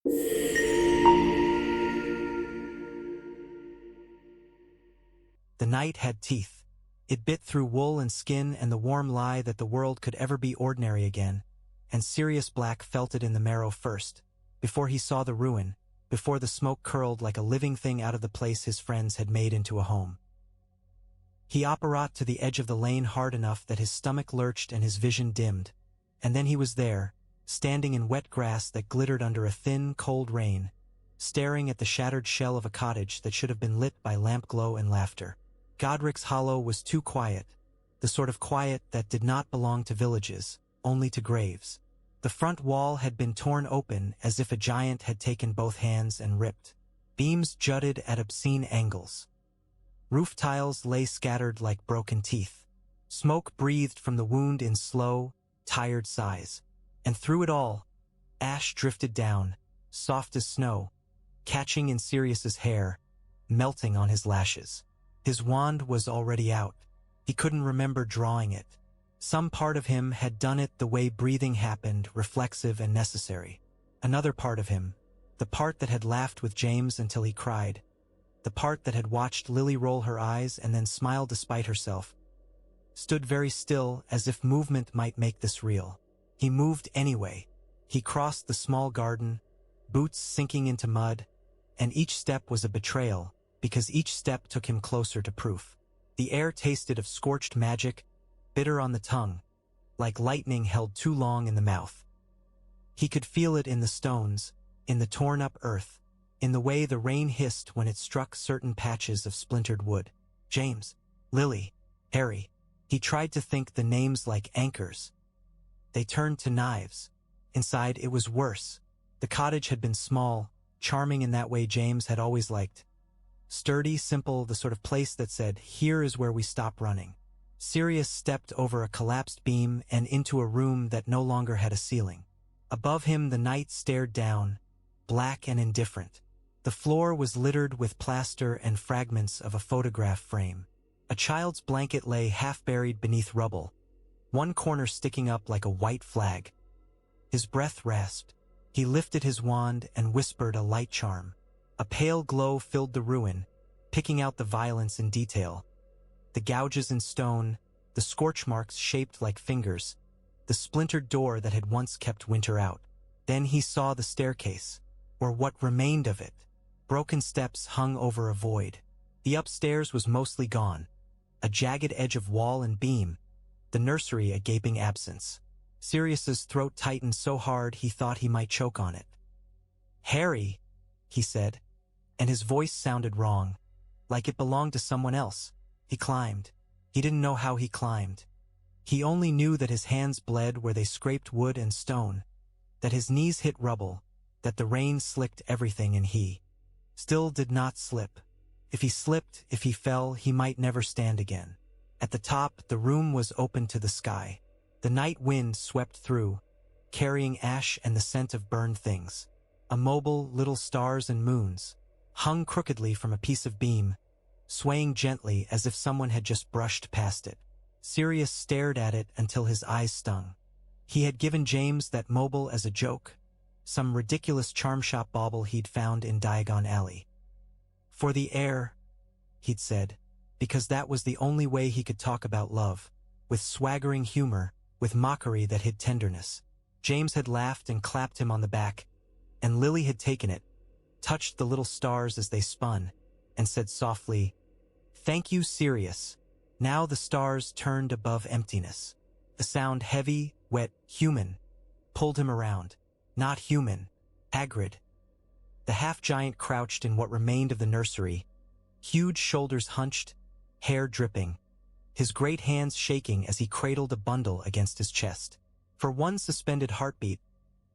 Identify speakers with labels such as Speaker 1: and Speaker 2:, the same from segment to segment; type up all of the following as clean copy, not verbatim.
Speaker 1: The night had teeth. It bit through wool and skin and the warm lie that the world could ever be ordinary again, and Sirius Black felt it in the marrow first, before he saw the ruin, before the smoke curled like a living thing out of the place his friends had made into a home. He apparat to the edge of the lane hard enough that his stomach lurched and his vision dimmed, and then he was there, standing in wet grass that glittered under a thin, cold rain, staring at the shattered shell of a cottage that should have been lit by lamp glow and laughter. Godric's hollow was too quiet, the sort of quiet that did not belong to villages, only to graves. The front wall had been torn open as if a giant had taken both hands and ripped. Beams jutted at obscene angles. Roof tiles lay scattered like broken teeth. Smoke breathed from the wound in slow, tired sighs. And through it all, ash drifted down, soft as snow, catching in Sirius's hair, melting on his lashes. His wand was already out. He couldn't remember drawing it. Some part of him had done it the way breathing happened, reflexive and necessary. Another part of him, the part that had laughed with James until he cried, the part that had watched Lily roll her eyes and then smile despite herself, stood very still as if movement might make this real. He moved anyway. He crossed the small garden, boots sinking into mud, and each step was a betrayal, because each step took him closer to proof. The air tasted of scorched magic, bitter on the tongue, like lightning held too long in the mouth. He could feel it in the stones, in the torn-up earth, in the way the rain hissed when it struck certain patches of splintered wood. James, Lily, Harry. He tried to think the names like anchors. They turned to knives. Inside, it was worse. The cottage had been small, charming in that way James had always liked. Sturdy, simple, the sort of place that said, "Here is where we stop running." Sirius stepped over a collapsed beam and into a room that no longer had a ceiling. Above him the night stared down, black and indifferent. The floor was littered with plaster and fragments of a photograph frame. A child's blanket lay half-buried beneath rubble, one corner sticking up like a white flag. His breath rasped. He lifted his wand and whispered a light charm. A pale glow filled the ruin, picking out the violence in detail. The gouges in stone, the scorch marks shaped like fingers, the splintered door that had once kept winter out. Then he saw the staircase, or what remained of it. Broken steps hung over a void. The upstairs was mostly gone, a jagged edge of wall and beam, the nursery a gaping absence. Sirius's throat tightened so hard he thought he might choke on it. "Harry," he said, and his voice sounded wrong, like it belonged to someone else. He climbed. He didn't know how he climbed. He only knew that his hands bled where they scraped wood and stone, that his knees hit rubble, that the rain slicked everything and he still did not slip. If he slipped, if he fell, he might never stand again. At the top, the room was open to the sky. The night wind swept through, carrying ash and the scent of burned things. Immobile little stars and moons hung crookedly from a piece of beam, swaying gently as if someone had just brushed past it. Sirius stared at it until his eyes stung. He had given James that mobile as a joke, some ridiculous charm shop bauble he'd found in Diagon Alley. "For the air," he'd said, because that was the only way he could talk about love, with swaggering humor, with mockery that hid tenderness. James had laughed and clapped him on the back, and Lily had taken it, touched the little stars as they spun, and said softly, "Thank you, Sirius." Now the stars turned above emptiness. A sound heavy, wet, human, pulled him around. Not human, Hagrid. The half-giant crouched in what remained of the nursery, huge shoulders hunched, hair dripping, his great hands shaking as he cradled a bundle against his chest. For one suspended heartbeat,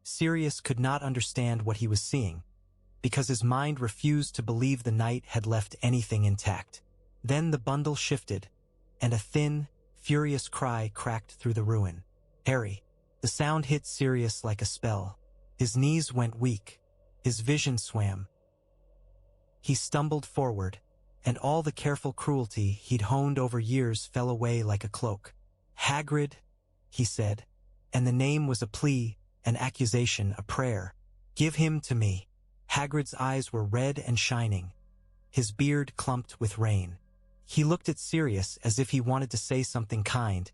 Speaker 1: Sirius could not understand what he was seeing, because his mind refused to believe the night had left anything intact. Then the bundle shifted, and a thin, furious cry cracked through the ruin. "Harry." The sound hit Sirius like a spell. His knees went weak. His vision swam. He stumbled forward, and all the careful cruelty he'd honed over years fell away like a cloak. "Hagrid," he said, and the name was a plea, an accusation, a prayer. Give him to me. Hagrid's eyes were red and shining. His beard clumped with rain. He looked at Sirius as if he wanted to say something kind,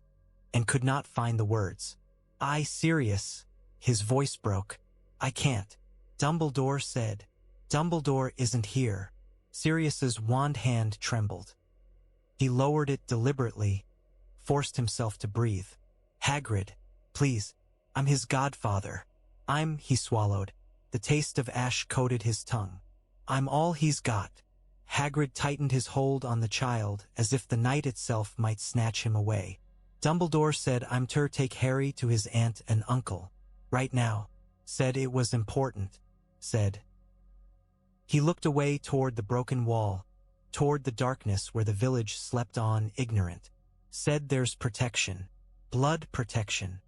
Speaker 1: and could not find the words. Sirius. His voice broke. I can't. Dumbledore said. Dumbledore isn't here. Sirius's wand hand trembled. He lowered it deliberately, forced himself to breathe. Hagrid, please, I'm his godfather. He swallowed. The taste of ash coated his tongue. I'm all he's got. Hagrid tightened his hold on the child as if the night itself might snatch him away. Dumbledore said I'm to take Harry to his aunt and uncle. Right now. Said it was important. Said. He looked away toward the broken wall, toward the darkness where the village slept on ignorant. Said there's protection. Blood protection.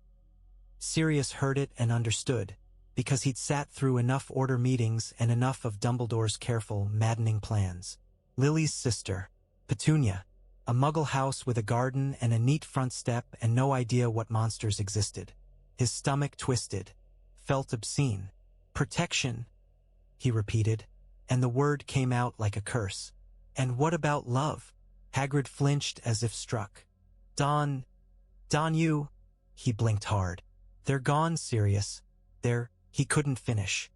Speaker 1: Sirius heard it and understood, because he'd sat through enough order meetings and enough of Dumbledore's careful, maddening plans. Lily's sister, Petunia, a muggle house with a garden and a neat front step and no idea what monsters existed. His stomach twisted, felt obscene. Protection, he repeated, and the word came out like a curse. And what about love? Hagrid flinched as if struck. Don you, he blinked hard. They're gone, Sirius. He couldn't finish.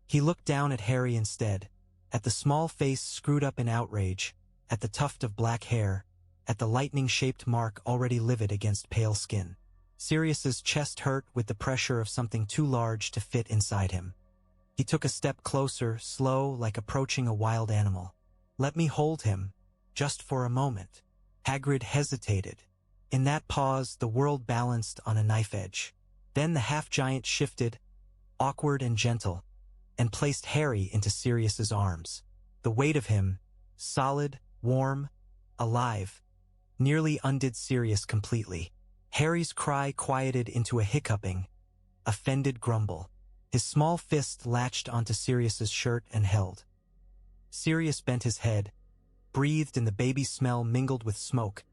Speaker 1: He looked down at Harry instead, at the small face screwed up in outrage, at the tuft of black hair, at the lightning-shaped mark already livid against pale skin. Sirius's chest hurt with the pressure of something too large to fit inside him. He took a step closer, slow, like approaching a wild animal. Let me hold him, just for a moment. Hagrid hesitated. In that pause, the world balanced on a knife edge. Then the half-giant shifted, awkward and gentle, and placed Harry into Sirius's arms. The weight of him, solid, warm, alive, nearly undid Sirius completely. Harry's cry quieted into a hiccuping, offended grumble. His small fist latched onto Sirius's shirt and held. Sirius bent his head, breathed in the baby smell mingled with smoke,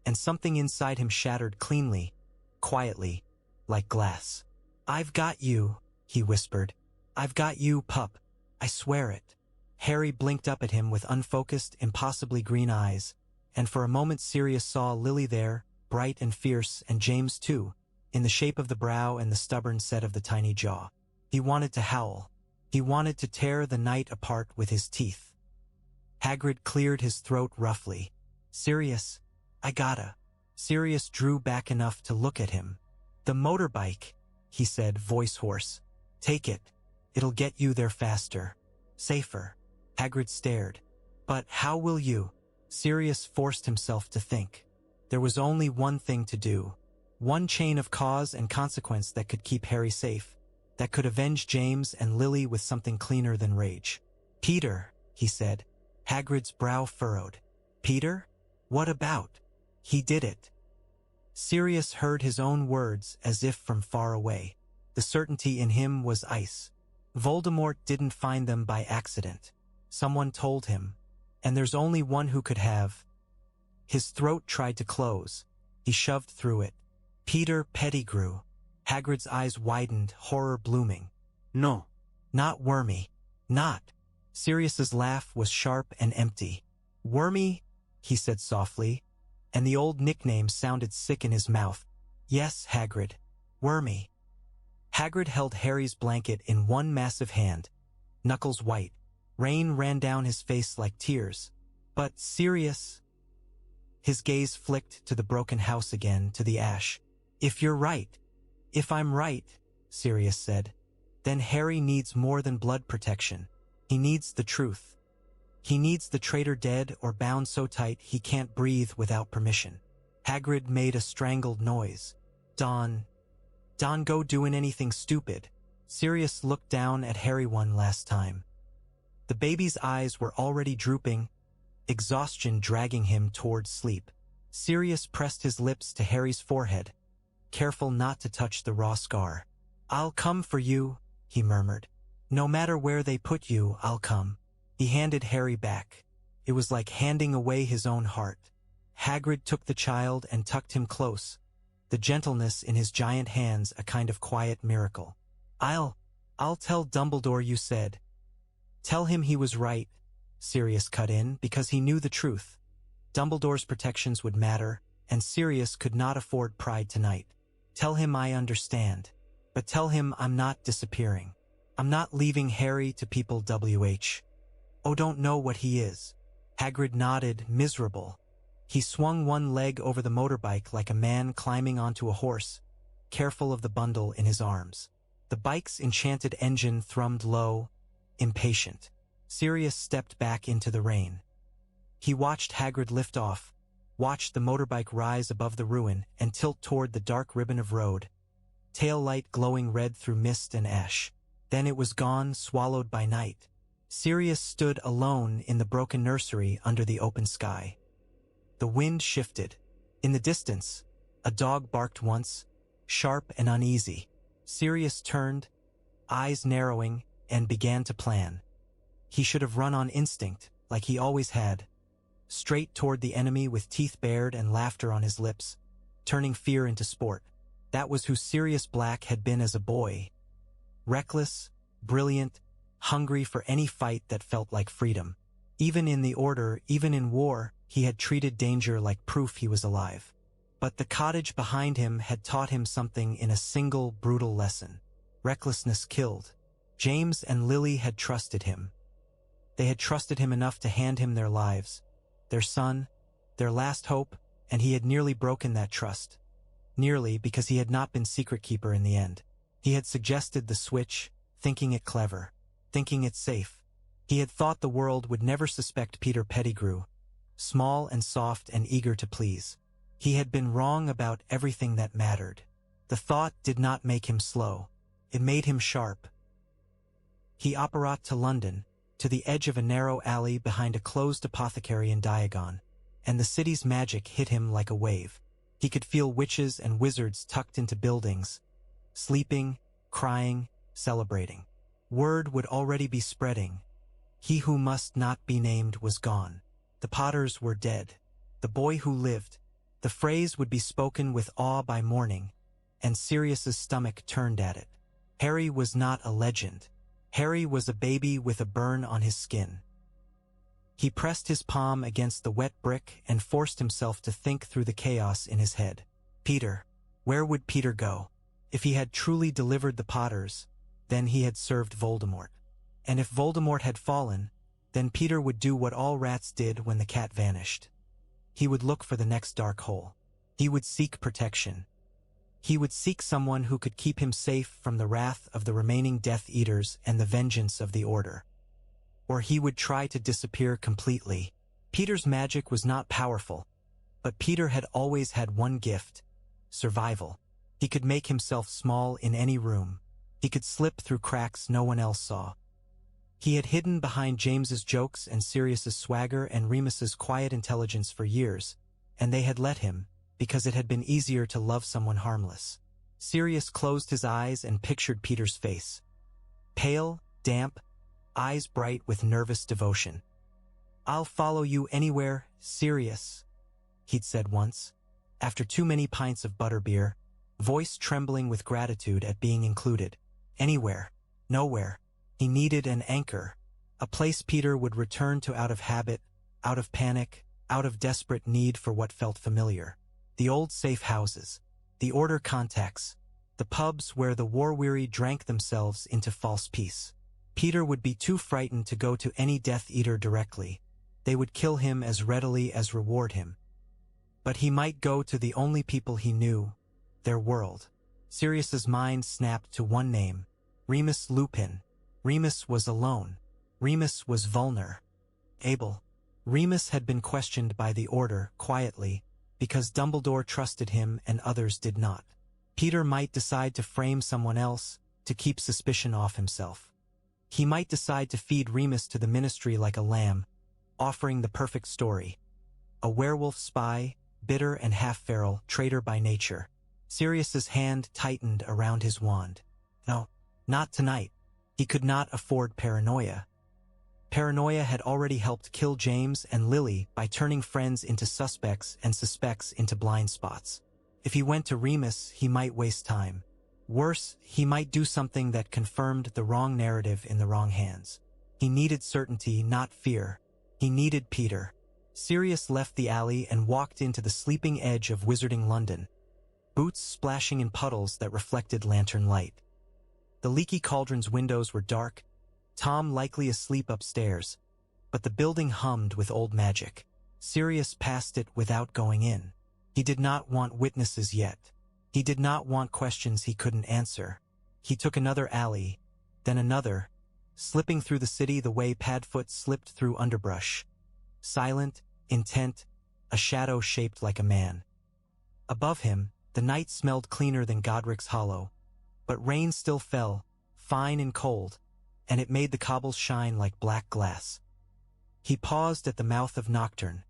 Speaker 1: and something inside him shattered cleanly, quietly, like glass. I've got you, he whispered. I've got you, pup. I swear it. Harry blinked up at him with unfocused, impossibly green eyes, and for a moment Sirius saw Lily there, bright and fierce, and James too, in the shape of the brow and the stubborn set of the tiny jaw. He wanted to howl. He wanted to tear the night apart with his teeth. Hagrid cleared his throat roughly. Sirius, I gotta. Sirius drew back enough to look at him. The motorbike, he said, voice hoarse. Take it. It'll get you there faster. Safer. Hagrid stared. But how will you? Sirius forced himself to think. There was only one thing to do. One chain of cause and consequence that could keep Harry safe. That could avenge James and Lily with something cleaner than rage. Peter, he said. Hagrid's brow furrowed. Peter? What about? He did it. Sirius heard his own words as if from far away. The certainty in him was ice. Voldemort didn't find them by accident. Someone told him. And there's only one who could have. His throat tried to close. He shoved through it. Peter Pettigrew. Hagrid's eyes widened, horror blooming. No. Not Wormy. Not. Sirius's laugh was sharp and empty. Wormy, he said softly, and the old nickname sounded sick in his mouth. Yes, Hagrid. Wormy. Hagrid held Harry's blanket in one massive hand, knuckles white. Rain ran down his face like tears. But Sirius... His gaze flicked to the broken house again, to the ash. If you're right, if I'm right, Sirius said, then Harry needs more than blood protection. He needs the truth. He needs the traitor dead or bound so tight he can't breathe without permission. Hagrid made a strangled noise. Don, go doing anything stupid. Sirius looked down at Harry one last time. The baby's eyes were already drooping, exhaustion dragging him toward sleep. Sirius pressed his lips to Harry's forehead, careful not to touch the raw scar. I'll come for you, he murmured. No matter where they put you, I'll come. He handed Harry back. It was like handing away his own heart. Hagrid took the child and tucked him close, the gentleness in his giant hands a kind of quiet miracle. "I'll tell Dumbledore you said." "Tell him he was right," Sirius cut in, because he knew the truth. Dumbledore's protections would matter, and Sirius could not afford pride tonight. "Tell him I understand. But tell him I'm not disappearing. I'm not leaving Harry to people WH. Oh, don't know what he is." Hagrid nodded, miserable. He swung one leg over the motorbike like a man climbing onto a horse, careful of the bundle in his arms. The bike's enchanted engine thrummed low, impatient. Sirius stepped back into the rain. He watched Hagrid lift off, watched the motorbike rise above the ruin and tilt toward the dark ribbon of road, tail light glowing red through mist and ash. Then it was gone, swallowed by night. Sirius stood alone in the broken nursery under the open sky. The wind shifted. In the distance, a dog barked once, sharp and uneasy. Sirius turned, eyes narrowing, and began to plan. He should have run on instinct, like he always had, straight toward the enemy with teeth bared and laughter on his lips, turning fear into sport. That was who Sirius Black had been as a boy. Reckless, brilliant, hungry for any fight that felt like freedom. Even in the Order, even in war, he had treated danger like proof he was alive. But the cottage behind him had taught him something in a single, brutal lesson. Recklessness killed. James and Lily had trusted him. They had trusted him enough to hand him their lives, their son, their last hope, and he had nearly broken that trust. Nearly, because he had not been secret keeper in the end. He had suggested the switch, thinking it clever, thinking it safe. He had thought the world would never suspect Peter Pettigrew, small and soft and eager to please. He had been wrong about everything that mattered. The thought did not make him slow. It made him sharp. He apparat to London, to the edge of a narrow alley behind a closed apothecary in Diagon, and the city's magic hit him like a wave. He could feel witches and wizards tucked into buildings, sleeping, crying, celebrating. Word would already be spreading. He who must not be named was gone. The Potters were dead. The boy who lived. The phrase would be spoken with awe by morning, and Sirius's stomach turned at it. Harry was not a legend. Harry was a baby with a burn on his skin. He pressed his palm against the wet brick and forced himself to think through the chaos in his head. Peter. Where would Peter go? If he had truly delivered the Potters, then he had served Voldemort. And if Voldemort had fallen, then Peter would do what all rats did when the cat vanished. He would look for the next dark hole. He would seek protection. He would seek someone who could keep him safe from the wrath of the remaining Death Eaters and the vengeance of the Order. Or he would try to disappear completely. Peter's magic was not powerful, but Peter had always had one gift: survival. He could make himself small in any room. He could slip through cracks no one else saw. He had hidden behind James's jokes and Sirius's swagger and Remus's quiet intelligence for years, and they had let him, because it had been easier to love someone harmless. Sirius closed his eyes and pictured Peter's face. Pale, damp, eyes bright with nervous devotion. "I'll follow you anywhere, Sirius," he'd said once, after too many pints of butterbeer, voice trembling with gratitude at being included. Anywhere, nowhere. He needed an anchor, a place Peter would return to out of habit, out of panic, out of desperate need for what felt familiar. The old safe houses, the Order contacts, the pubs where the war-weary drank themselves into false peace. Peter would be too frightened to go to any Death Eater directly. They would kill him as readily as reward him. But he might go to the only people he knew, their world. Sirius's mind snapped to one name: Remus Lupin. Remus was alone. Remus was vulnerable. Remus had been questioned by the Order, quietly, because Dumbledore trusted him and others did not. Peter might decide to frame someone else, to keep suspicion off himself. He might decide to feed Remus to the Ministry like a lamb, offering the perfect story. A werewolf spy, bitter and half-feral, traitor by nature. Sirius's hand tightened around his wand. No, not tonight. He could not afford paranoia. Paranoia had already helped kill James and Lily by turning friends into suspects and suspects into blind spots. If he went to Remus, he might waste time. Worse, he might do something that confirmed the wrong narrative in the wrong hands. He needed certainty, not fear. He needed Peter. Sirius left the alley and walked into the sleeping edge of Wizarding London, boots splashing in puddles that reflected lantern light. The leaky cauldron's windows were dark, Tom likely asleep upstairs, but the building hummed with old magic. Sirius passed it without going in. He did not want witnesses yet. He did not want questions he couldn't answer. He took another alley, then another, slipping through the city the way Padfoot slipped through underbrush. Silent, intent, a shadow shaped like a man. Above him, the night smelled cleaner than Godric's Hollow, but rain still fell, fine and cold, and it made the cobbles shine like black glass. He paused at the mouth of Nocturne,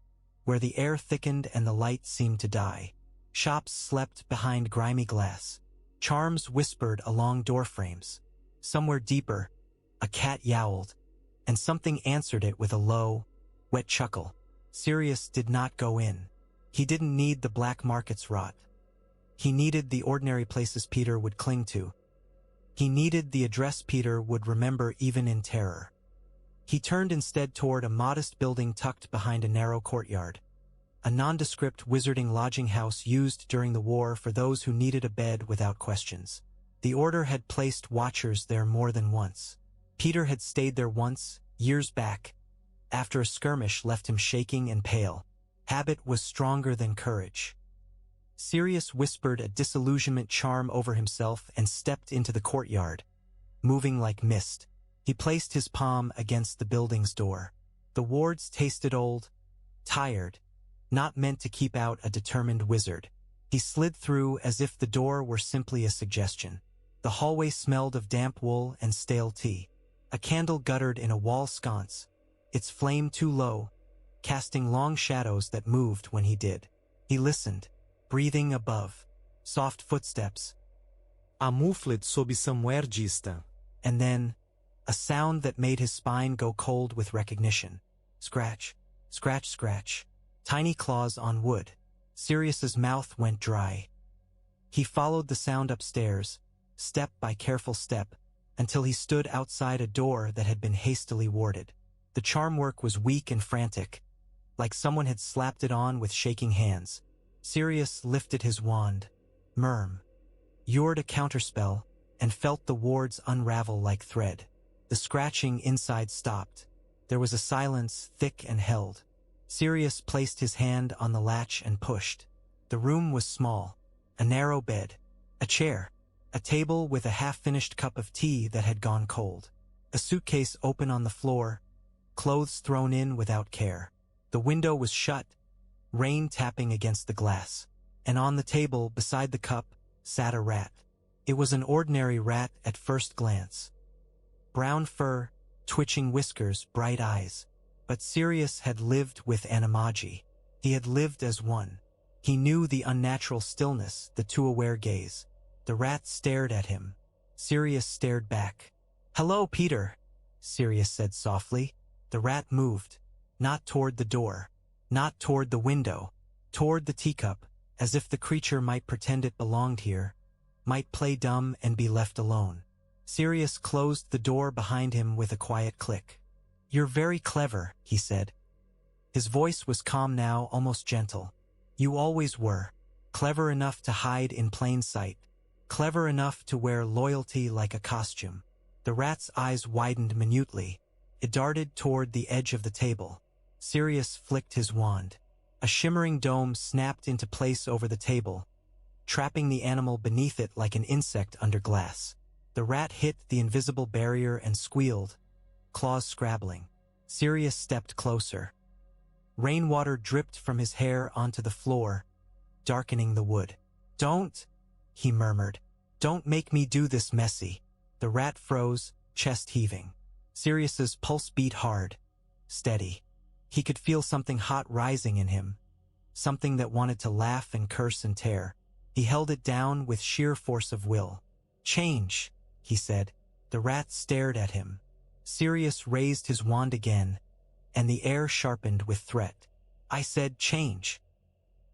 Speaker 1: where the air thickened and the light seemed to die. Shops slept behind grimy glass. Charms whispered along doorframes. Somewhere deeper, a cat yowled, and something answered it with a low, wet chuckle. Sirius did not go in. He didn't need the black market's rot. He needed the ordinary places Peter would cling to. He needed the address Peter would remember even in terror. He turned instead toward a modest building tucked behind a narrow courtyard, a nondescript wizarding lodging house used during the war for those who needed a bed without questions. The Order had placed watchers there more than once. Peter had stayed there once, years back, after a skirmish left him shaking and pale. Habit was stronger than courage. Sirius whispered a disillusionment charm over himself and stepped into the courtyard, moving like mist. He placed his palm against the building's door. The wards tasted old, tired, not meant to keep out a determined wizard. He slid through as if the door were simply a suggestion. The hallway smelled of damp wool and stale tea. A candle guttered in a wall sconce, its flame too low, casting long shadows that moved when he did. He listened, breathing above. Soft footsteps.
Speaker 2: A muffled sob somewhere dista.
Speaker 1: And then, a sound that made his spine go cold with recognition. Scratch, scratch, scratch. Tiny claws on wood. Sirius's mouth went dry. He followed the sound upstairs, step by careful step, until he stood outside a door that had been hastily warded. The charm work was weak and frantic, like someone had slapped it on with shaking hands. Sirius lifted his wand, Myrm, yured a counterspell, and felt the wards unravel like thread. The scratching inside stopped. There was a silence thick and held. Sirius placed his hand on the latch and pushed. The room was small. A narrow bed, a chair, a table with a half-finished cup of tea that had gone cold. A suitcase open on the floor, clothes thrown in without care. The window was shut, rain tapping against the glass. And on the table, beside the cup, sat a rat. It was an ordinary rat at first glance. Brown fur, twitching whiskers, bright eyes. But Sirius had lived with animagi. He had lived as one. He knew the unnatural stillness, the too-aware gaze. The rat stared at him. Sirius stared back. "Hello, Peter," Sirius said softly. The rat moved, not toward the door, not toward the window, toward the teacup, as if the creature might pretend it belonged here, might play dumb and be left alone. Sirius closed the door behind him with a quiet click. "You're very clever," he said. His voice was calm now, almost gentle. "You always were. Clever enough to hide in plain sight. Clever enough to wear loyalty like a costume." The rat's eyes widened minutely. It darted toward the edge of the table. Sirius flicked his wand. A shimmering dome snapped into place over the table, trapping the animal beneath it like an insect under glass. The rat hit the invisible barrier and squealed, claws scrabbling. Sirius stepped closer. Rainwater dripped from his hair onto the floor, darkening the wood. "Don't," he murmured. "Don't make me do this messy." The rat froze, chest heaving. Sirius's pulse beat hard, steady. He could feel something hot rising in him, something that wanted to laugh and curse and tear. He held it down with sheer force of will. "Change," he said. The rat stared at him. Sirius raised his wand again, and the air sharpened with threat. "I said change."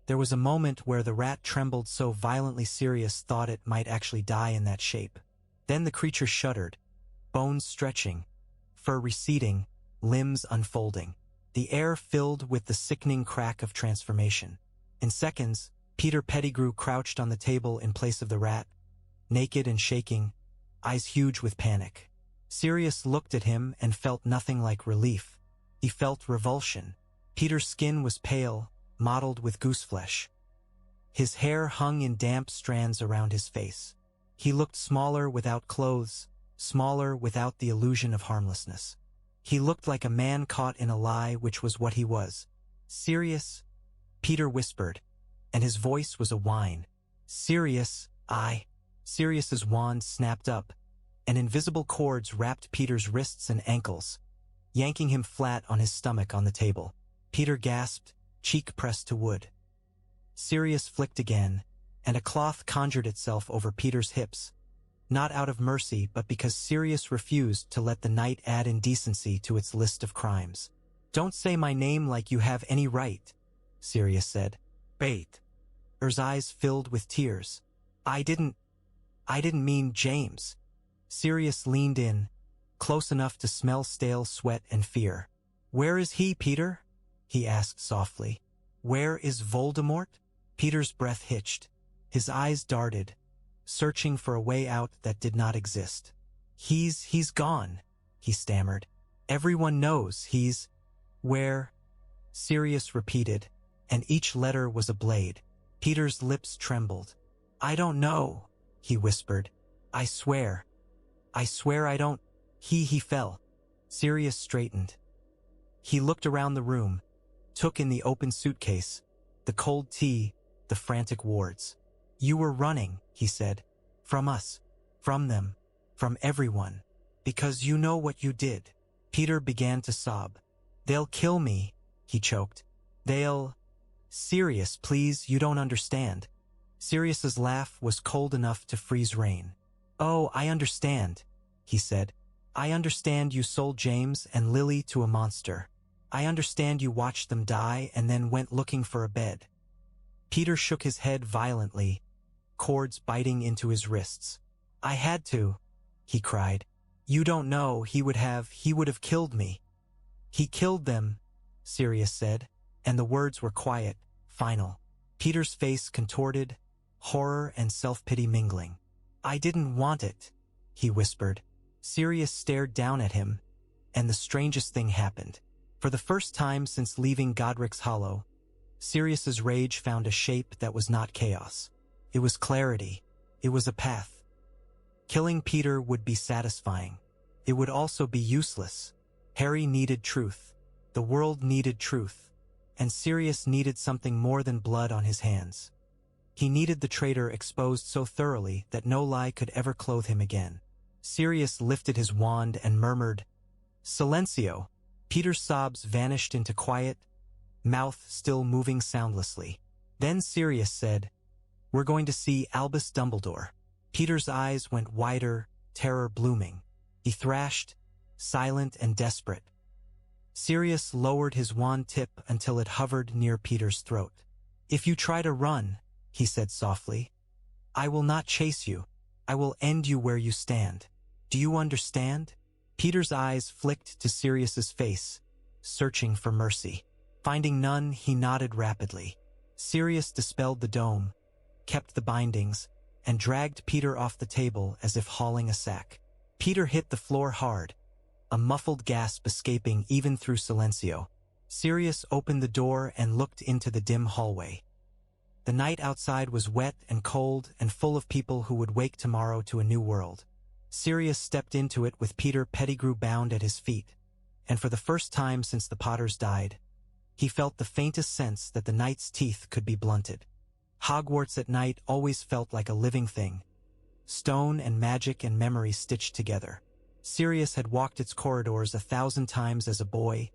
Speaker 1: There was a moment where the rat trembled so violently Sirius thought it might actually die in that shape. Then the creature shuddered, bones stretching, fur receding, limbs unfolding. The air filled with the sickening crack of transformation. In seconds, Peter Pettigrew crouched on the table in place of the rat, naked and shaking, eyes huge with panic. Sirius looked at him and felt nothing like relief. He felt revulsion. Peter's skin was pale, mottled with gooseflesh. His hair hung in damp strands around his face. He looked smaller without clothes, smaller without the illusion of harmlessness. He looked like a man caught in a lie, which was what he was. "Sirius," Peter whispered, and his voice was a whine. "Sirius, I." Sirius's wand snapped up, and invisible cords wrapped Peter's wrists and ankles, yanking him flat on his stomach on the table. Peter gasped, cheek pressed to wood. Sirius flicked again, and a cloth conjured itself over Peter's hips, not out of mercy but because Sirius refused to let the night add indecency to its list of crimes. "Don't say my name like you have any right," Sirius said. "Bait." Her eyes filled with tears. I didn't mean James." Sirius leaned in, close enough to smell stale sweat and fear. "Where is he, Peter?" he asked softly. "Where is Voldemort?" Peter's breath hitched. His eyes darted, searching for a way out that did not exist. He's gone," he stammered. "Everyone knows he's—" "Where?" Sirius repeated, and each letter was a blade. Peter's lips trembled. "I don't know," he whispered. I swear I don't." He fell. Sirius straightened. He looked around the room, took in the open suitcase, the cold tea, the frantic wards. "You were running," he said. "From us. From them. From everyone. Because you know what you did." Peter began to sob. "They'll kill me," he choked. "They'll—" "Sirius, please, you don't understand." Sirius's laugh was cold enough to freeze rain. "Oh, I understand," he said. "I understand you sold James and Lily to a monster. I understand you watched them die and then went looking for a bed." Peter shook his head violently, cords biting into his wrists. "I had to," he cried. "You don't know, he would have killed me." "He killed them," Sirius said, and the words were quiet, final. Peter's face contorted, horror and self-pity mingling. "I didn't want it," he whispered. Sirius stared down at him, and the strangest thing happened. For the first time since leaving Godric's Hollow, Sirius's rage found a shape that was not chaos. It was clarity. It was a path. Killing Peter would be satisfying. It would also be useless. Harry needed truth. The world needed truth. And Sirius needed something more than blood on his hands. He needed the traitor exposed so thoroughly that no lie could ever clothe him again. Sirius lifted his wand and murmured, "Silencio!" Peter's sobs vanished into quiet, mouth still moving soundlessly. Then Sirius said, "We're going to see Albus Dumbledore." Peter's eyes went wider, terror blooming. He thrashed, silent and desperate. Sirius lowered his wand tip until it hovered near Peter's throat. "If you try to run," he said softly, "I will not chase you. I will end you where you stand. Do you understand?" Peter's eyes flicked to Sirius's face, searching for mercy. Finding none, he nodded rapidly. Sirius dispelled the dome, kept the bindings, and dragged Peter off the table as if hauling a sack. Peter hit the floor hard, a muffled gasp escaping even through Silencio. Sirius opened the door and looked into the dim hallway. The night outside was wet and cold and full of people who would wake tomorrow to a new world. Sirius stepped into it with Peter Pettigrew bound at his feet, and for the first time since the Potters died, he felt the faintest sense that the night's teeth could be blunted. Hogwarts at night always felt like a living thing, stone and magic and memory stitched together. Sirius had walked its corridors 1,000 times as a boy,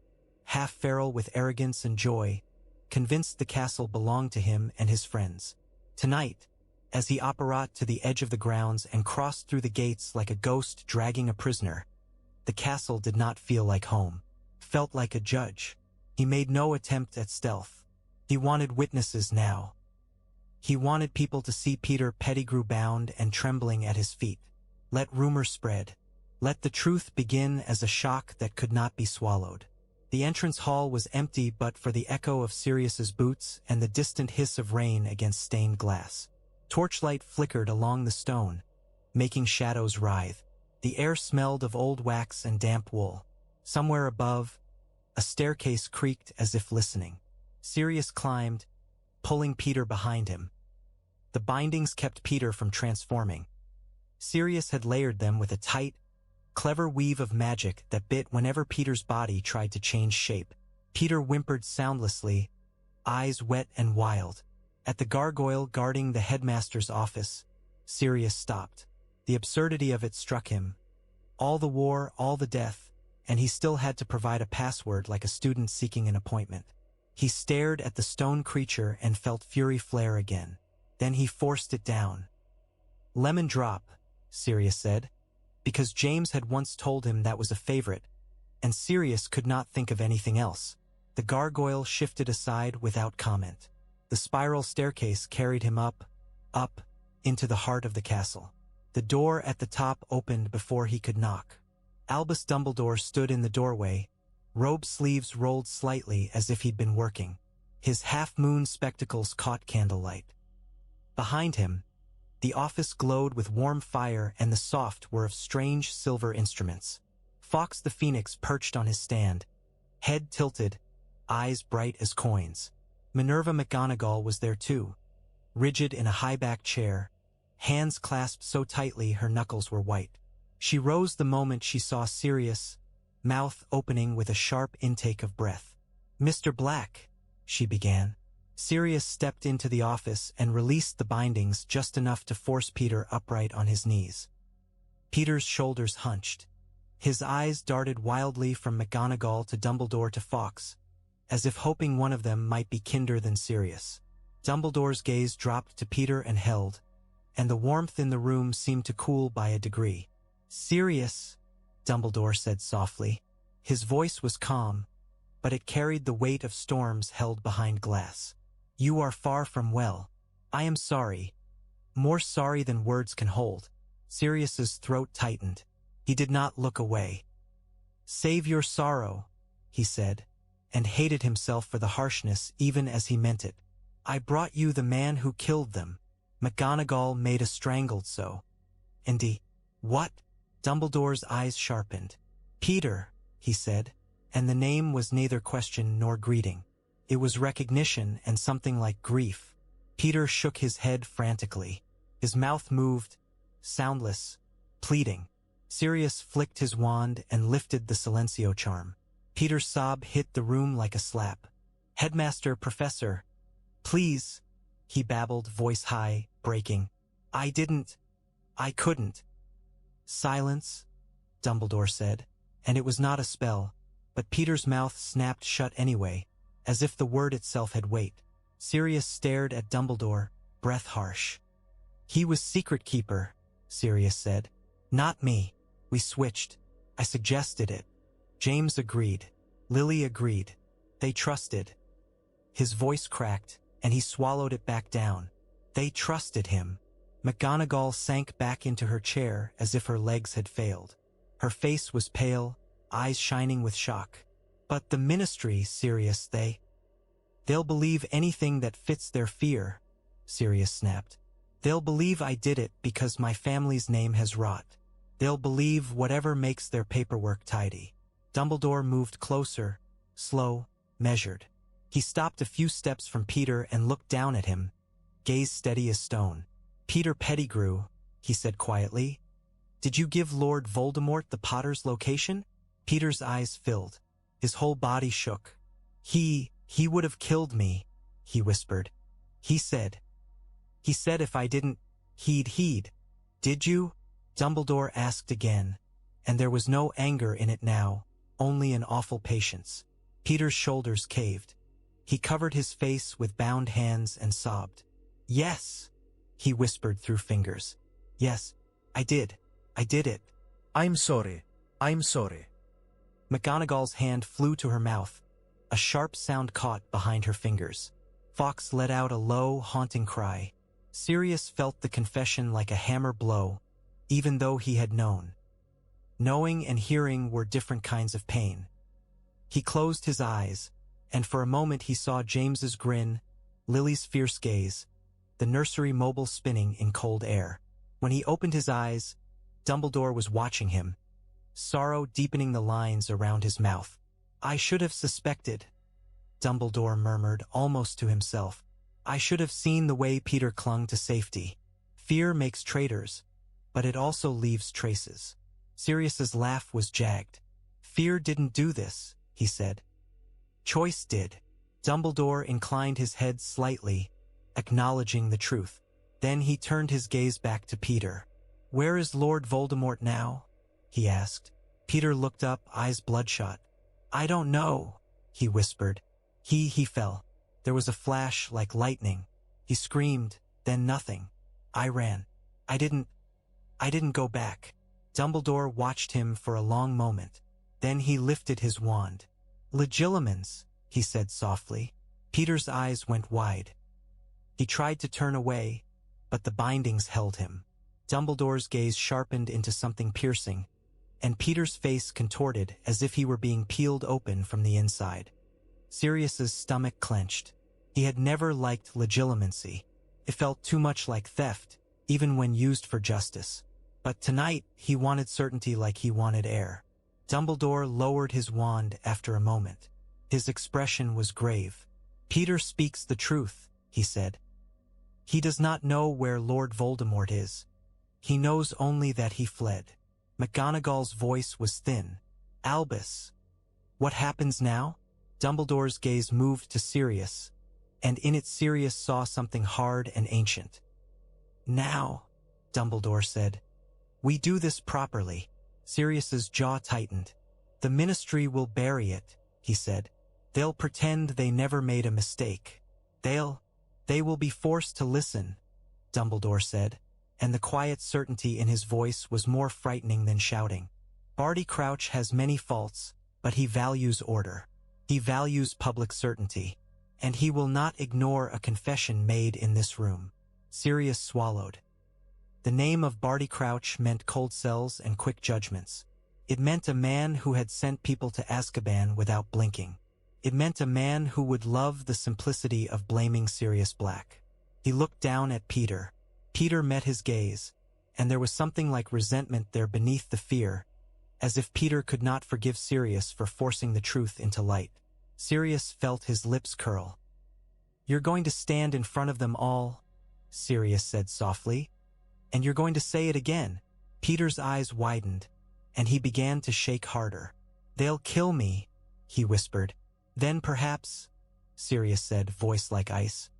Speaker 1: half feral with arrogance and joy, convinced the castle belonged to him and his friends. Tonight, as he apparat to the edge of the grounds and crossed through the gates like a ghost dragging a prisoner, the castle did not feel like home. Felt like a judge. He made no attempt at stealth. He wanted witnesses now. He wanted people to see Peter Pettigrew bound and trembling at his feet. Let rumor spread. Let the truth begin as a shock that could not be swallowed. The entrance hall was empty but for the echo of Sirius's boots and the distant hiss of rain against stained glass. Torchlight flickered along the stone, making shadows writhe. The air smelled of old wax and damp wool. Somewhere above, a staircase creaked as if listening. Sirius climbed, pulling Peter behind him. The bindings kept Peter from transforming. Sirius had layered them with a tight, clever weave of magic that bit whenever Peter's body tried to change shape. Peter whimpered soundlessly, eyes wet and wild. At the gargoyle guarding the headmaster's office, Sirius stopped. The absurdity of it struck him. All the war, all the death, and he still had to provide a password like a student seeking an appointment. He stared at the stone creature and felt fury flare again. Then he forced it down. "Lemon drop," Sirius said, because James had once told him that was a favorite, and Sirius could not think of anything else. The gargoyle shifted aside without comment. The spiral staircase carried him up, into the heart of the castle. The door at the top opened before he could knock. Albus Dumbledore stood in the doorway, robe sleeves rolled slightly as if he'd been working. His half-moon spectacles caught candlelight. Behind him, the office glowed with warm fire and the soft were of strange silver instruments. Fawkes the Phoenix perched on his stand, head tilted, eyes bright as coins. Minerva McGonagall was there too, rigid in a high-backed chair, hands clasped so tightly her knuckles were white. She rose the moment she saw Sirius, mouth opening with a sharp intake of breath. "Mr. Black," she began. Sirius stepped into the office and released the bindings just enough to force Peter upright on his knees. Peter's shoulders hunched. His eyes darted wildly from McGonagall to Dumbledore to Fawkes, as if hoping one of them might be kinder than Sirius. Dumbledore's gaze dropped to Peter and held, and the warmth in the room seemed to cool by a degree. "Sirius," Dumbledore said softly. His voice was calm, but it carried the weight of storms held behind glass. "You are far from well. I am sorry. More sorry than words can hold." Sirius's throat tightened. He did not look away. "Save your sorrow," he said, and hated himself for the harshness even as he meant it. "I brought you the man who killed them." McGonagall made a strangled so. "And what?" Dumbledore's eyes sharpened. "Peter," he said, and the name was neither question nor greeting. It was recognition and something like grief. Peter shook his head frantically. His mouth moved, soundless, pleading. Sirius flicked his wand and lifted the silencio charm. Peter's sob hit the room like a slap. "Headmaster, Professor, please," he babbled, voice high, breaking. I couldn't." "Silence," Dumbledore said, and it was not a spell, but Peter's mouth snapped shut anyway, as if the word itself had weight. Sirius stared at Dumbledore, breath harsh. "He was secret keeper," Sirius said. "Not me. We switched. I suggested it. James agreed. Lily agreed. They trusted." His voice cracked, and he swallowed it back down. They trusted him. McGonagall sank back into her chair as if her legs had failed. Her face was pale, eyes shining with shock. "But the ministry, Sirius, they'll believe anything that fits their fear," Sirius snapped. "They'll believe I did it because my family's name has rot. They'll believe whatever makes their paperwork tidy." Dumbledore moved closer, slow, measured. He stopped a few steps from Peter and looked down at him, gaze steady as stone. "Peter Pettigrew," he said quietly, "did you give Lord Voldemort the Potter's location?" Peter's eyes filled. His whole body shook. He would have killed me," he whispered. He said if I didn't, he'd. "Did you?" Dumbledore asked again, and there was no anger in it now, only an awful patience. Peter's shoulders caved. He covered his face with bound hands and sobbed. "Yes," he whispered through fingers. "Yes, I did it."
Speaker 2: I'm sorry.
Speaker 1: McGonagall's hand flew to her mouth. A sharp sound caught behind her fingers. Fawkes let out a low, haunting cry. Sirius felt the confession like a hammer blow, even though he had known. Knowing and hearing were different kinds of pain. He closed his eyes, and for a moment he saw James's grin, Lily's fierce gaze, the nursery mobile spinning in cold air. When he opened his eyes, Dumbledore was watching him, sorrow deepening the lines around his mouth. "I should have suspected," Dumbledore murmured almost to himself. "I should have seen the way Peter clung to safety. Fear makes traitors, but it also leaves traces." Sirius's laugh was jagged. "Fear didn't do this," he said. "Choice did." Dumbledore inclined his head slightly, acknowledging the truth. Then he turned his gaze back to Peter. "Where is Lord Voldemort now?" he asked. Peter looked up, eyes bloodshot. "I don't know," he whispered. He fell. There was a flash like lightning. He screamed, then nothing. "I ran. I didn't go back." Dumbledore watched him for a long moment. Then he lifted his wand. "Legilimens," he said softly. Peter's eyes went wide. He tried to turn away, but the bindings held him. Dumbledore's gaze sharpened into something piercing, and Peter's face contorted as if he were being peeled open from the inside. Sirius's stomach clenched. He had never liked legilimency. It felt too much like theft, even when used for justice. But tonight, he wanted certainty like he wanted air. Dumbledore lowered his wand after a moment. His expression was grave. "Peter speaks the truth," he said. "He does not know where Lord Voldemort is. He knows only that he fled." McGonagall's voice was thin. "Albus, what happens now?" Dumbledore's gaze moved to Sirius, and in it Sirius saw something hard and ancient. "Now," Dumbledore said, "we do this properly." Sirius's jaw tightened. "The Ministry will bury it," he said. "They'll pretend they never made a mistake. They will be forced to listen," Dumbledore said, and the quiet certainty in his voice was more frightening than shouting. "Barty Crouch has many faults, but he values order. He values public certainty, and he will not ignore a confession made in this room." Sirius swallowed. The name of Barty Crouch meant cold cells and quick judgments. It meant a man who had sent people to Azkaban without blinking. It meant a man who would love the simplicity of blaming Sirius Black. He looked down at Peter. Peter met his gaze, and there was something like resentment there beneath the fear, as if Peter could not forgive Sirius for forcing the truth into light. Sirius felt his lips curl. "You're going to stand in front of them all," Sirius said softly. "And you're going to say it again." Peter's eyes widened, and he began to shake harder. "They'll kill me," he whispered. "Then perhaps," Sirius said, voice like ice.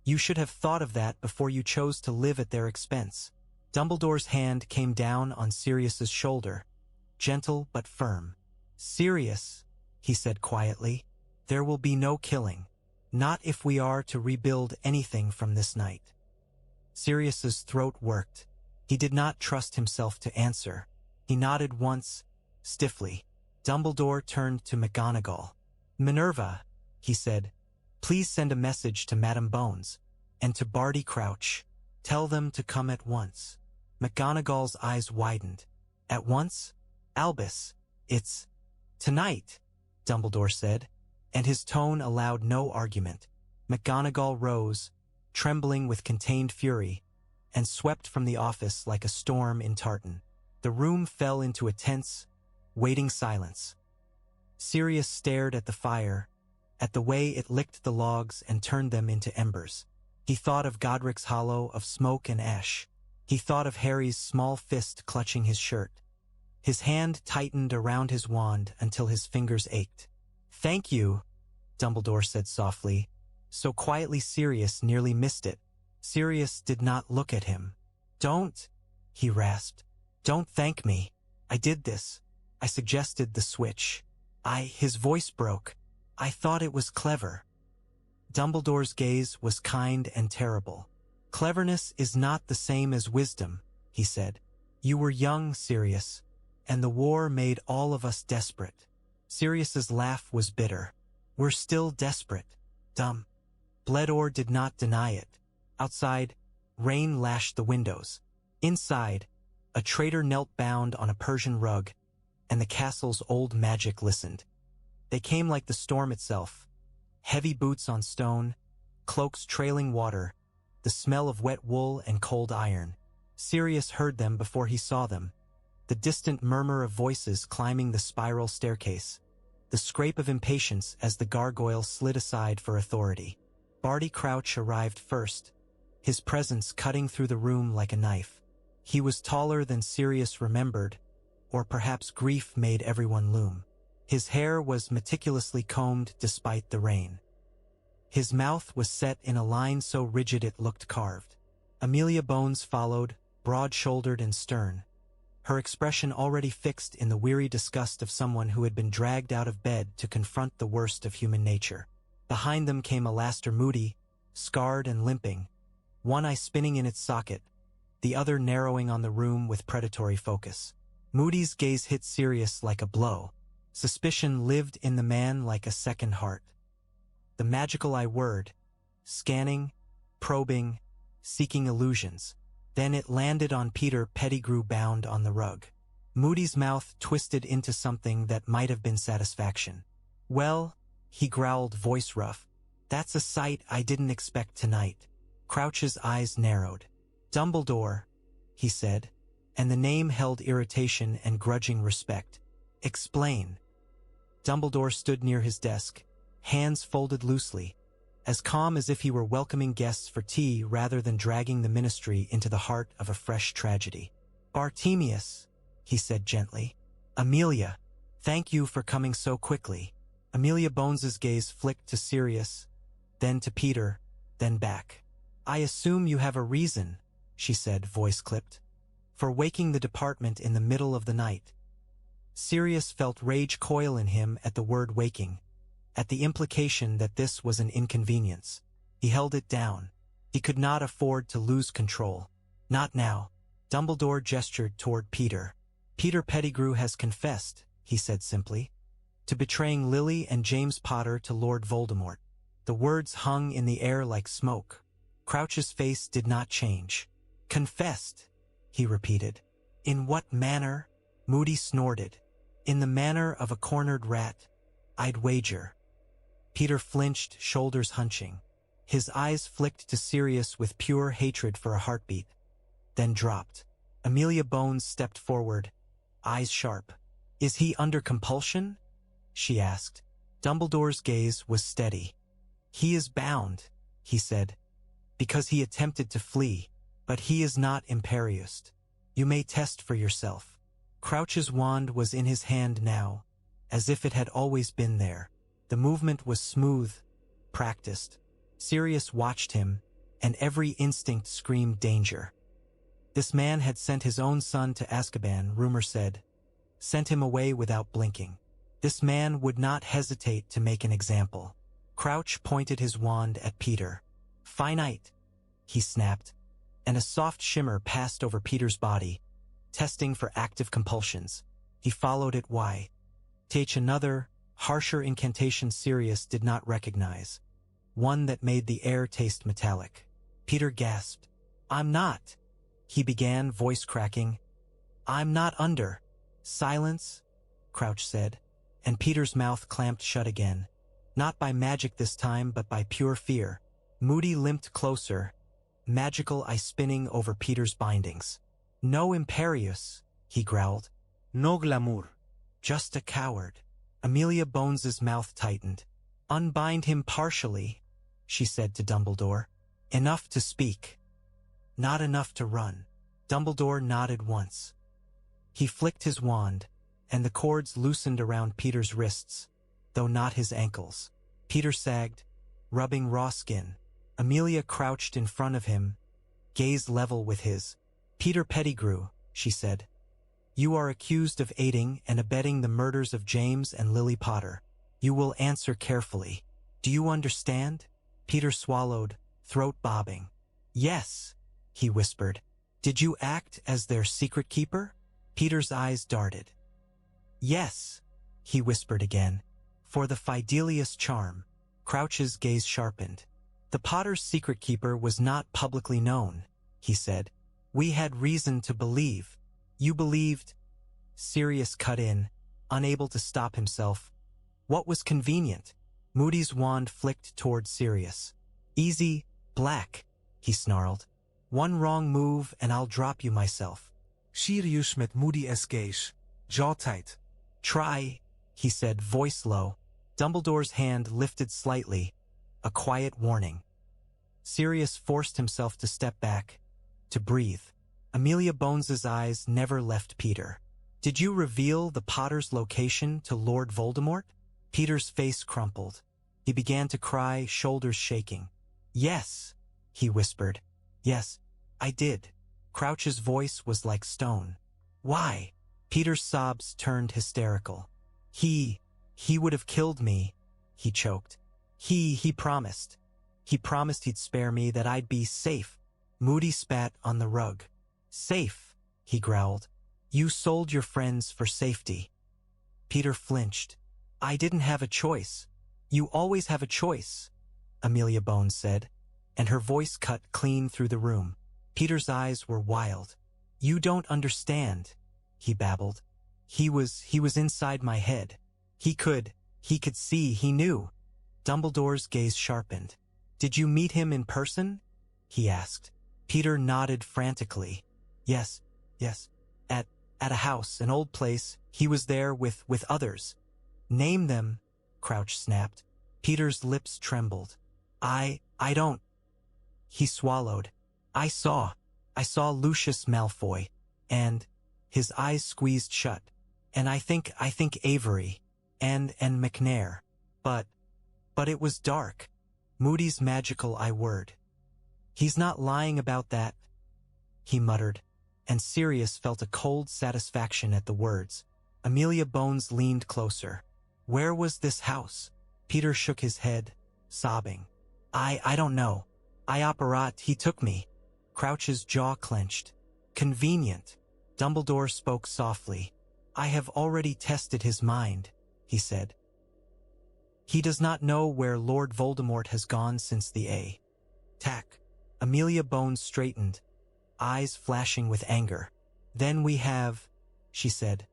Speaker 1: "You should have thought of that before you chose to live at their expense." Dumbledore's hand came down on Sirius's shoulder, gentle but firm. "Sirius," he said quietly, "there will be no killing. Not if we are to rebuild anything from this night." Sirius's throat worked. He did not trust himself to answer. He nodded once, stiffly. Dumbledore turned to McGonagall. "Minerva," he said, "please send a message to Madame Bones, and to Barty Crouch. Tell them to come at once." McGonagall's eyes widened. "At once? Albus, it's tonight," Dumbledore said, and his tone allowed no argument. McGonagall rose, trembling with contained fury, and swept from the office like a storm in tartan. The room fell into a tense, waiting silence. Sirius stared at the fire, at the way it licked the logs and turned them into embers. He thought of Godric's hollow of smoke and ash. He thought of Harry's small fist clutching his shirt. His hand tightened around his wand until his fingers ached. "Thank you," Dumbledore said softly, so quietly Sirius nearly missed it. Sirius did not look at him. "Don't," he rasped. "Don't thank me. I did this. I suggested the switch. His voice broke. "I thought it was clever." Dumbledore's gaze was kind and terrible. "Cleverness is not the same as wisdom," he said. "You were young, Sirius, and the war made all of us desperate." Sirius's laugh was bitter. "We're still desperate, Bledor did not deny it. Outside, rain lashed the windows. Inside, a traitor knelt bound on a Persian rug, and the castle's old magic listened. They came like the storm itself. Heavy boots on stone, cloaks trailing water, the smell of wet wool and cold iron. Sirius heard them before he saw them. The distant murmur of voices climbing the spiral staircase. The scrape of impatience as the gargoyle slid aside for authority. Barty Crouch arrived first, his presence cutting through the room like a knife. He was taller than Sirius remembered, or perhaps grief made everyone loom. His hair was meticulously combed despite the rain. His mouth was set in a line so rigid it looked carved. Amelia Bones followed, broad-shouldered and stern, her expression already fixed in the weary disgust of someone who had been dragged out of bed to confront the worst of human nature. Behind them came Alastair Moody, scarred and limping, one eye spinning in its socket, the other narrowing on the room with predatory focus. Moody's gaze hit Sirius like a blow. Suspicion lived in the man like a second heart. The magical eye word, scanning, probing, seeking illusions. Then it landed on Peter Pettigrew bound on the rug. Moody's mouth twisted into something that might have been satisfaction. "Well," he growled, voice rough, "that's a sight I didn't expect tonight." Crouch's eyes narrowed. "Dumbledore," he said, and the name held irritation and grudging respect. "Explain." Dumbledore stood near his desk, hands folded loosely, as calm as if he were welcoming guests for tea rather than dragging the ministry into the heart of a fresh tragedy. "Bartemius," he said gently. "Amelia, thank you for coming so quickly." Amelia Bones's gaze flicked to Sirius, then to Peter, then back. "I assume you have a reason," she said, voice clipped, "for waking the department in the middle of the night." Sirius felt rage coil in him at the word waking, at the implication that this was an inconvenience. He held it down. He could not afford to lose control. "Not now." Dumbledore gestured toward Peter. "Peter Pettigrew has confessed," he said simply, "to betraying Lily and James Potter to Lord Voldemort." The words hung in the air like smoke. Crouch's face did not change. "Confessed," he repeated. "In what manner?" Moody snorted. "In the manner of a cornered rat, I'd wager." Peter flinched, shoulders hunching. His eyes flicked to Sirius with pure hatred for a heartbeat, then dropped. Amelia Bones stepped forward, eyes sharp. "Is he under compulsion?" she asked. Dumbledore's gaze was steady. "He is bound," he said, "because he attempted to flee, but he is not imperious. You may test for yourself." Crouch's wand was in his hand now, as if it had always been there. The movement was smooth, practiced. Sirius watched him, and every instinct screamed danger. This man had sent his own son to Azkaban, rumor said. Sent him away without blinking. This man would not hesitate to make an example. Crouch pointed his wand at Peter. "Finite," he snapped, and a soft shimmer passed over Peter's body, testing for active compulsions. He followed it. Teach another, harsher incantation Sirius did not recognize, one that made the air taste metallic. Peter gasped. "I'm not," he began, voice cracking. "I'm not under." "Silence," Crouch said, and Peter's mouth clamped shut again. Not by magic this time, but by pure fear. Moody limped closer, magical eye spinning over Peter's bindings. "No imperious," he growled. "No glamour. Just a coward." Amelia Bones's mouth tightened. "Unbind him partially," she said to Dumbledore. "Enough to speak. Not enough to run." Dumbledore nodded once. He flicked his wand, and the cords loosened around Peter's wrists, though not his ankles. Peter sagged, rubbing raw skin. Amelia crouched in front of him, gaze level with his. "Peter Pettigrew," she said, "you are accused of aiding and abetting the murders of James and Lily Potter. You will answer carefully. Do you understand?" Peter swallowed, throat bobbing. "Yes," he whispered. "Did you act as their secret keeper?" Peter's eyes darted. "Yes," he whispered again. "For the Fidelius charm." Crouch's gaze sharpened. The Potter's secret keeper was not publicly known, he said. We had reason to believe. You believed... Sirius cut in, unable to stop himself. What was convenient? Moody's wand flicked toward Sirius. Easy, Black, he snarled. One wrong move and I'll drop you myself.
Speaker 2: Sirius met Moody gaze. Jaw tight.
Speaker 1: Try, he said, voice low. Dumbledore's hand lifted slightly, a quiet warning. Sirius forced himself to step back, to breathe. Amelia Bones's eyes never left Peter. Did you reveal the Potter's location to Lord Voldemort? Peter's face crumpled. He began to cry, shoulders shaking. Yes, he whispered. Yes, I did. Crouch's voice was like stone. Why? Peter's sobs turned hysterical. He would have killed me, he choked. He promised. He promised he'd spare me, that I'd be safe. Moody spat on the rug. Safe, he growled. You sold your friends for safety. Peter flinched. I didn't have a choice. You always have a choice, Amelia Bones said, and her voice cut clean through the room. Peter's eyes were wild. You don't understand, he babbled. He was inside my head. He could see, he knew. Dumbledore's gaze sharpened. Did you meet him in person? He asked. Peter nodded frantically. Yes. At a house, an old place. He was there with others. Name them, Crouch snapped. Peter's lips trembled. I don't. He swallowed. I saw Lucius Malfoy, and his eyes squeezed shut. And I think Avery, and McNair. But it was dark. Moody's magical word. He's not lying about that, he muttered, and Sirius felt a cold satisfaction at the words. Amelia Bones leaned closer. Where was this house? Peter shook his head, sobbing. I don't know. He took me. Crouch's jaw clenched. Convenient. Dumbledore spoke softly. I have already tested his mind, he said. He does not know where Lord Voldemort has gone since the attack. Amelia Bones straightened, eyes flashing with anger. Then we have, she said,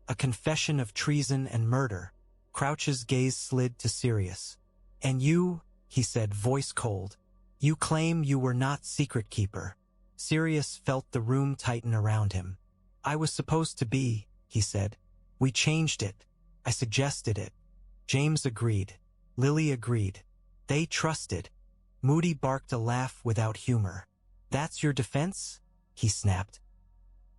Speaker 1: a confession of treason and murder. Crouch's gaze slid to Sirius. And you, he said, voice cold, you claim you were not secret keeper. Sirius felt the room tighten around him. I was supposed to be, he said. We changed it. I suggested it. James agreed. Lily agreed. They trusted. Moody barked a laugh without humor. That's your defense? He snapped.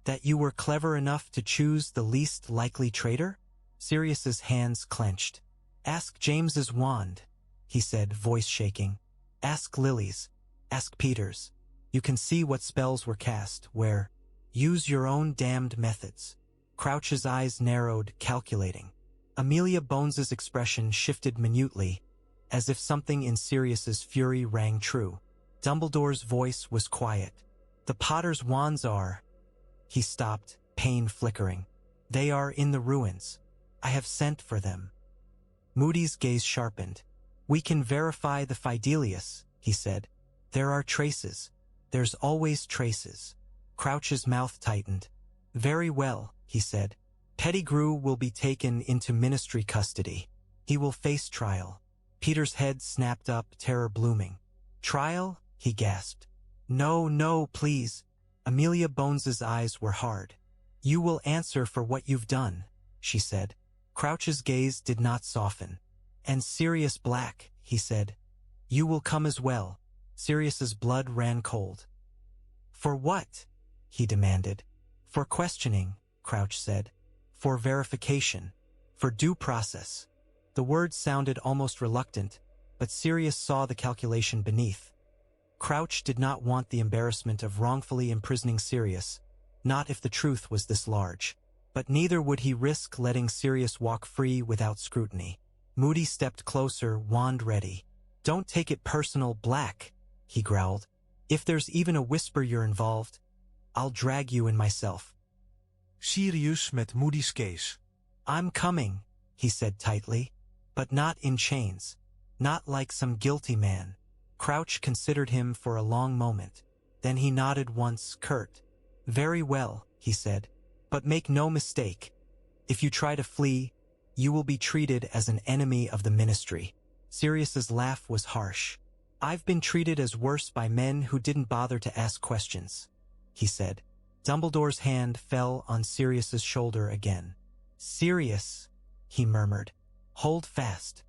Speaker 1: That you were clever enough to choose the least likely traitor? Sirius's hands clenched. Ask James's wand, he said, voice shaking. Ask Lily's. Ask Peter's. You can see what spells were cast, where. Use your own damned methods. Crouch's eyes narrowed, calculating. Amelia Bones's expression shifted minutely, as if something in Sirius's fury rang true. Dumbledore's voice was quiet. The Potter's wands are... He stopped, pain flickering. They are in the ruins. I have sent for them. Moody's gaze sharpened. We can verify the Fidelius, he said. There are traces. There's always traces. Crouch's mouth tightened. Very well, he said. Pettigrew will be taken into ministry custody. He will face trial. Peter's head snapped up, terror blooming. Trial? He gasped. No, please. Amelia Bones's eyes were hard. You will answer for what you've done, she said. Crouch's gaze did not soften. And Sirius Black, he said. You will come as well. Sirius's blood ran cold. For what? He demanded. For questioning, Crouch said. For verification. For due process. The words sounded almost reluctant, but Sirius saw the calculation beneath. Crouch did not want the embarrassment of wrongfully imprisoning Sirius, not if the truth was this large. But neither would he risk letting Sirius walk free without scrutiny. Moody stepped closer, wand ready. Don't take it personal, Black, he growled. If there's even a whisper you're involved, I'll drag you in myself.
Speaker 2: Sirius met Moody's gaze.
Speaker 1: I'm coming, he said tightly, but not in chains. Not like some guilty man. Crouch considered him for a long moment. Then he nodded once, curt. "Very well," he said. "But make no mistake. If you try to flee, you will be treated as an enemy of the Ministry." Sirius's laugh was harsh. "I've been treated as worse by men who didn't bother to ask questions," he said. Dumbledore's hand fell on Sirius's shoulder again. "Sirius," he murmured. "Hold fast."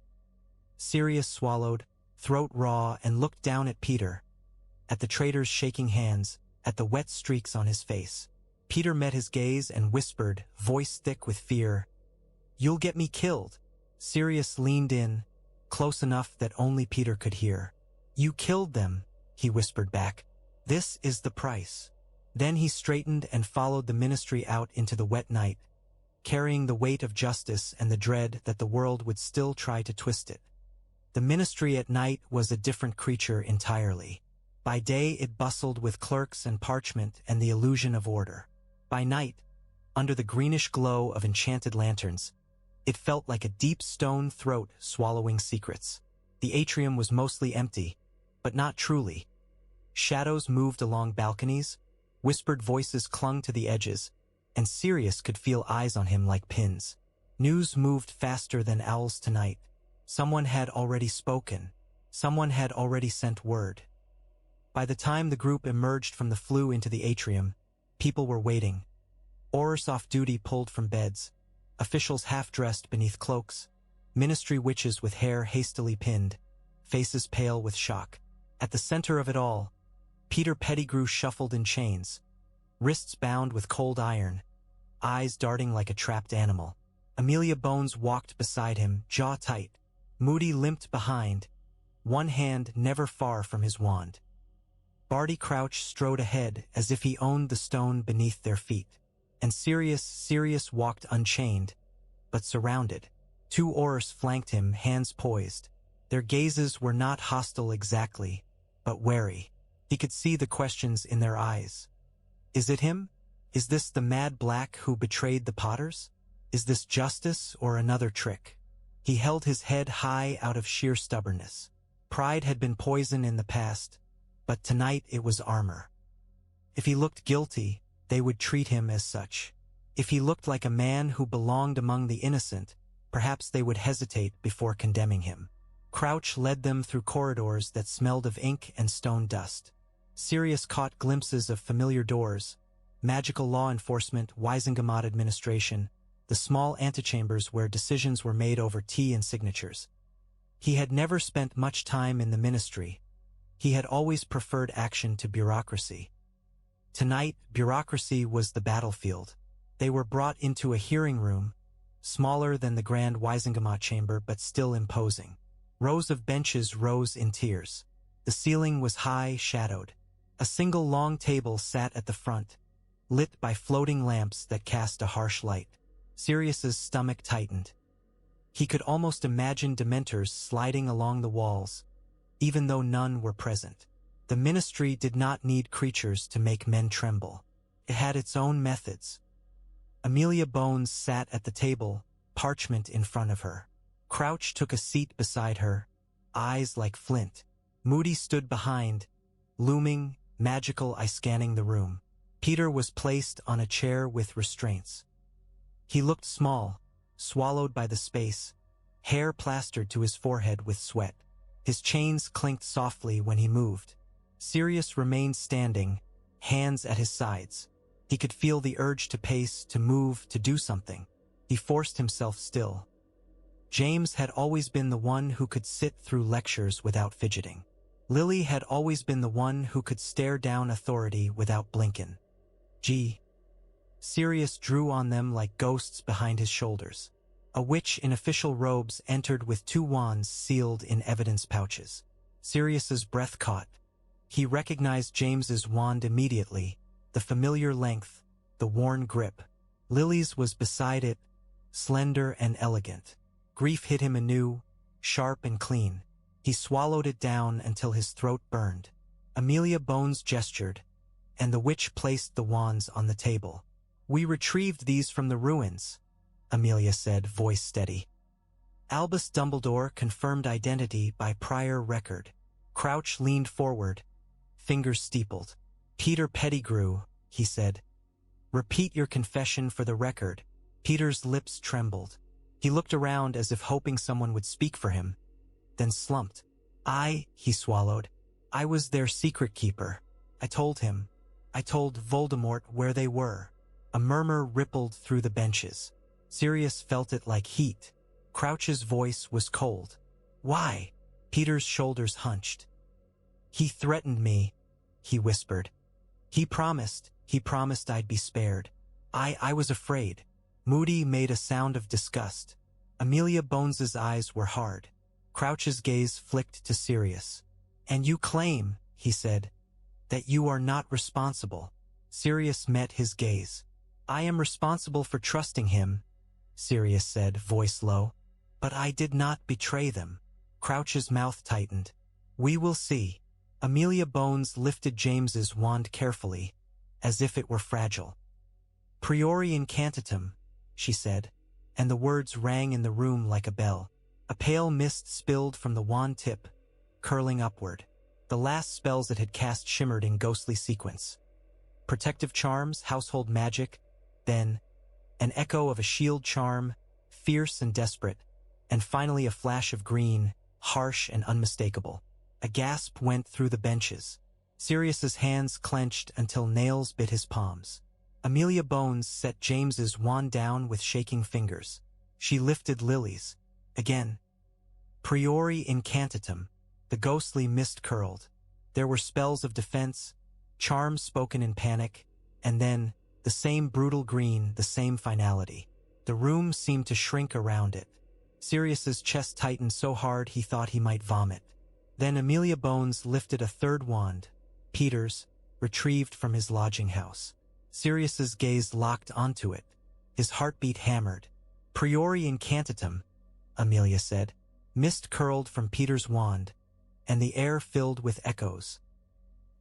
Speaker 1: Sirius swallowed, throat raw, and looked down at Peter, at the traitor's shaking hands, at the wet streaks on his face. Peter met his gaze and whispered, voice thick with fear, "You'll get me killed." Sirius leaned in, close enough that only Peter could hear. "You killed them," he whispered back. "This is the price." Then he straightened and followed the Ministry out into the wet night, carrying the weight of justice and the dread that the world would still try to twist it. The Ministry at night was a different creature entirely. By day it bustled with clerks and parchment and the illusion of order. By night, under the greenish glow of enchanted lanterns, it felt like a deep stone throat swallowing secrets. The atrium was mostly empty, but not truly. Shadows moved along balconies, whispered voices clung to the edges, and Sirius could feel eyes on him like pins. News moved faster than owls tonight. Someone had already spoken. Someone had already sent word. By the time the group emerged from the flue into the atrium, people were waiting. Aurors off duty pulled from beds, officials half-dressed beneath cloaks, Ministry witches with hair hastily pinned, faces pale with shock. At the center of it all, Peter Pettigrew shuffled in chains, wrists bound with cold iron, eyes darting like a trapped animal. Amelia Bones walked beside him, jaw tight. Moody limped behind, one hand never far from his wand. Barty Crouch strode ahead as if he owned the stone beneath their feet. And Sirius walked unchained, but surrounded. 2 Aurors flanked him, hands poised. Their gazes were not hostile exactly, but wary. He could see the questions in their eyes. Is it him? Is this the Mad Black who betrayed the Potters? Is this justice or another trick? He held his head high out of sheer stubbornness. Pride had been poison in the past, but tonight it was armor. If he looked guilty, they would treat him as such. If he looked like a man who belonged among the innocent, perhaps they would hesitate before condemning him. Crouch led them through corridors that smelled of ink and stone dust. Sirius caught glimpses of familiar doors, magical law enforcement, Wizengamot administration, the small antechambers where decisions were made over tea and signatures. He had never spent much time in the Ministry. He had always preferred action to bureaucracy. Tonight, bureaucracy was the battlefield. They were brought into a hearing room, smaller than the grand Wizengamot chamber but still imposing. Rows of benches rose in tiers. The ceiling was high, shadowed. A single long table sat at the front, lit by floating lamps that cast a harsh light. Sirius's stomach tightened. He could almost imagine Dementors sliding along the walls, even though none were present. The Ministry did not need creatures to make men tremble. It had its own methods. Amelia Bones sat at the table, parchment in front of her. Crouch took a seat beside her, eyes like flint. Moody stood behind, looming, magical eye scanning the room. Peter was placed on a chair with restraints. He looked small, swallowed by the space, hair plastered to his forehead with sweat. His chains clinked softly when he moved. Sirius remained standing, hands at his sides. He could feel the urge to pace, to move, to do something. He forced himself still. James had always been the one who could sit through lectures without fidgeting. Lily had always been the one who could stare down authority without blinking. Sirius drew on them like ghosts behind his shoulders. A witch in official robes entered with 2 wands sealed in evidence pouches. Sirius's breath caught. He recognized James's wand immediately, the familiar length, the worn grip. Lily's was beside it, slender and elegant. Grief hit him anew, sharp and clean. He swallowed it down until his throat burned. Amelia Bones gestured, and the witch placed the wands on the table. "We retrieved these from the ruins," Amelia said, voice steady. "Albus Dumbledore confirmed identity by prior record." Crouch leaned forward, fingers steepled. "Peter Pettigrew," he said. "Repeat your confession for the record." Peter's lips trembled. He looked around as if hoping someone would speak for him, then slumped. He swallowed. "I was their secret keeper. I told Voldemort where they were." A murmur rippled through the benches. Sirius felt it like heat. Crouch's voice was cold. "Why?" Peter's shoulders hunched. "He threatened me," he whispered. He promised I'd be spared. I was afraid." Moody made a sound of disgust. Amelia Bones's eyes were hard. Crouch's gaze flicked to Sirius. "And you claim," he said, "that you are not responsible." Sirius met his gaze. "I am responsible for trusting him," Sirius said, voice low. "But I did not betray them." Crouch's mouth tightened. "We will see." Amelia Bones lifted James's wand carefully, as if it were fragile. "Priori incantatem," she said, and the words rang in the room like a bell. A pale mist spilled from the wand tip, curling upward. The last spells it had cast shimmered in ghostly sequence. Protective charms, household magic, then an echo of a shield charm, fierce and desperate, and finally a flash of green, harsh and unmistakable. A gasp went through the benches. Sirius's hands clenched until nails bit his palms. Amelia Bones set James's wand down with shaking fingers. She lifted Lily's. Again. Priori incantatem. The ghostly mist curled. There were spells of defense, charms spoken in panic, and then, the same brutal green, the same finality. The room seemed to shrink around it. Sirius's chest tightened so hard he thought he might vomit. Then Amelia Bones lifted a third wand, Peter's, retrieved from his lodging house. Sirius's gaze locked onto it. His heartbeat hammered. "Priori incantatem," Amelia said. Mist curled from Peter's wand, and the air filled with echoes.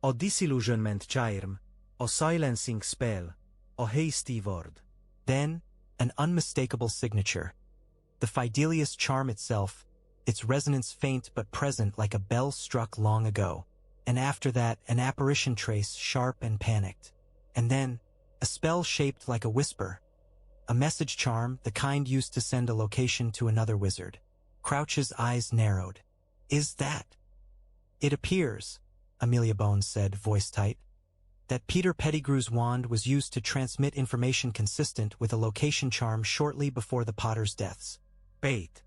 Speaker 2: "O disillusionment charm, o silencing spell, o hasty word."
Speaker 1: Then, an unmistakable signature. The Fidelius charm itself, its resonance faint but present like a bell struck long ago. And after that, an apparition trace, sharp and panicked. And then, a spell shaped like a whisper. A message charm, the kind used to send a location to another wizard. Crouch's eyes narrowed. "Is that?" "It appears," Amelia Bones said, voice tight, "that Peter Pettigrew's wand was used to transmit information consistent with a location charm shortly before the Potter's deaths."
Speaker 2: "Bait."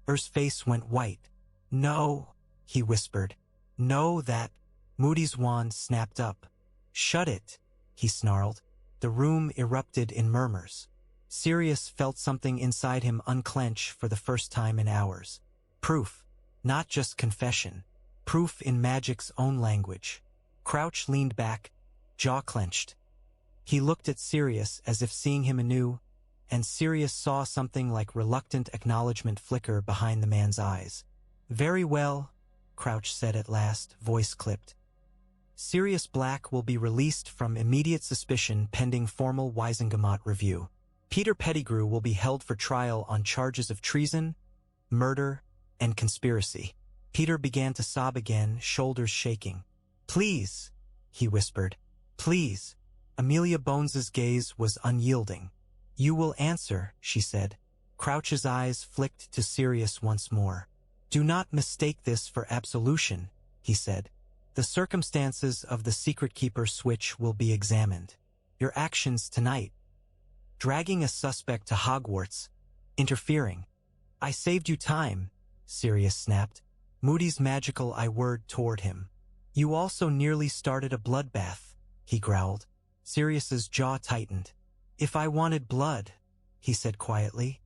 Speaker 1: Er's face went white. "No," he whispered. "No, that—" Moody's wand snapped up. "Shut it," he snarled. The room erupted in murmurs. Sirius felt something inside him unclench for the first time in hours. Proof. Not just confession. Proof in magic's own language. Crouch leaned back, jaw clenched. He looked at Sirius as if seeing him anew, and Sirius saw something like reluctant acknowledgement flicker behind the man's eyes. "Very well," Crouch said at last, voice clipped. "Sirius Black will be released from immediate suspicion pending formal Wizengamot review. Peter Pettigrew will be held for trial on charges of treason, murder, and conspiracy." Peter began to sob again, shoulders shaking. "Please," he whispered. "Please." Amelia Bones's gaze was unyielding. "You will answer," she said. Crouch's eyes flicked to Sirius once more. "Do not mistake this for absolution," he said. "The circumstances of the Secret Keeper switch will be examined. Your actions tonight. Dragging a suspect to Hogwarts. Interfering. I saved you time," Sirius snapped. Moody's magical eye whirred toward him. "You also nearly started a bloodbath," he growled. Sirius's jaw tightened. "If I wanted blood," he said quietly,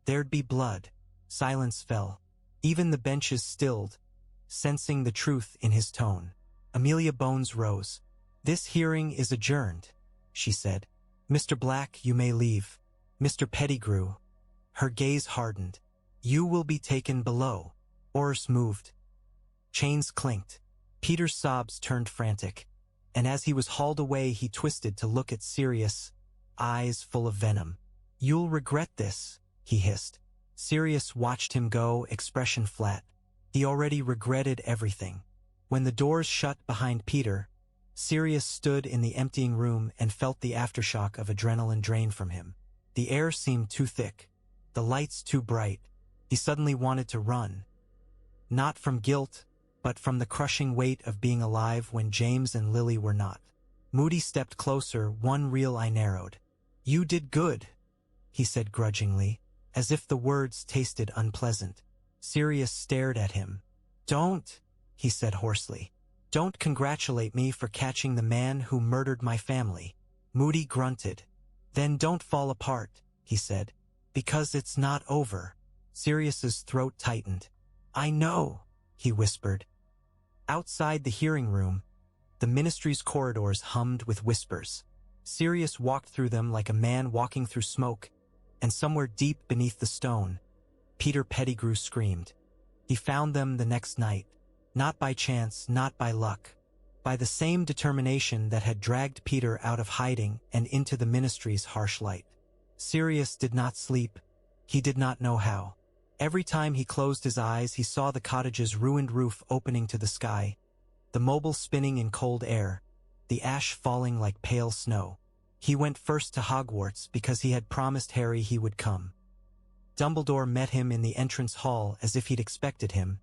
Speaker 1: "there'd be blood." Silence fell. Even the benches stilled, sensing the truth in his tone. Amelia Bones rose. "This hearing is adjourned," she said. "Mr. Black, you may leave. Mr. Pettigrew." Her gaze hardened. "You will be taken below." Oars moved. Chains clinked. Peter's sobs turned frantic, and as he was hauled away he twisted to look at Sirius, eyes full of venom. "You'll regret this," he hissed. Sirius watched him go, expression flat. He already regretted everything. When the doors shut behind Peter, Sirius stood in the emptying room and felt the aftershock of adrenaline drain from him. The air seemed too thick, the lights too bright. He suddenly wanted to run. Not from guilt, but from the crushing weight of being alive when James and Lily were not. Moody stepped closer, one real eye narrowed. "You did good," he said grudgingly, as if the words tasted unpleasant. Sirius stared at him. "Don't," he said hoarsely. "Don't congratulate me for catching the man who murdered my family." Moody grunted. "Then don't fall apart," he said, "because it's not over." Sirius's throat tightened. "I know," he whispered. Outside the hearing room, the ministry's corridors hummed with whispers. Sirius walked through them like a man walking through smoke, and somewhere deep beneath the stone, Peter Pettigrew screamed. He found them the next night, not by chance, not by luck, by the same determination that had dragged Peter out of hiding and into the ministry's harsh light. Sirius did not sleep. He did not know how. Every time he closed his eyes, he saw the cottage's ruined roof opening to the sky, the mobile spinning in cold air, the ash falling like pale snow. He went first to Hogwarts because he had promised Harry he would come. Dumbledore met him in the entrance hall as if he'd expected him,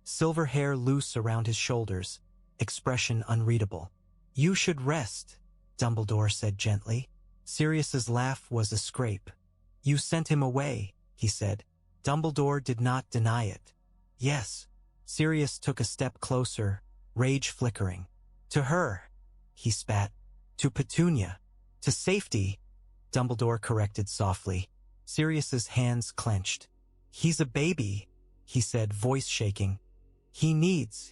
Speaker 1: silver hair loose around his shoulders, expression unreadable. "You should rest," Dumbledore said gently. Sirius's laugh was a scrape. "You sent him away," he said. Dumbledore did not deny it. "Yes." Sirius took a step closer, rage flickering. "To her," he spat. "To Petunia. To safety," Dumbledore corrected softly. Sirius's hands clenched. "He's a baby," he said, voice shaking. He needs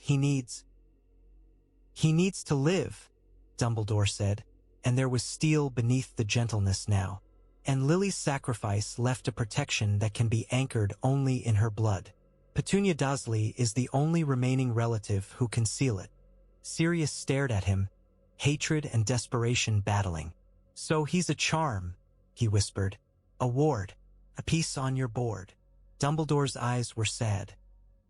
Speaker 1: to live," Dumbledore said, and there was steel beneath the gentleness now. "And Lily's sacrifice left a protection that can be anchored only in her blood. Petunia Dursley is the only remaining relative who can seal it." Sirius stared at him, hatred and desperation battling. "So he's a charm," he whispered. "A ward, a piece on your board." Dumbledore's eyes were sad.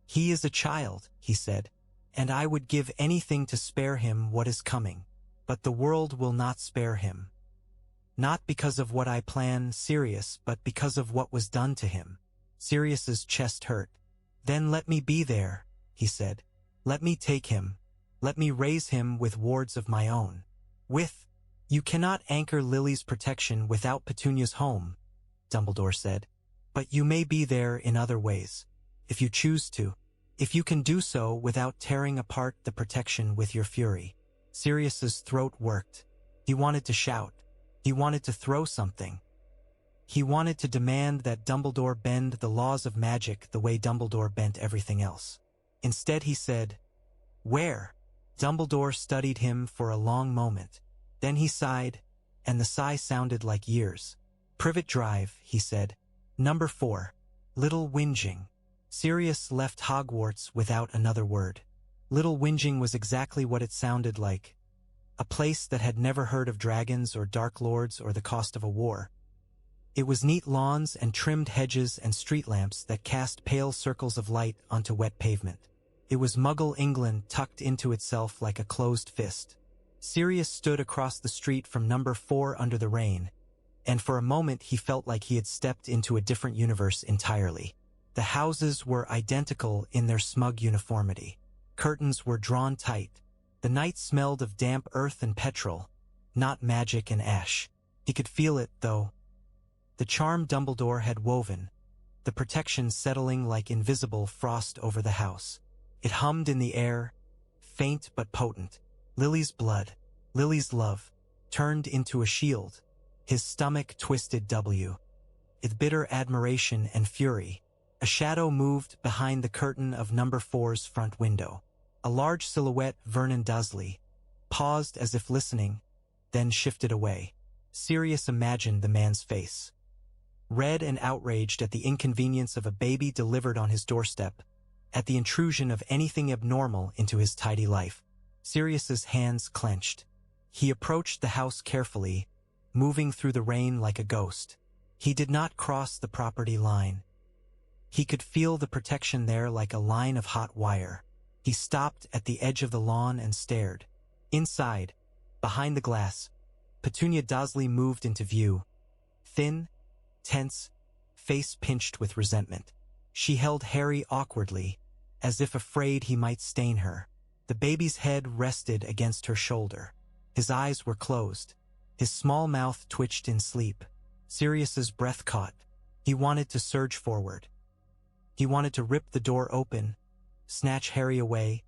Speaker 1: "He is a child," he said, "and I would give anything to spare him what is coming. But the world will not spare him. Not because of what I plan, Sirius, but because of what was done to him." Sirius's chest hurt. "Then let me be there," he said. "Let me take him. Let me raise him with wards of my own. You cannot anchor Lily's protection without Petunia's home," Dumbledore said. "But you may be there in other ways, if you choose to. If you can do so without tearing apart the protection with your fury." Sirius's throat worked. He wanted to shout. He wanted to throw something. He wanted to demand that Dumbledore bend the laws of magic the way Dumbledore bent everything else. Instead he said, "Where?" Dumbledore studied him for a long moment. Then he sighed, and the sigh sounded like years. "Privet Drive," he said. "Number 4. Little Whinging." Sirius left Hogwarts without another word. Little Whinging was exactly what it sounded like. A place that had never heard of dragons or dark lords or the cost of a war. It was neat lawns and trimmed hedges and street lamps that cast pale circles of light onto wet pavement. It was Muggle England tucked into itself like a closed fist. Sirius stood across the street from number 4 under the rain, and for a moment he felt like he had stepped into a different universe entirely. The houses were identical in their smug uniformity. Curtains were drawn tight. The night smelled of damp earth and petrol, not magic and ash. He could feel it, though. The charm Dumbledore had woven, the protection settling like invisible frost over the house. It hummed in the air, faint but potent. Lily's blood, Lily's love, turned into a shield. His stomach twisted with bitter admiration and fury. A shadow moved behind the curtain of number 4's front window. A large silhouette, Vernon Dursley, paused as if listening, then shifted away. Sirius imagined the man's face. Red and outraged at the inconvenience of a baby delivered on his doorstep, at the intrusion of anything abnormal into his tidy life. Sirius's hands clenched. He approached the house carefully, moving through the rain like a ghost. He did not cross the property line. He could feel the protection there like a line of hot wire. He stopped at the edge of the lawn and stared. Inside, behind the glass, Petunia Dawsley moved into view. Thin, tense, face pinched with resentment. She held Harry awkwardly, as if afraid he might stain her. The baby's head rested against her shoulder. His eyes were closed. His small mouth twitched in sleep. Sirius's breath caught. He wanted to surge forward. He wanted to rip the door open, snatch Harry away,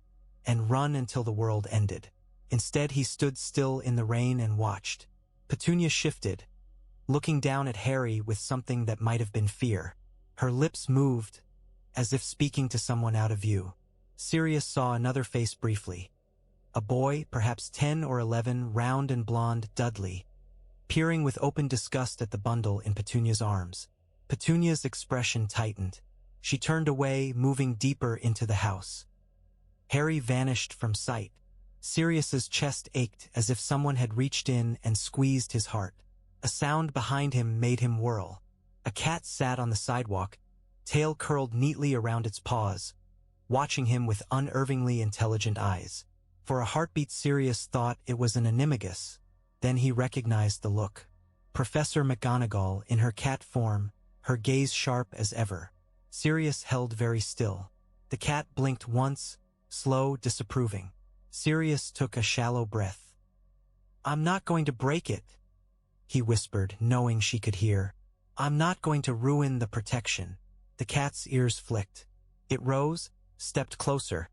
Speaker 1: and run until the world ended. Instead, he stood still in the rain and watched. Petunia shifted, looking down at Harry with something that might have been fear. Her lips moved, as if speaking to someone out of view. Sirius saw another face briefly. A boy, perhaps 10 or 11, round and blonde, Dudley, peering with open disgust at the bundle in Petunia's arms. Petunia's expression tightened. She turned away, moving deeper into the house. Harry vanished from sight. Sirius's chest ached as if someone had reached in and squeezed his heart. A sound behind him made him whirl. A cat sat on the sidewalk, tail curled neatly around its paws, watching him with unervingly intelligent eyes. For a heartbeat, Sirius thought it was an animagus. Then he recognized the look. Professor McGonagall in her cat form, her gaze sharp as ever. Sirius held very still. The cat blinked once, slow, disapproving. Sirius took a shallow breath. "I'm not going to break it," he whispered, knowing she could hear. "I'm not going to ruin the protection." The cat's ears flicked. It rose, stepped closer,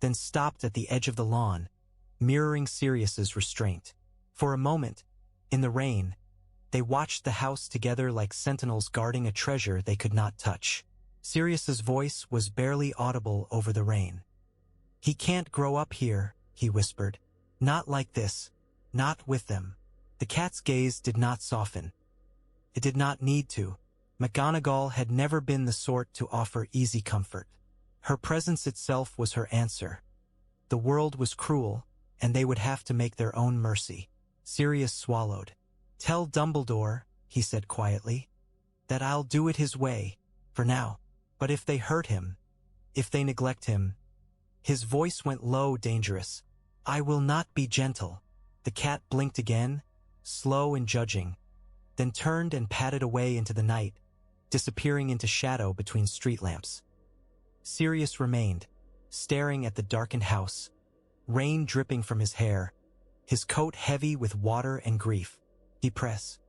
Speaker 1: then stopped at the edge of the lawn, mirroring Sirius's restraint. For a moment, in the rain, they watched the house together like sentinels guarding a treasure they could not touch. Sirius's voice was barely audible over the rain. "He can't grow up here," he whispered. "Not like this. Not with them." The cat's gaze did not soften. It did not need to. McGonagall had never been the sort to offer easy comfort. Her presence itself was her answer. The world was cruel, and they would have to make their own mercy. Sirius swallowed. "Tell Dumbledore," he said quietly, "that I'll do it his way, for now. But if they hurt him, if they neglect him—" His voice went low, dangerous. "I will not be gentle." The cat blinked again, slow and judging, then turned and padded away into the night, disappearing into shadow between street lamps. Sirius remained, staring at the darkened house, rain dripping from his hair, his coat heavy with water and grief. He pressed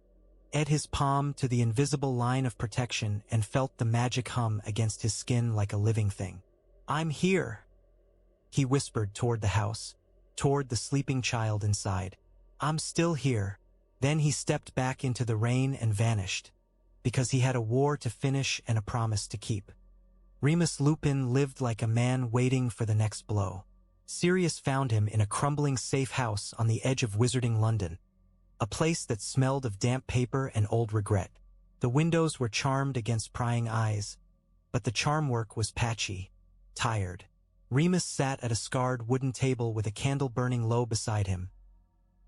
Speaker 1: his palm to the invisible line of protection and felt the magic hum against his skin like a living thing. "I'm here," he whispered toward the house, toward the sleeping child inside. "I'm still here." Then he stepped back into the rain and vanished, because he had a war to finish and a promise to keep. Remus Lupin lived like a man waiting for the next blow. Sirius found him in a crumbling safe house on the edge of Wizarding London, a place that smelled of damp paper and old regret. The windows were charmed against prying eyes, but the charm work was patchy, tired. Remus sat at a scarred wooden table with a candle burning low beside him.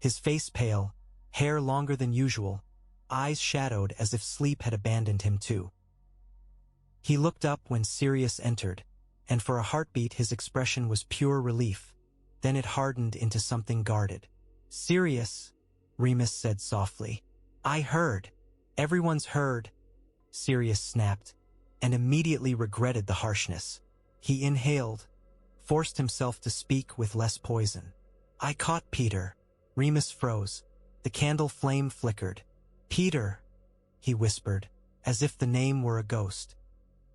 Speaker 1: His face pale, hair longer than usual, eyes shadowed as if sleep had abandoned him too. He looked up when Sirius entered, and for a heartbeat his expression was pure relief. Then it hardened into something guarded. "Sirius," Remus said softly. "I heard." "Everyone's heard," Sirius snapped, and immediately regretted the harshness. He inhaled, forced himself to speak with less poison. "I caught Peter." Remus froze. The candle flame flickered. "Peter," he whispered, as if the name were a ghost.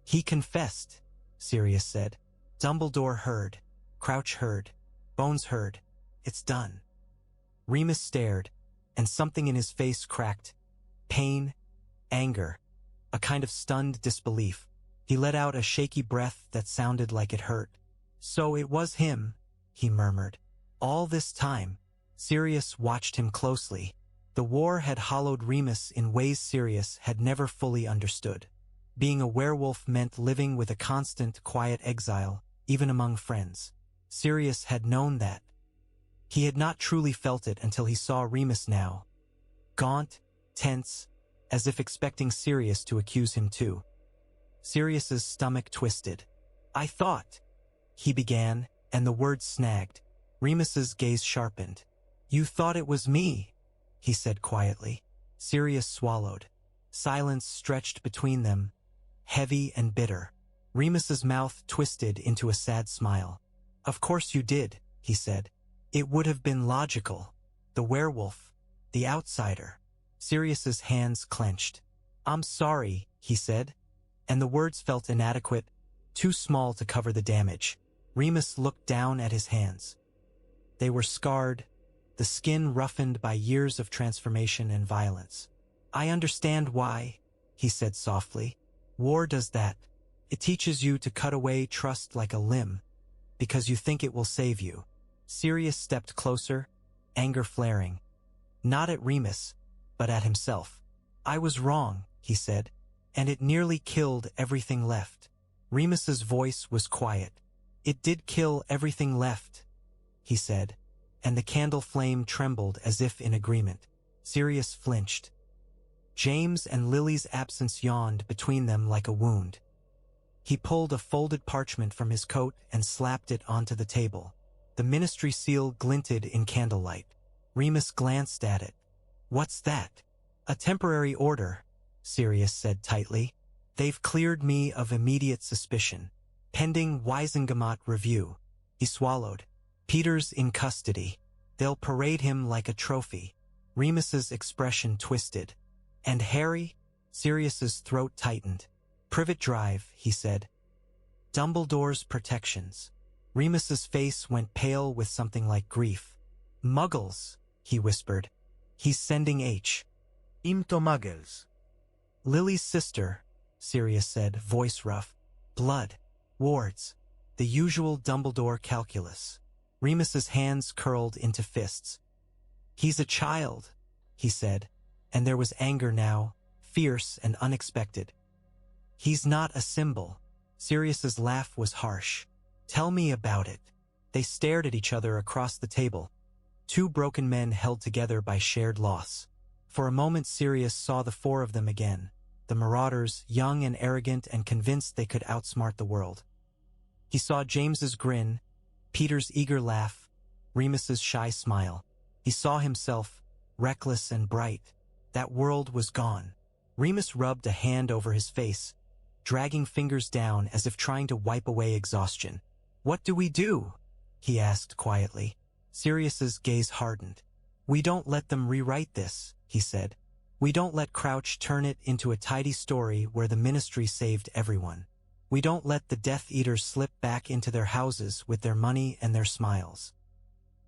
Speaker 1: "He confessed," Sirius said. "Dumbledore heard. Crouch heard. Bones heard. It's done." Remus stared, and something in his face cracked. Pain, anger, a kind of stunned disbelief. He let out a shaky breath that sounded like it hurt. "So it was him," he murmured. "All this time." Sirius watched him closely. The war had hollowed Remus in ways Sirius had never fully understood. Being a werewolf meant living with a constant, quiet exile, even among friends. Sirius had known that. He had not truly felt it until he saw Remus now, gaunt, tense, as if expecting Sirius to accuse him too. Sirius's stomach twisted. "I thought," he began, and the word snagged. Remus's gaze sharpened. "You thought it was me," he said quietly. Sirius swallowed. Silence stretched between them, heavy and bitter. Remus's mouth twisted into a sad smile. "Of course you did," he said. "It would have been logical. The werewolf, the outsider." Sirius's hands clenched. "I'm sorry," he said, and the words felt inadequate, too small to cover the damage. Remus looked down at his hands. They were scarred, the skin roughened by years of transformation and violence. "I understand why," he said softly. "War does that. It teaches you to cut away trust like a limb, because you think it will save you." Sirius stepped closer, anger flaring. Not at Remus, but at himself. "I was wrong," he said, "and it nearly killed everything left." Remus's voice was quiet. "It did kill everything left," he said, and the candle flame trembled as if in agreement. Sirius flinched. James and Lily's absence yawned between them like a wound. He pulled a folded parchment from his coat and slapped it onto the table. The ministry seal glinted in candlelight. Remus glanced at it. "What's that?" "A temporary order," Sirius said tightly. "They've cleared me of immediate suspicion. Pending Wizengamot review." He swallowed. "Peter's in custody. They'll parade him like a trophy." Remus's expression twisted. "And Harry?" Sirius's throat tightened. "Privet Drive," he said. "Dumbledore's protections." Remus's face went pale with something like grief. "Muggles," he whispered. "He's sending H.
Speaker 2: Imto muggles."
Speaker 1: "Lily's sister," Sirius said, voice rough. "Blood. Wards. The usual Dumbledore calculus." Remus's hands curled into fists. "He's a child," he said, and there was anger now, fierce and unexpected. "He's not a symbol." Sirius's laugh was harsh. "Tell me about it." They stared at each other across the table. Two broken men held together by shared loss. For a moment Sirius saw the four of them again, the Marauders, young and arrogant and convinced they could outsmart the world. He saw James's grin, Peter's eager laugh, Remus's shy smile. He saw himself, reckless and bright. That world was gone. Remus rubbed a hand over his face, dragging fingers down as if trying to wipe away exhaustion. "What do we do?" he asked quietly. Sirius's gaze hardened. "We don't let them rewrite this," he said. "We don't let Crouch turn it into a tidy story where the ministry saved everyone. We don't let the Death Eaters slip back into their houses with their money and their smiles."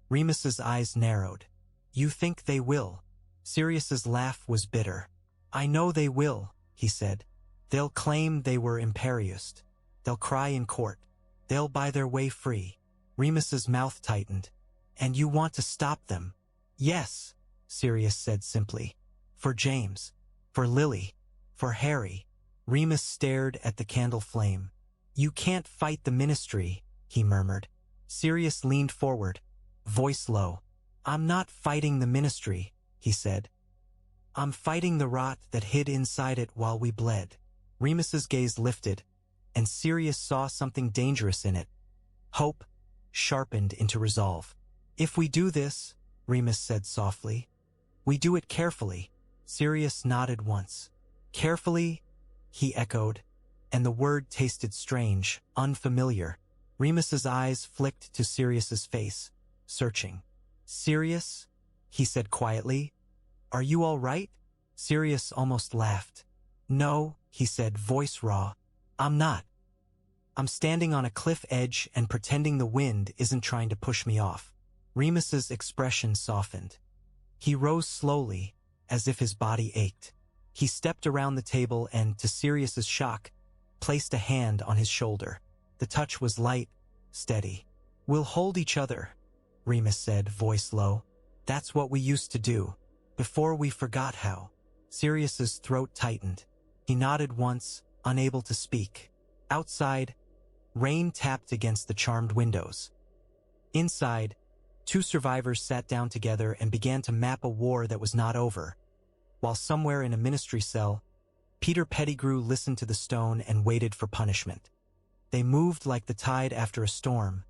Speaker 1: Remus's eyes narrowed. "You think they will?" Sirius's laugh was bitter. "I know they will," he said. "They'll claim they were imperieused. They'll cry in court. They'll buy their way free." Remus's mouth tightened. "And you want to stop them?" "Yes," Sirius said simply. "For James. For Lily. For Harry." Remus stared at the candle flame. "You can't fight the ministry," he murmured. Sirius leaned forward, voice low. "I'm not fighting the ministry," he said. "I'm fighting the rot that hid inside it while we bled." Remus's gaze lifted, and Sirius saw something dangerous in it. Hope sharpened into resolve. "If we do this," Remus said softly, "we do it carefully." Sirius nodded once. "Carefully?" he echoed, and the word tasted strange, unfamiliar. Remus's eyes flicked to Sirius's face, searching. "Sirius?" he said quietly. "Are you all right?" Sirius almost laughed. "No," he said, voice raw. "I'm not. I'm standing on a cliff edge and pretending the wind isn't trying to push me off." Remus's expression softened. He rose slowly, as if his body ached. He stepped around the table and, to Sirius's shock, placed a hand on his shoulder. The touch was light, steady. "We'll hold each other," Remus said, voice low. "That's what we used to do, before we forgot how." Sirius's throat tightened. He nodded once, unable to speak. Outside, rain tapped against the charmed windows. Inside, two survivors sat down together and began to map a war that was not over, while somewhere in a ministry cell, Peter Pettigrew listened to the stone and waited for punishment. They moved like the tide after a storm,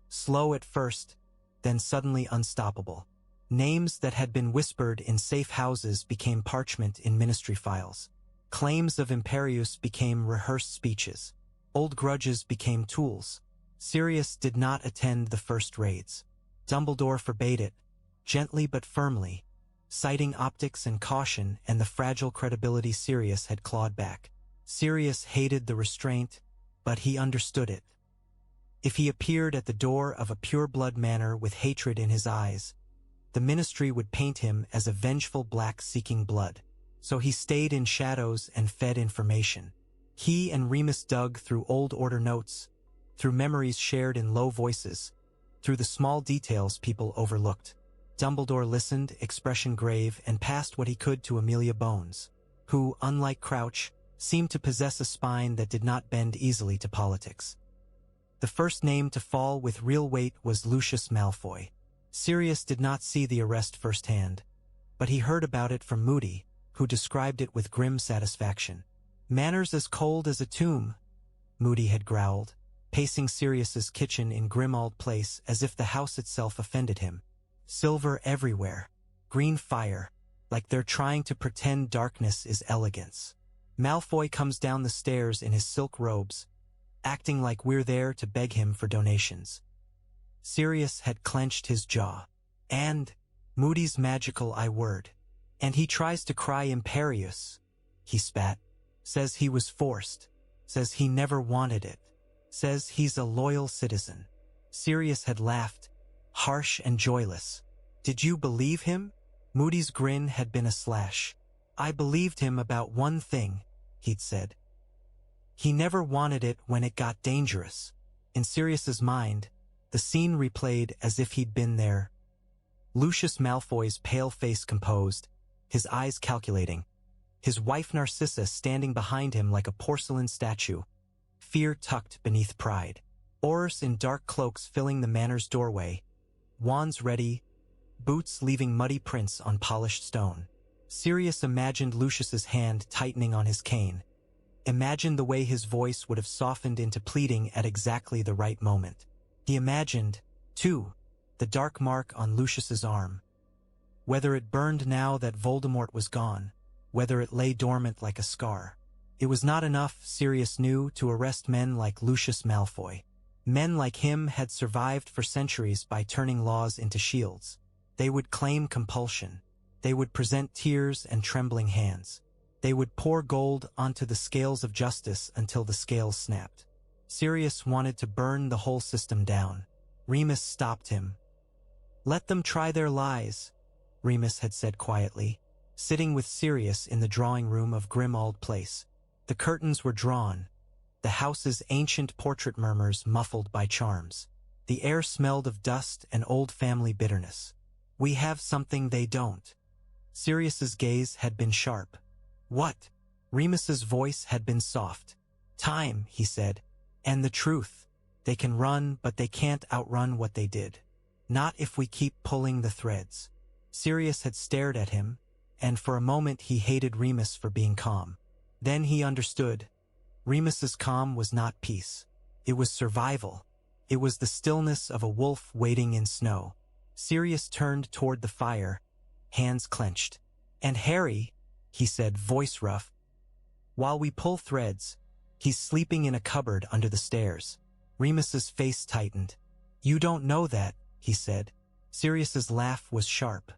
Speaker 1: slow at first, then suddenly unstoppable. Names that had been whispered in safe houses became parchment in ministry files. Claims of Imperius became rehearsed speeches. Old grudges became tools. Sirius did not attend the first raids. Dumbledore forbade it, gently but firmly, citing optics and caution and the fragile credibility Sirius had clawed back. Sirius hated the restraint, but he understood it. If he appeared at the door of a pure-blood manor with hatred in his eyes, the ministry would paint him as a vengeful black seeking blood. So he stayed in shadows and fed information. He and Remus dug through old order notes, through memories shared in low voices, through the small details people overlooked. Dumbledore listened, expression grave, and passed what he could to Amelia Bones, who, unlike Crouch, seemed to possess a spine that did not bend easily to politics. The first name to fall with real weight was Lucius Malfoy. Sirius did not see the arrest firsthand, but he heard about it from Moody, who described it with grim satisfaction. "Manners as cold as a tomb," Moody had growled, pacing Sirius's kitchen in Grimmauld Place as if the house itself offended him. "Silver everywhere, green fire, like they're trying to pretend darkness is elegance. Malfoy comes down the stairs in his silk robes, acting like we're there to beg him for donations." Sirius had clenched his jaw. "And Moody's magical I-word. And he tries to cry Imperius," he spat. "Says he was forced. Says he never wanted it. Says he's a loyal citizen." Sirius had laughed, harsh and joyless. "Did you believe him?" Moody's grin had been a slash. "I believed him about one thing," he'd said. "He never wanted it when it got dangerous." In Sirius's mind, the scene replayed as if he'd been there. Lucius Malfoy's pale face composed, his eyes calculating, his wife Narcissa standing behind him like a porcelain statue, fear tucked beneath pride. Aurors in dark cloaks filling the manor's doorway, wands ready, boots leaving muddy prints on polished stone. Sirius imagined Lucius's hand tightening on his cane, imagined the way his voice would have softened into pleading at exactly the right moment. He imagined, too, the dark mark on Lucius's arm. Whether it burned now that Voldemort was gone, whether it lay dormant like a scar. It was not enough, Sirius knew, to arrest men like Lucius Malfoy. Men like him had survived for centuries by turning laws into shields. They would claim compulsion. They would present tears and trembling hands. They would pour gold onto the scales of justice until the scales snapped. Sirius wanted to burn the whole system down. Remus stopped him. "Let them try their lies," Remus had said quietly, sitting with Sirius in the drawing room of Grimmauld Place. The curtains were drawn, the house's ancient portrait murmurs muffled by charms. The air smelled of dust and old family bitterness. "We have something they don't." Sirius's gaze had been sharp. "What?" Remus's voice had been soft. "Time," he said. "And the truth. They can run, but they can't outrun what they did. Not if we keep pulling the threads." Sirius had stared at him, and for a moment he hated Remus for being calm. Then he understood. Remus's calm was not peace. It was survival. It was the stillness of a wolf waiting in snow. Sirius turned toward the fire, hands clenched. "And Harry," he said, voice rough, "while we pull threads, he's sleeping in a cupboard under the stairs." Remus's face tightened. "You don't know that," he said. Sirius's laugh was sharp.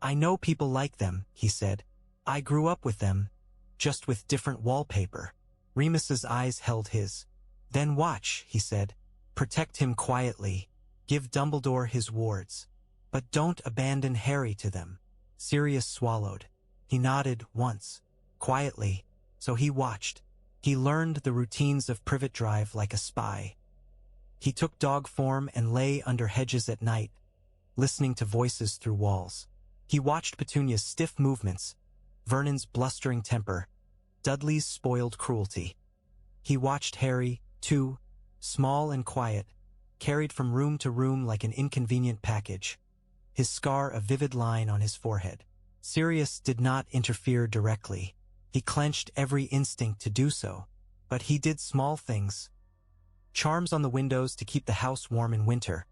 Speaker 1: "I know people like them," he said. "I grew up with them, just with different wallpaper." Remus's eyes held his. "Then watch," he said. "Protect him quietly. Give Dumbledore his wards. But don't abandon Harry to them." Sirius swallowed. He nodded once, quietly, so he watched. He learned the routines of Privet Drive like a spy. He took dog form and lay under hedges at night, listening to voices through walls. He watched Petunia's stiff movements, Vernon's blustering temper, Dudley's spoiled cruelty. He watched Harry, too, small and quiet, carried from room to room like an inconvenient package, his scar a vivid line on his forehead. Sirius did not interfere directly. He clenched every instinct to do so, but he did small things. Charms on the windows to keep the house warm in winter,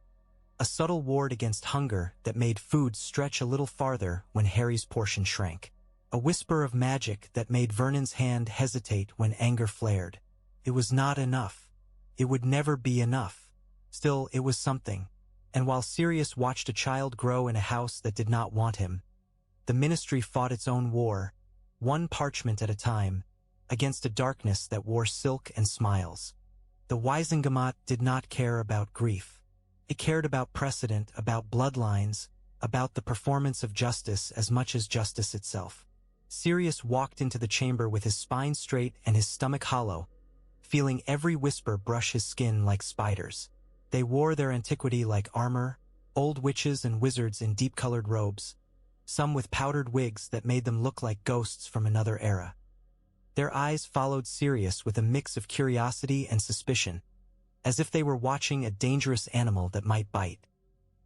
Speaker 1: a subtle ward against hunger that made food stretch a little farther when Harry's portion shrank. A whisper of magic that made Vernon's hand hesitate when anger flared. It was not enough. It would never be enough. Still, it was something. And while Sirius watched a child grow in a house that did not want him, the Ministry fought its own war, one parchment at a time, against a darkness that wore silk and smiles. The Wizengamot did not care about grief. It cared about precedent, about bloodlines, about the performance of justice as much as justice itself. Sirius walked into the chamber with his spine straight and his stomach hollow, feeling every whisper brush his skin like spiders. They wore their antiquity like armor, old witches and wizards in deep-colored robes, some with powdered wigs that made them look like ghosts from another era. Their eyes followed Sirius with a mix of curiosity and suspicion, as if they were watching a dangerous animal that might bite.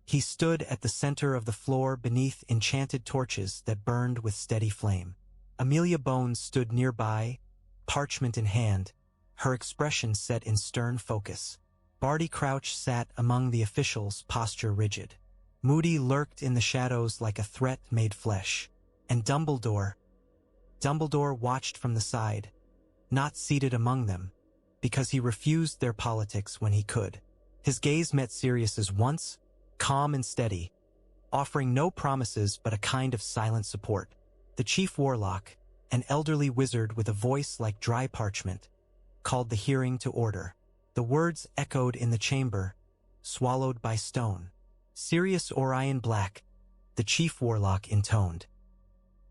Speaker 1: He stood at the center of the floor beneath enchanted torches that burned with steady flame. Amelia Bones stood nearby, parchment in hand, her expression set in stern focus. Barty Crouch sat among the officials, posture rigid. Moody lurked in the shadows like a threat made flesh. And Dumbledore watched from the side, not seated among them, because he refused their politics when he could. His gaze met Sirius's once, calm and steady, offering no promises but a kind of silent support. The chief warlock, an elderly wizard with a voice like dry parchment, called the hearing to order. The words echoed in the chamber, swallowed by stone. Sirius Black, the chief warlock intoned.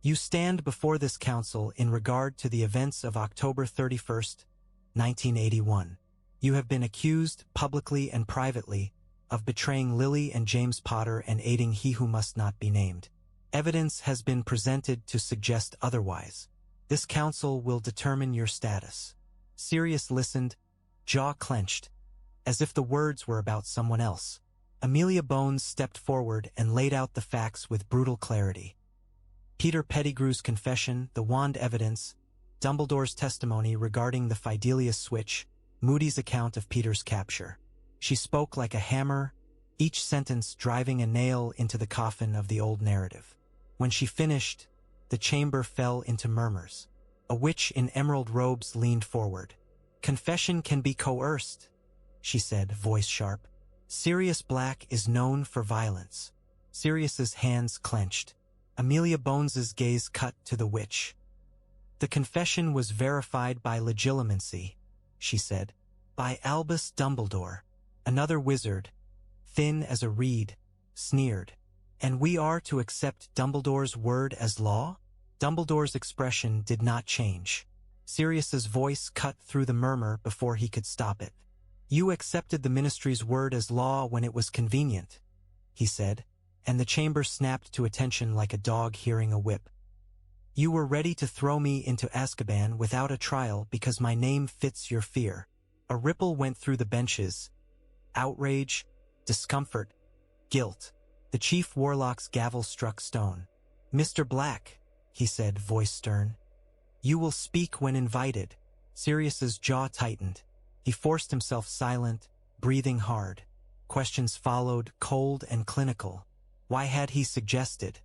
Speaker 1: You stand before this council in regard to the events of October 31st, 1981. You have been accused, publicly and privately, of betraying Lily and James Potter and aiding he who must not be named. Evidence has been presented to suggest otherwise. This council will determine your status. Sirius listened, jaw clenched, as if the words were about someone else. Amelia Bones stepped forward and laid out the facts with brutal clarity. Peter Pettigrew's confession, the wand evidence, Dumbledore's testimony regarding the Fidelius switch, Moody's account of Peter's capture. She spoke like a hammer, each sentence driving a nail into the coffin of the old narrative. When she finished, the chamber fell into murmurs. A witch in emerald robes leaned forward. Confession can be coerced, she said, voice sharp. Sirius Black is known for violence. Sirius's hands clenched. Amelia Bones's gaze cut to the witch. The confession was verified by legitimacy, she said, by Albus Dumbledore. Another wizard, thin as a reed, sneered. And we are to accept Dumbledore's word as law? Dumbledore's expression did not change. Sirius's voice cut through the murmur before he could stop it. You accepted the Ministry's word as law when it was convenient, he said, and the chamber snapped to attention like a dog hearing a whip. You were ready to throw me into Azkaban without a trial because my name fits your fear. A ripple went through the benches. Outrage, discomfort, guilt. The chief warlock's gavel struck stone. Mr. Black, he said, voice stern. You will speak when invited. Sirius's jaw tightened. He forced himself silent, breathing hard. Questions followed, cold and clinical. Why had he suggested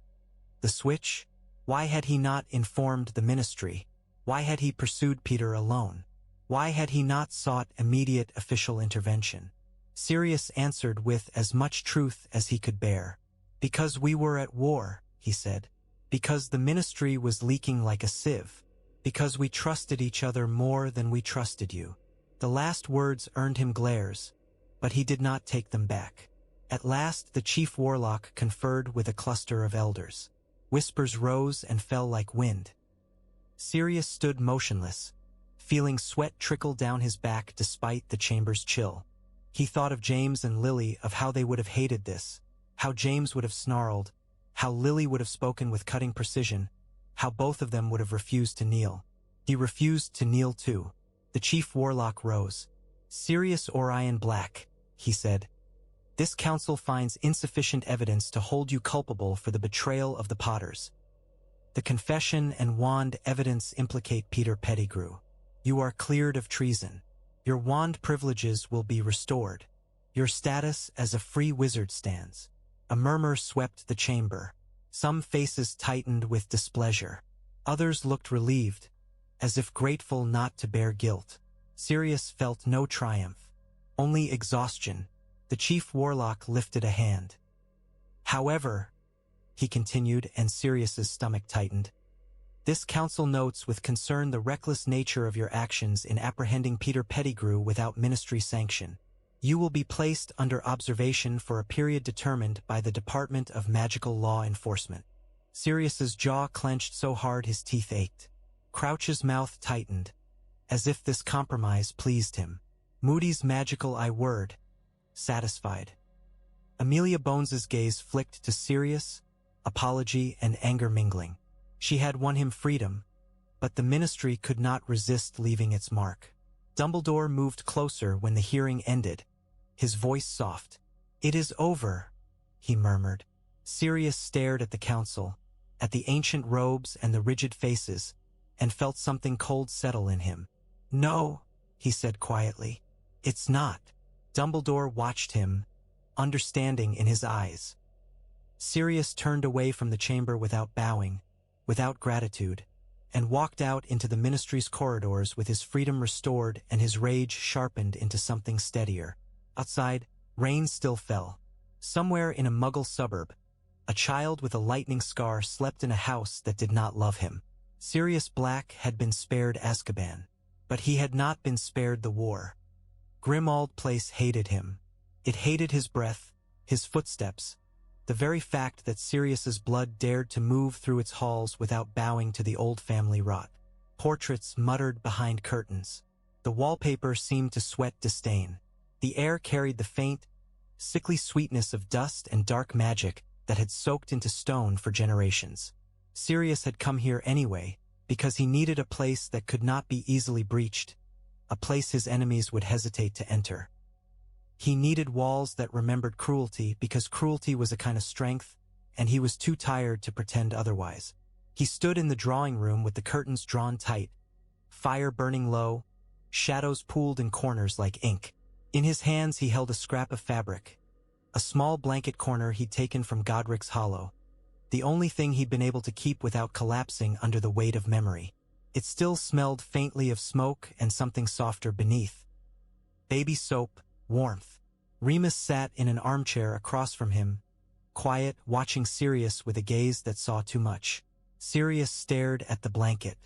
Speaker 1: the switch? Why had he not informed the Ministry? Why had he pursued Peter alone? Why had he not sought immediate official intervention? Sirius answered with as much truth as he could bear. Because we were at war, he said. Because the Ministry was leaking like a sieve. Because we trusted each other more than we trusted you. The last words earned him glares, but he did not take them back. At last the chief warlock conferred with a cluster of elders. Whispers rose and fell like wind. Sirius stood motionless, feeling sweat trickle down his back despite the chamber's chill. He thought of James and Lily, of how they would have hated this, how James would have snarled, how Lily would have spoken with cutting precision, how both of them would have refused to kneel. He refused to kneel too. The chief warlock rose. Sirius Black, he said. This council finds insufficient evidence to hold you culpable for the betrayal of the Potters. The confession and wand evidence implicate Peter Pettigrew. You are cleared of treason. Your wand privileges will be restored. Your status as a free wizard stands. A murmur swept the chamber. Some faces tightened with displeasure. Others looked relieved, as if grateful not to bear guilt. Sirius felt no triumph, only exhaustion. The chief warlock lifted a hand. However, he continued, and Sirius's stomach tightened, this council notes with concern the reckless nature of your actions in apprehending Peter Pettigrew without ministry sanction. You will be placed under observation for a period determined by the Department of Magical Law Enforcement. Sirius's jaw clenched so hard his teeth ached. Crouch's mouth tightened, as if this compromise pleased him. Moody's magical word, satisfied. Amelia Bones's gaze flicked to Sirius, apology and anger mingling. She had won him freedom, but the ministry could not resist leaving its mark. Dumbledore moved closer when the hearing ended, his voice soft. It is over, he murmured. Sirius stared at the council, at the ancient robes and the rigid faces, and felt something cold settle in him. No, he said quietly. It's not. Dumbledore watched him, understanding in his eyes. Sirius turned away from the chamber without bowing, without gratitude, and walked out into the ministry's corridors with his freedom restored and his rage sharpened into something steadier. Outside, rain still fell. Somewhere in a Muggle suburb, a child with a lightning scar slept in a house that did not love him. Sirius Black had been spared Azkaban, but he had not been spared the war. Grimmauld Place hated him. It hated his breath, his footsteps, the very fact that Sirius's blood dared to move through its halls without bowing to the old family rot. Portraits muttered behind curtains. The wallpaper seemed to sweat disdain. The air carried the faint, sickly sweetness of dust and dark magic that had soaked into stone for generations. Sirius had come here anyway, because he needed a place that could not be easily breached, a place his enemies would hesitate to enter. He needed walls that remembered cruelty because cruelty was a kind of strength, and he was too tired to pretend otherwise. He stood in the drawing room with the curtains drawn tight, fire burning low, shadows pooled in corners like ink. In his hands he held a scrap of fabric, a small blanket corner he'd taken from Godric's hollow, the only thing he'd been able to keep without collapsing under the weight of memory. It still smelled faintly of smoke and something softer beneath. Baby soap, warmth. Remus sat in an armchair across from him, quiet, watching Sirius with a gaze that saw too much. Sirius stared at the blanket.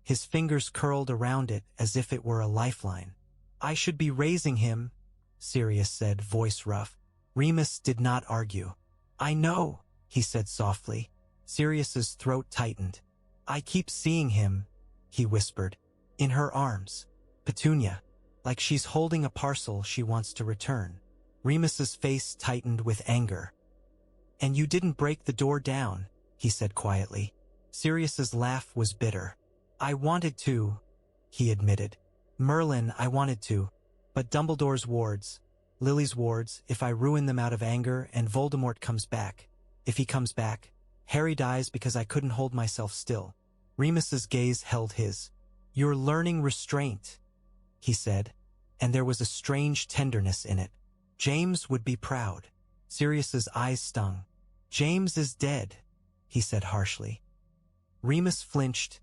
Speaker 1: His fingers curled around it as if it were a lifeline. I should be raising him, Sirius said, voice rough. Remus did not argue. I know, he said softly. Sirius's throat tightened. I keep seeing him, he whispered, in her arms. Petunia, like she's holding a parcel she wants to return. Remus's face tightened with anger. And you didn't break the door down, he said quietly. Sirius's laugh was bitter. I wanted to, he admitted. Merlin, I wanted to. But Dumbledore's wards, Lily's wards, if I ruin them out of anger and Voldemort comes back. If he comes back, Harry dies because I couldn't hold myself still. Remus's gaze held his. You're learning restraint, he said, and there was a strange tenderness in it. James would be proud. Sirius's eyes stung. James is dead, he said harshly. Remus flinched,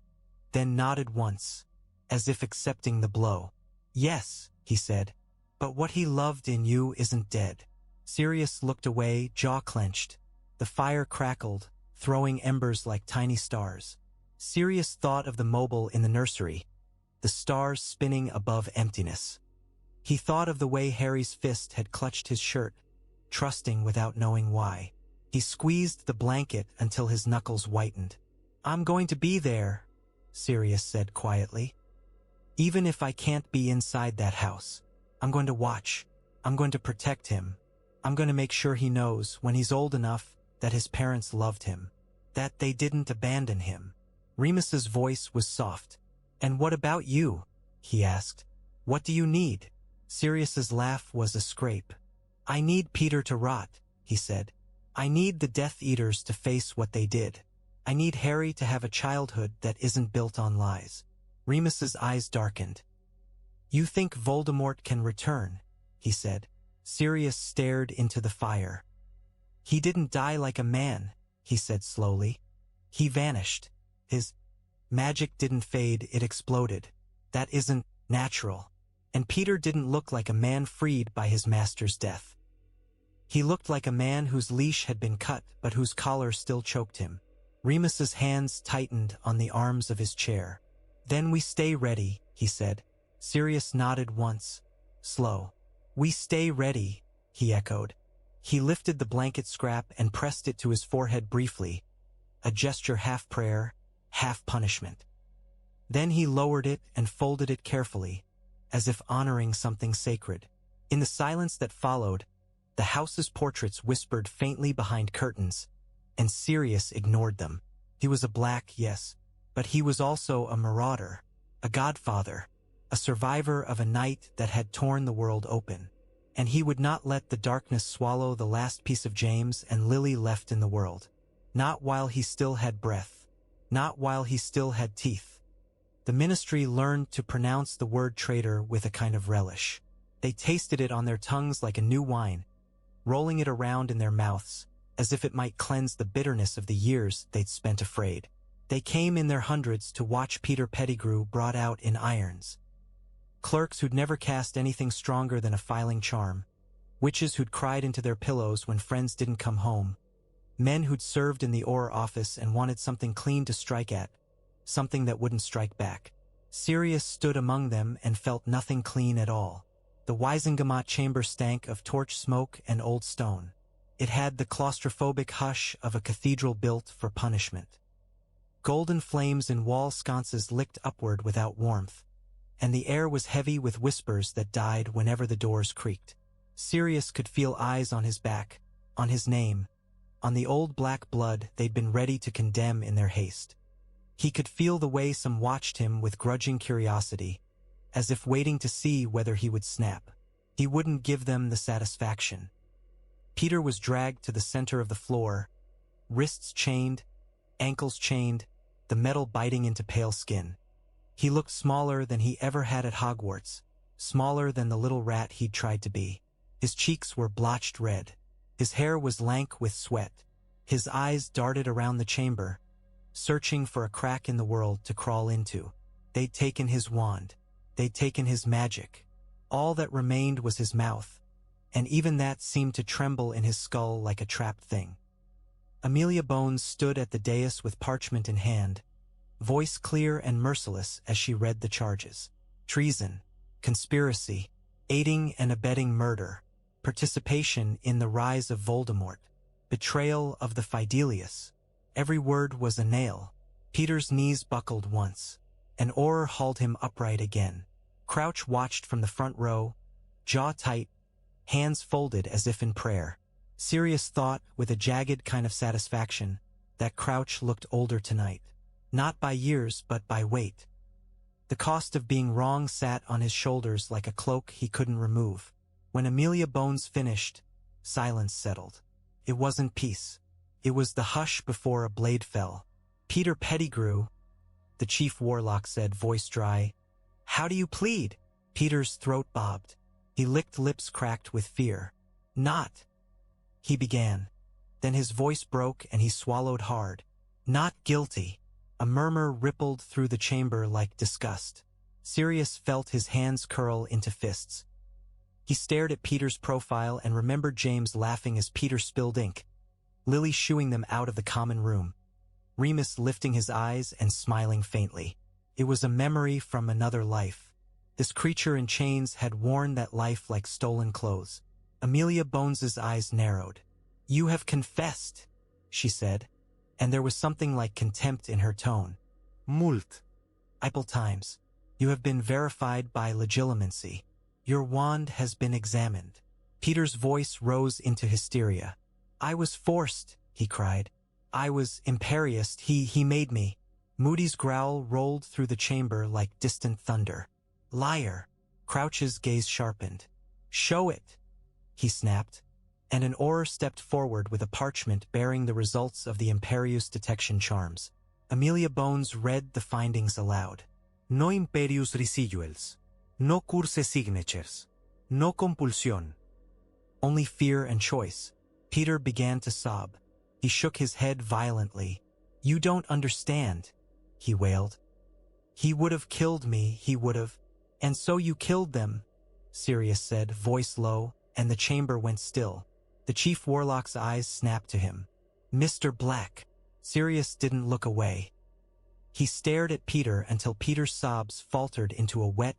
Speaker 1: then nodded once, as if accepting the blow. Yes, he said, but what he loved in you isn't dead. Sirius looked away, jaw clenched. The fire crackled, throwing embers like tiny stars. Sirius thought of the mobile in the nursery, the stars spinning above emptiness. He thought of the way Harry's fist had clutched his shirt, trusting without knowing why. He squeezed the blanket until his knuckles whitened. I'm going to be there, Sirius said quietly. Even if I can't be inside that house, I'm going to watch. I'm going to protect him. I'm going to make sure he knows, when he's old enough, that his parents loved him, that they didn't abandon him. Remus's voice was soft. And what about you? He asked. What do you need? Sirius's laugh was a scrape. I need Peter to rot, he said. I need the Death Eaters to face what they did. I need Harry to have a childhood that isn't built on lies. Remus's eyes darkened. You think Voldemort can return, he said. Sirius stared into the fire. "He didn't die like a man," he said slowly. "He vanished. His magic didn't fade, it exploded. That isn't natural. And Peter didn't look like a man freed by his master's death. He looked like a man whose leash had been cut but whose collar still choked him." Remus's hands tightened on the arms of his chair. "Then we stay ready," he said. Sirius nodded once. Slow. "We stay ready," he echoed. He lifted the blanket scrap and pressed it to his forehead briefly, a gesture half prayer, half punishment. Then he lowered it and folded it carefully, as if honoring something sacred. In the silence that followed, the house's portraits whispered faintly behind curtains, and Sirius ignored them. He was a Black, yes, but he was also a marauder, a godfather, a survivor of a night that had torn the world open. And he would not let the darkness swallow the last piece of James and Lily left in the world. Not while he still had breath. Not while he still had teeth. The ministry learned to pronounce the word traitor with a kind of relish. They tasted it on their tongues like a new wine, rolling it around in their mouths, as if it might cleanse the bitterness of the years they'd spent afraid. They came in their hundreds to watch Peter Pettigrew brought out in irons. Clerks who'd never cast anything stronger than a filing charm. Witches who'd cried into their pillows when friends didn't come home. Men who'd served in the Ore office and wanted something clean to strike at, something that wouldn't strike back. Sirius stood among them and felt nothing clean at all. The Wizengamot chamber stank of torch smoke and old stone. It had the claustrophobic hush of a cathedral built for punishment. Golden flames in wall sconces licked upward without warmth, and the air was heavy with whispers that died whenever the doors creaked. Sirius could feel eyes on his back, on his name, on the old black blood they'd been ready to condemn in their haste. He could feel the way some watched him with grudging curiosity, as if waiting to see whether he would snap. He wouldn't give them the satisfaction. Peter was dragged to the center of the floor, wrists chained, ankles chained, the metal biting into pale skin. He looked smaller than he ever had at Hogwarts, smaller than the little rat he'd tried to be. His cheeks were blotched red. His hair was lank with sweat. His eyes darted around the chamber, searching for a crack in the world to crawl into. They'd taken his wand. They'd taken his magic. All that remained was his mouth, and even that seemed to tremble in his skull like a trapped thing. Amelia Bones stood at the dais with parchment in hand, voice clear and merciless as she read the charges. Treason, conspiracy, aiding and abetting murder, participation in the rise of Voldemort, betrayal of the Fidelius. Every word was a nail. Peter's knees buckled once. An Auror hauled him upright again. Crouch watched from the front row, jaw tight, hands folded as if in prayer. Sirius thought, with a jagged kind of satisfaction, that Crouch looked older tonight. Not by years, but by weight. The cost of being wrong sat on his shoulders like a cloak he couldn't remove. When Amelia Bones finished, silence settled. It wasn't peace. It was the hush before a blade fell. "Peter Pettigrew," the chief warlock said, voice dry. "How do you plead?" Peter's throat bobbed. He licked lips cracked with fear. "Not," he began. Then his voice broke and he swallowed hard. "Not guilty." A murmur rippled through the chamber like disgust. Sirius felt his hands curl into fists. He stared at Peter's profile and remembered James laughing as Peter spilled ink, Lily shooing them out of the common room, Remus lifting his eyes and smiling faintly. It was a memory from another life. This creature in chains had worn that life like stolen clothes. Amelia Bones's eyes narrowed. "You have confessed," she said, and there was something like contempt in her tone. "Mult. Multiple times. You have been verified by legitimacy. Your wand has been examined." Peter's voice rose into hysteria. "I was forced," he cried. "I was imperious. He made me." Moody's growl rolled through the chamber like distant thunder. "Liar." Crouch's gaze sharpened. "Show it," he snapped, and an Auror stepped forward with a parchment bearing the results of the Imperius detection charms. Amelia Bones read the findings aloud. "No Imperius residuals. No curse signatures. No compulsion. only fear and choice. Peter began to sob. He shook his head violently. "You don't understand," he wailed. "He would have killed me, he would have." "And so you killed them," Sirius said, voice low, and the chamber went still. The Chief Warlock's eyes snapped to him. "Mr. Black." Sirius didn't look away. He stared at Peter until Peter's sobs faltered into a wet,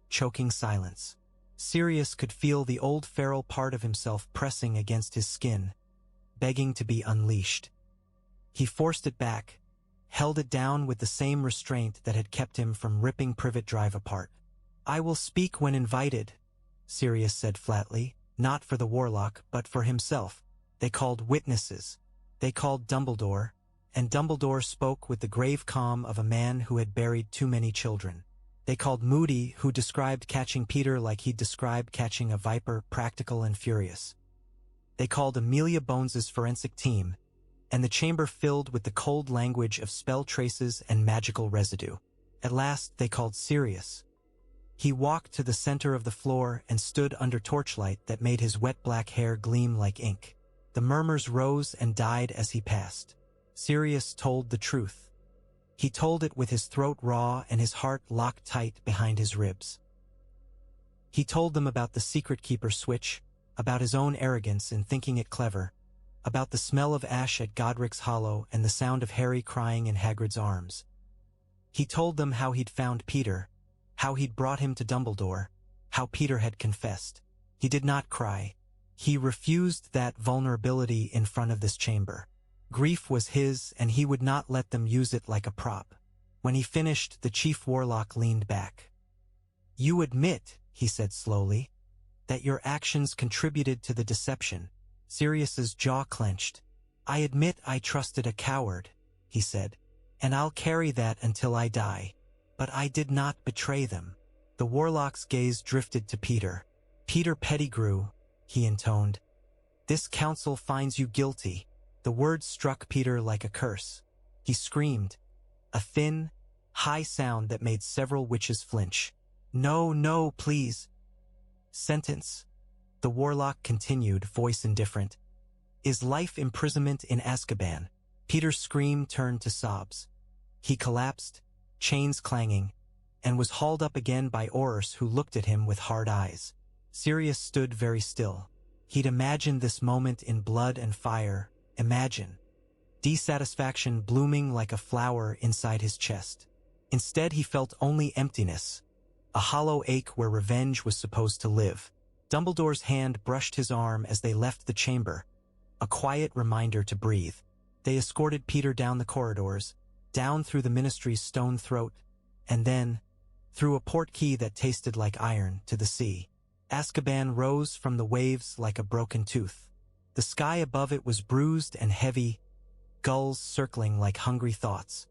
Speaker 1: choking silence. Sirius could feel the old feral part of himself pressing against his skin, begging to be unleashed. He forced it back, held it down with the same restraint that had kept him from ripping Privet Drive apart. "I will speak when invited," Sirius said flatly, not for the Warlock, but for himself. They called witnesses. They called Dumbledore, and Dumbledore spoke with the grave calm of a man who had buried too many children. They called Moody, who described catching Peter like he'd described catching a viper, practical and furious. They called Amelia Bones's forensic team, and the chamber filled with the cold language of spell traces and magical residue. At last they called Sirius. He walked to the center of the floor and stood under torchlight that made his wet black hair gleam like ink. The murmurs rose and died as he passed. Sirius told the truth. He told it with his throat raw and his heart locked tight behind his ribs. He told them about the secret keeper switch, about his own arrogance in thinking it clever, about the smell of ash at Godric's hollow and the sound of Harry crying in Hagrid's arms. He told them how he'd found Peter, how he'd brought him to Dumbledore, how Peter had confessed. He did not cry. He refused that vulnerability in front of this chamber. Grief was his, and he would not let them use it like a prop. When he finished, the Chief Warlock leaned back. "You admit," he said slowly, "that your actions contributed to the deception." Sirius's jaw clenched. "I admit I trusted a coward," he said, "and I'll carry that until I die. But I did not betray them." The Warlock's gaze drifted to Peter. "Peter Pettigrew," he intoned, "this council finds you guilty." The words struck Peter like a curse. He screamed, a thin, high sound that made several witches flinch. "No, no, please." "Sentence," the Warlock continued, voice indifferent, "is life imprisonment in Azkaban." Peter's scream turned to sobs. He collapsed, chains clanging, and was hauled up again by Aurors, who looked at him with hard eyes. Sirius stood very still. He'd imagined this moment in blood and fire. Imagine. Dissatisfaction blooming like a flower inside his chest. Instead he felt only emptiness, a hollow ache where revenge was supposed to live. Dumbledore's hand brushed his arm as they left the chamber, a quiet reminder to breathe. They escorted Peter down the corridors, down through the Ministry's stone throat, and then, through a portkey that tasted like iron, to the sea. Azkaban rose from the waves like a broken tooth. The sky above it was bruised and heavy, gulls circling like hungry thoughts.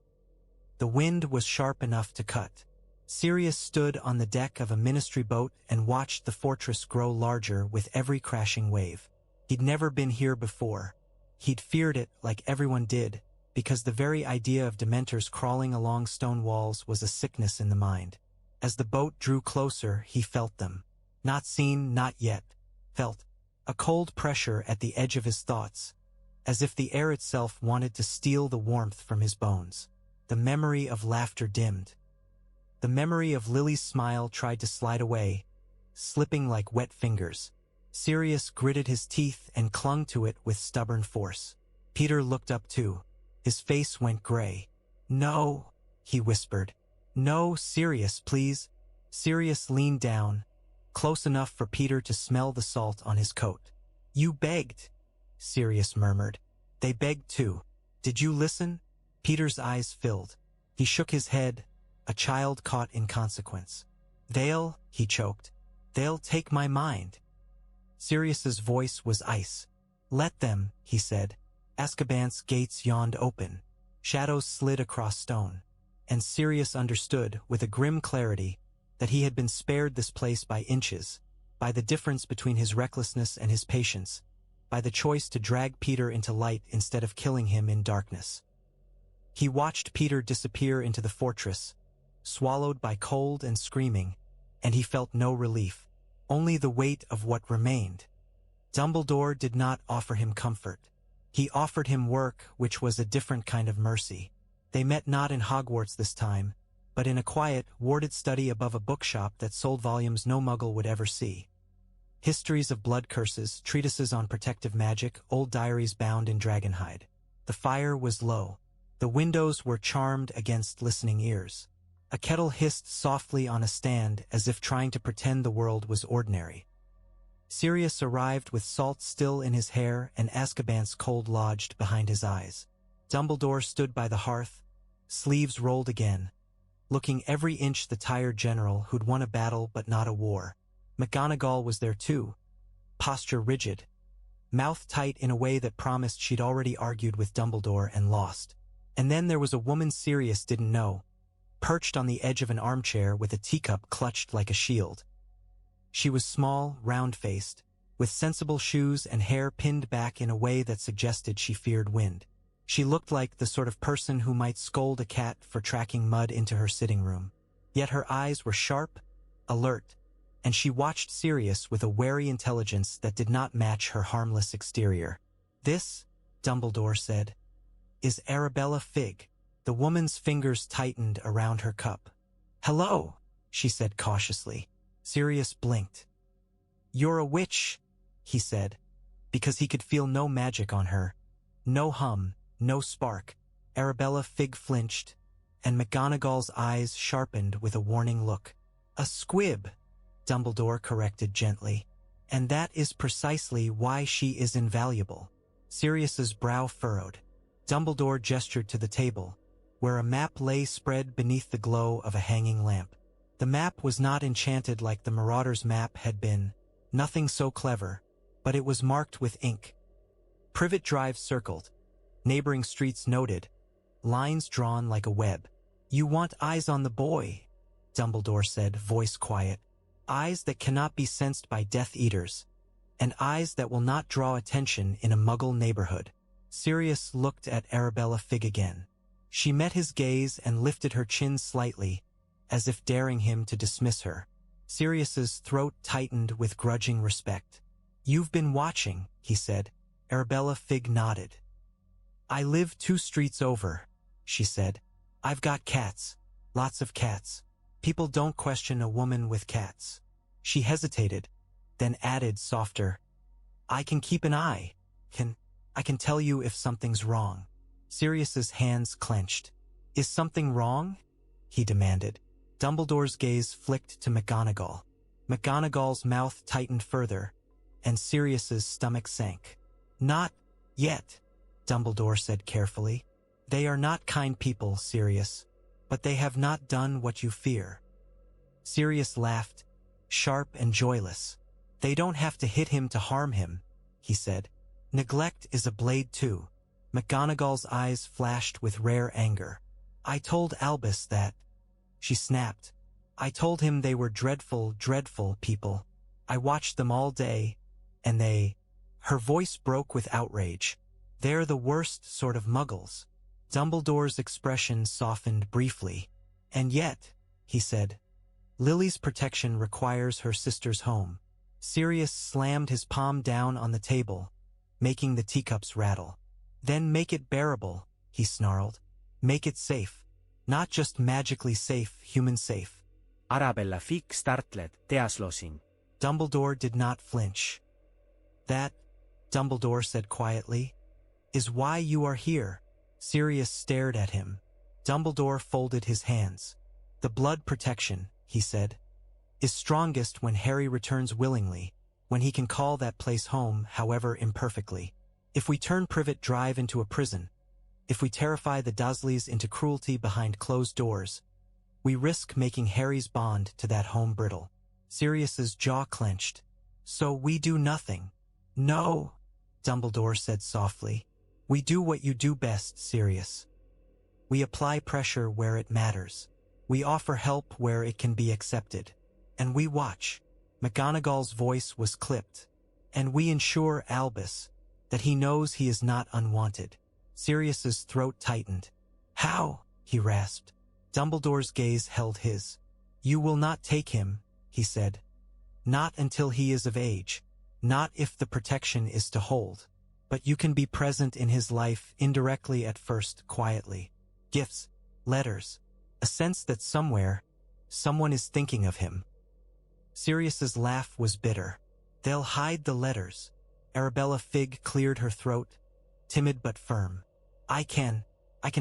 Speaker 1: The wind was sharp enough to cut. Sirius stood on the deck of a Ministry boat and watched the fortress grow larger with every crashing wave. He'd never been here before. He'd feared it like everyone did, because the very idea of Dementors crawling along stone walls was a sickness in the mind. As the boat drew closer, he felt them. Not seen, not yet. Felt. A cold pressure at the edge of his thoughts, as if the air itself wanted to steal the warmth from his bones. The memory of laughter dimmed. The memory of Lily's smile tried to slide away, slipping like wet fingers. Sirius gritted his teeth and clung to it with stubborn force. Peter looked up too. His face went gray. "No," he whispered. "No, Sirius, please." Sirius leaned down, close enough for Peter to smell the salt on his coat. "You begged," Sirius murmured. "They begged too. Did you listen?" Peter's eyes filled. He shook his head, a child caught in consequence. "They'll," he choked, "they'll take my mind." Sirius's voice was ice. "Let them," he said. Azkaban's gates yawned open. Shadows slid across stone. And Sirius understood, with a grim clarity, that he had been spared this place by inches, by the difference between his recklessness and his patience, by the choice to drag Peter into light instead of killing him in darkness. He watched Peter disappear into the fortress, swallowed by cold and screaming, and he felt no relief, only the weight of what remained. Dumbledore did not offer him comfort. He offered him work, which was a different kind of mercy. They met not in Hogwarts this time, but in a quiet, warded study above a bookshop that sold volumes no muggle would ever see. Histories of blood curses, treatises on protective magic, old diaries bound in dragonhide. The fire was low. The windows were charmed against listening ears. A kettle hissed softly on a stand as if trying to pretend the world was ordinary. Sirius arrived with salt still in his hair and Azkaban's cold lodged behind his eyes. Dumbledore stood by the hearth, sleeves rolled again, looking every inch the tired general who'd won a battle but not a war. McGonagall was there too, posture rigid, mouth tight in a way that promised she'd already argued with Dumbledore and lost. And then there was a woman Sirius didn't know, perched on the edge of an armchair with a teacup clutched like a shield. She was small, round-faced, with sensible shoes and hair pinned back in a way that suggested she feared wind. She looked like the sort of person who might scold a cat for tracking mud into her sitting room. Yet her eyes were sharp, alert, and she watched Sirius with a wary intelligence that did not match her harmless exterior. "This," Dumbledore said, "is Arabella Figg." The woman's fingers tightened around her cup. "Hello," she said cautiously. Sirius blinked. "You're a witch," he said, because he could feel no magic on her. No hum, no spark. Arabella Figg flinched, and McGonagall's eyes sharpened with a warning look. "A squib," Dumbledore corrected gently. "And that is precisely why she is invaluable." Sirius's brow furrowed. Dumbledore gestured to the table, where a map lay spread beneath the glow of a hanging lamp. The map was not enchanted like the Marauders' map had been, nothing so clever, but it was marked with ink. Privet Drive circled, neighboring streets noted, lines drawn like a web. "You want eyes on the boy," Dumbledore said, voice quiet. "Eyes that cannot be sensed by Death Eaters, and eyes that will not draw attention in a Muggle neighborhood." Sirius looked at Arabella Figg again. She met his gaze and lifted her chin slightly, as if daring him to dismiss her. Sirius's throat tightened with grudging respect. "You've been watching," he said. Arabella Figg nodded. "I live 2 streets over," she said. "I've got cats. Lots of cats. People don't question a woman with cats." She hesitated, then added softer, "I can keep an eye. I can tell you if something's wrong." Sirius's hands clenched. "Is something wrong?" he demanded. Dumbledore's gaze flicked to McGonagall. McGonagall's mouth tightened further, and Sirius's stomach sank. "Not yet," Dumbledore said carefully. "They are not kind people, Sirius, but they have not done what you fear." Sirius laughed, sharp and joyless. "They don't have to hit him to harm him," he said. "Neglect is a blade too." McGonagall's eyes flashed with rare anger. "I told Albus that," she snapped. "I told him they were dreadful, dreadful people. I watched them all day, and they—" Her voice broke with outrage. "They're the worst sort of muggles." Dumbledore's expression softened briefly. "And yet," he said, "Lily's protection requires her sister's home." Sirius slammed his palm down on the table, making the teacups rattle. "Then make it bearable," he snarled. "Make it safe. Not just magically safe, human safe."
Speaker 2: Arabella Figg startled, teaslosin.
Speaker 1: Dumbledore did not flinch. "That," Dumbledore said quietly, "is why you are here." Sirius stared at him. Dumbledore folded his hands. "The blood protection," he said, "is strongest when Harry returns willingly, when he can call that place home, however imperfectly. If we turn Privet Drive into a prison, if we terrify the Dursleys into cruelty behind closed doors, we risk making Harry's bond to that home brittle." Sirius's jaw clenched. "So we do nothing." "No," Dumbledore said softly. "We do what you do best, Sirius. We apply pressure where it matters. We offer help where it can be accepted. And we watch." McGonagall's voice was clipped. "And we ensure Albus that he knows he is not unwanted." Sirius's throat tightened. "How?" he rasped. Dumbledore's gaze held his. "You will not take him," he said. "Not until he is of age. Not if the protection is to hold. But you can be present in his life indirectly at first, quietly. Gifts, letters, a sense that somewhere, someone is thinking of him. Sirius's laugh was bitter. They'll hide the letters. Arabella Figg cleared her throat, timid but firm. I can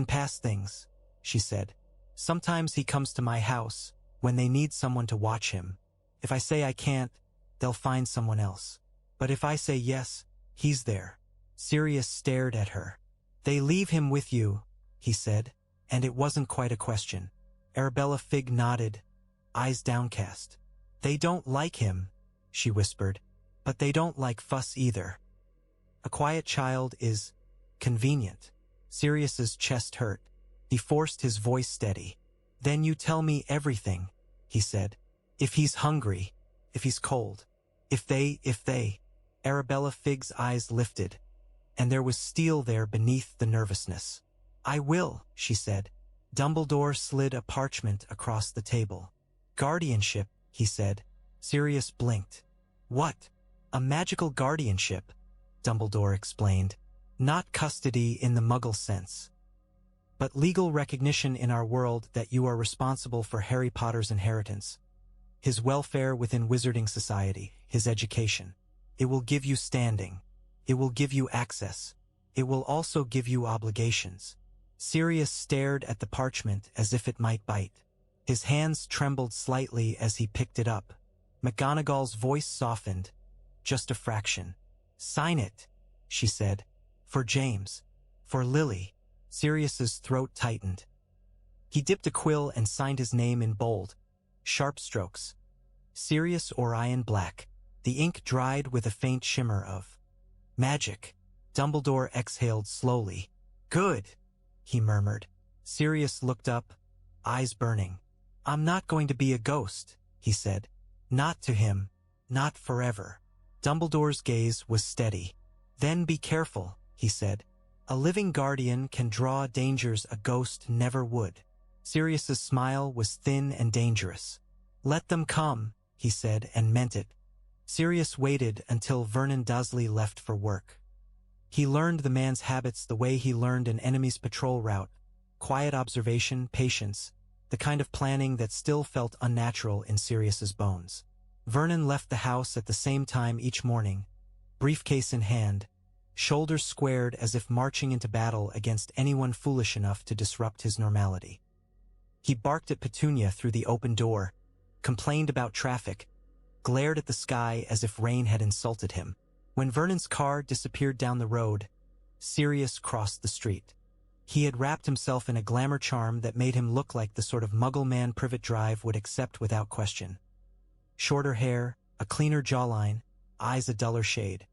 Speaker 1: pass things, she said. Sometimes he comes to my house, when they need someone to watch him. If I say I can't, they'll find someone else. But if I say yes, he's there. Sirius stared at her. They leave him with you, he said, and it wasn't quite a question. Arabella Figg nodded, eyes downcast. They don't like him, she whispered, but they don't like fuss either. A quiet child is convenient. Sirius's chest hurt. He forced his voice steady. Then you tell me everything, he said. If he's hungry, if he's cold, if they. Arabella Figg's eyes lifted, and there was steel there beneath the nervousness. I will, she said. Dumbledore slid a parchment across the table. Guardianship, he said. Sirius blinked. What? A magical guardianship, Dumbledore explained. Not custody in the Muggle sense, but legal recognition in our world that you are responsible for Harry Potter's inheritance, his welfare within wizarding society, his education. It will give you standing. It will give you access. It will also give you obligations. Sirius stared at the parchment as if it might bite. His hands trembled slightly as he picked it up. McGonagall's voice softened, just a fraction. Sign it, she said. For James. For Lily. Sirius's throat tightened. He dipped a quill and signed his name in bold, sharp strokes. Sirius Orion Black. The ink dried with a faint shimmer of magic. Dumbledore exhaled slowly. Good, he murmured. Sirius looked up, eyes burning. I'm not going to be a ghost, he said. Not to him, not forever. Dumbledore's gaze was steady. Then be careful, he said. A living guardian can draw dangers a ghost never would. Sirius's smile was thin and dangerous. Let them come, he said, and meant it. Sirius waited until Vernon Dursley left for work. He learned the man's habits the way he learned an enemy's patrol route. Quiet observation, patience, the kind of planning that still felt unnatural in Sirius's bones. Vernon left the house at the same time each morning, briefcase in hand, shoulders squared as if marching into battle against anyone foolish enough to disrupt his normality. He barked at Petunia through the open door, complained about traffic, glared at the sky as if rain had insulted him. When Vernon's car disappeared down the road, Sirius crossed the street. He had wrapped himself in a glamour charm that made him look like the sort of Muggle man Privet Drive would accept without question. Shorter hair, a cleaner jawline, eyes a duller shade.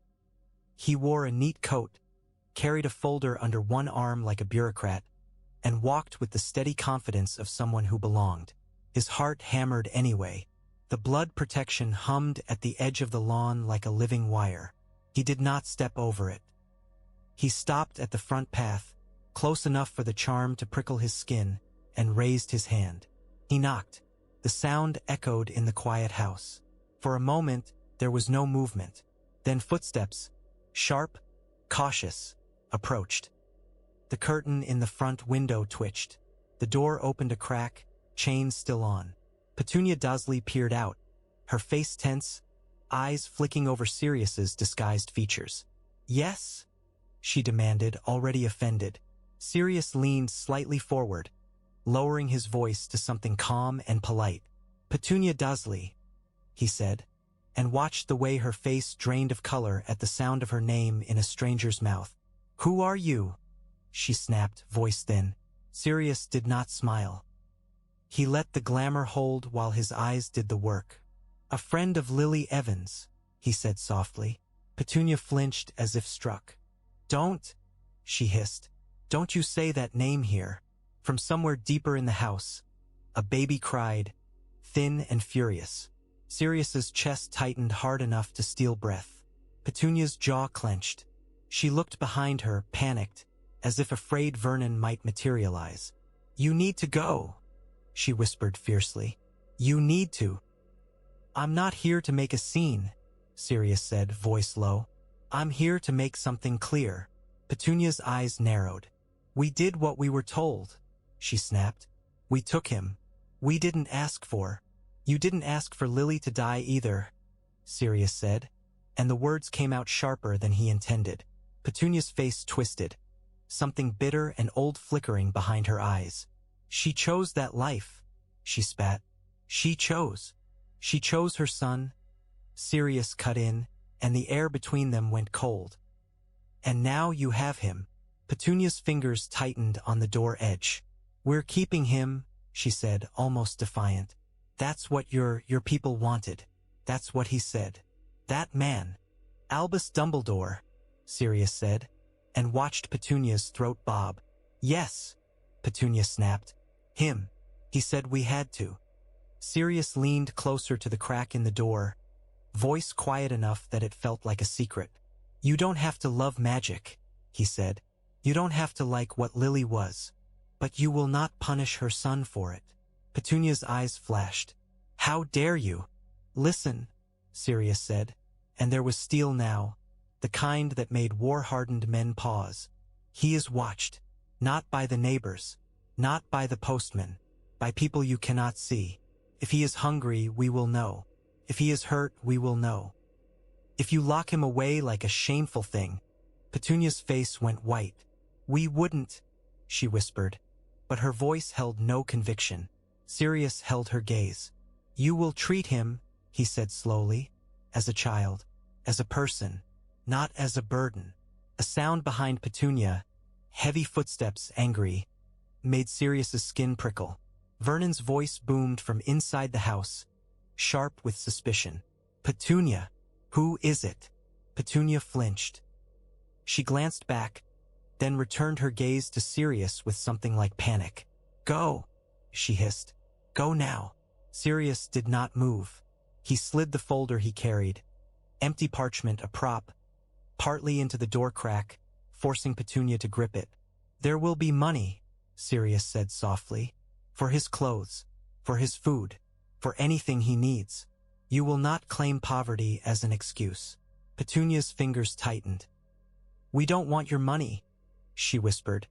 Speaker 1: He wore a neat coat, carried a folder under one arm like a bureaucrat, and walked with the steady confidence of someone who belonged. His heart hammered anyway. The blood protection hummed at the edge of the lawn like a living wire. He did not step over it. He stopped at the front path, close enough for the charm to prickle his skin, and raised his hand. He knocked. The sound echoed in the quiet house. For a moment, there was no movement. Then footsteps, sharp, cautious, approached. The curtain in the front window twitched. The door opened a crack, chains still on. Petunia Dursley peered out, her face tense, eyes flicking over Sirius's disguised features. Yes? She demanded, already offended. Sirius leaned slightly forward, lowering his voice to something calm and polite. Petunia Dursley, he said, and watched the way her face drained of color at the sound of her name in a stranger's mouth. Who are you? She snapped, voice thin. Sirius did not smile. He let the glamour hold while his eyes did the work. A friend of Lily Evans, he said softly. Petunia flinched as if struck. Don't, she hissed. Don't you say that name here. From somewhere deeper in the house, a baby cried, thin and furious. Sirius's chest tightened hard enough to steal breath. Petunia's jaw clenched. She looked behind her, panicked, as if afraid Vernon might materialize. You need to go, she whispered fiercely. You need to. I'm not here to make a scene, Sirius said, voice low. I'm here to make something clear. Petunia's eyes narrowed. We did what we were told, she snapped. We took him. We didn't ask for. You didn't ask for Lily to die either, Sirius said, and the words came out sharper than he intended. Petunia's face twisted, something bitter and old flickering behind her eyes. She chose that life, she spat. She chose. She chose her son. Sirius cut in, and the air between them went cold. And now you have him. Petunia's fingers tightened on the door edge. We're keeping him, she said, almost defiant. That's what your people wanted. That's what he said. That man. Albus Dumbledore, Sirius said, and watched Petunia's throat bob. Yes, Petunia snapped. Him. He said we had to. Sirius leaned closer to the crack in the door, voice quiet enough that it felt like a secret. You don't have to love magic, he said. You don't have to like what Lily was. But you will not punish her son for it. Petunia's eyes flashed. How dare you? Listen, Sirius said, and there was steel now, the kind that made war-hardened men pause. He is watched, not by the neighbors, not by the postman, by people you cannot see. If he is hungry, we will know. If he is hurt, we will know. If you lock him away like a shameful thing. Petunia's face went white. We wouldn't, she whispered, but her voice held no conviction. Sirius held her gaze. You will treat him, he said slowly, as a child, as a person, not as a burden. A sound behind Petunia, heavy footsteps, angry, made Sirius's skin prickle. Vernon's voice boomed from inside the house, sharp with suspicion. Petunia, who is it? Petunia flinched. She glanced back, then returned her gaze to Sirius with something like panic. Go, she hissed. Go now. Sirius did not move. He slid the folder he carried, empty parchment a prop, partly into the door crack, forcing Petunia to grip it. There will be money, Sirius said softly, for his clothes, for his food, for anything he needs. You will not claim poverty as an excuse. Petunia's fingers tightened. We don't want your money, she whispered,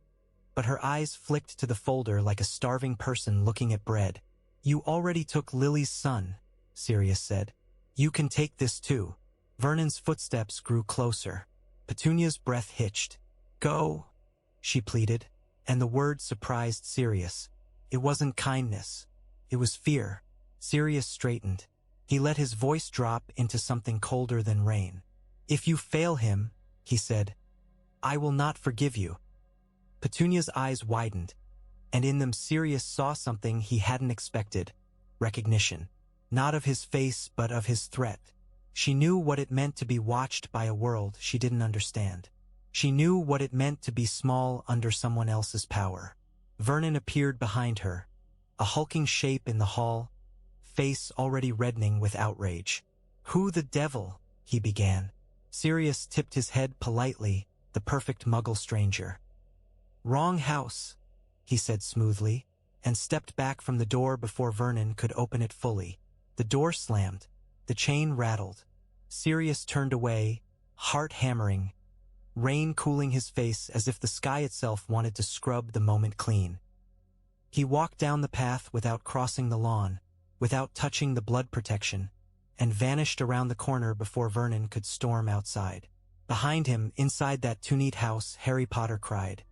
Speaker 1: but her eyes flicked to the folder like a starving person looking at bread. You already took Lily's son, Sirius said. You can take this too. Vernon's footsteps grew closer. Petunia's breath hitched. Go, she pleaded, and the word surprised Sirius. It wasn't kindness. It was fear. Sirius straightened. He let his voice drop into something colder than rain. If you fail him, he said, I will not forgive you. Petunia's eyes widened, and in them Sirius saw something he hadn't expected. Recognition. Not of his face, but of his threat. She knew what it meant to be watched by a world she didn't understand. She knew what it meant to be small under someone else's power. Vernon appeared behind her, a hulking shape in the hall, face already reddening with outrage. Who the devil? He began. Sirius tipped his head politely, the perfect muggle stranger. Wrong house, he said smoothly, and stepped back from the door before Vernon could open it fully. The door slammed. The chain rattled. Sirius turned away, heart hammering, rain cooling his face as if the sky itself wanted to scrub the moment clean. He walked down the path without crossing the lawn, without touching the blood protection, and vanished around the corner before Vernon could storm outside. Behind him, inside that too-neat house, Harry Potter cried.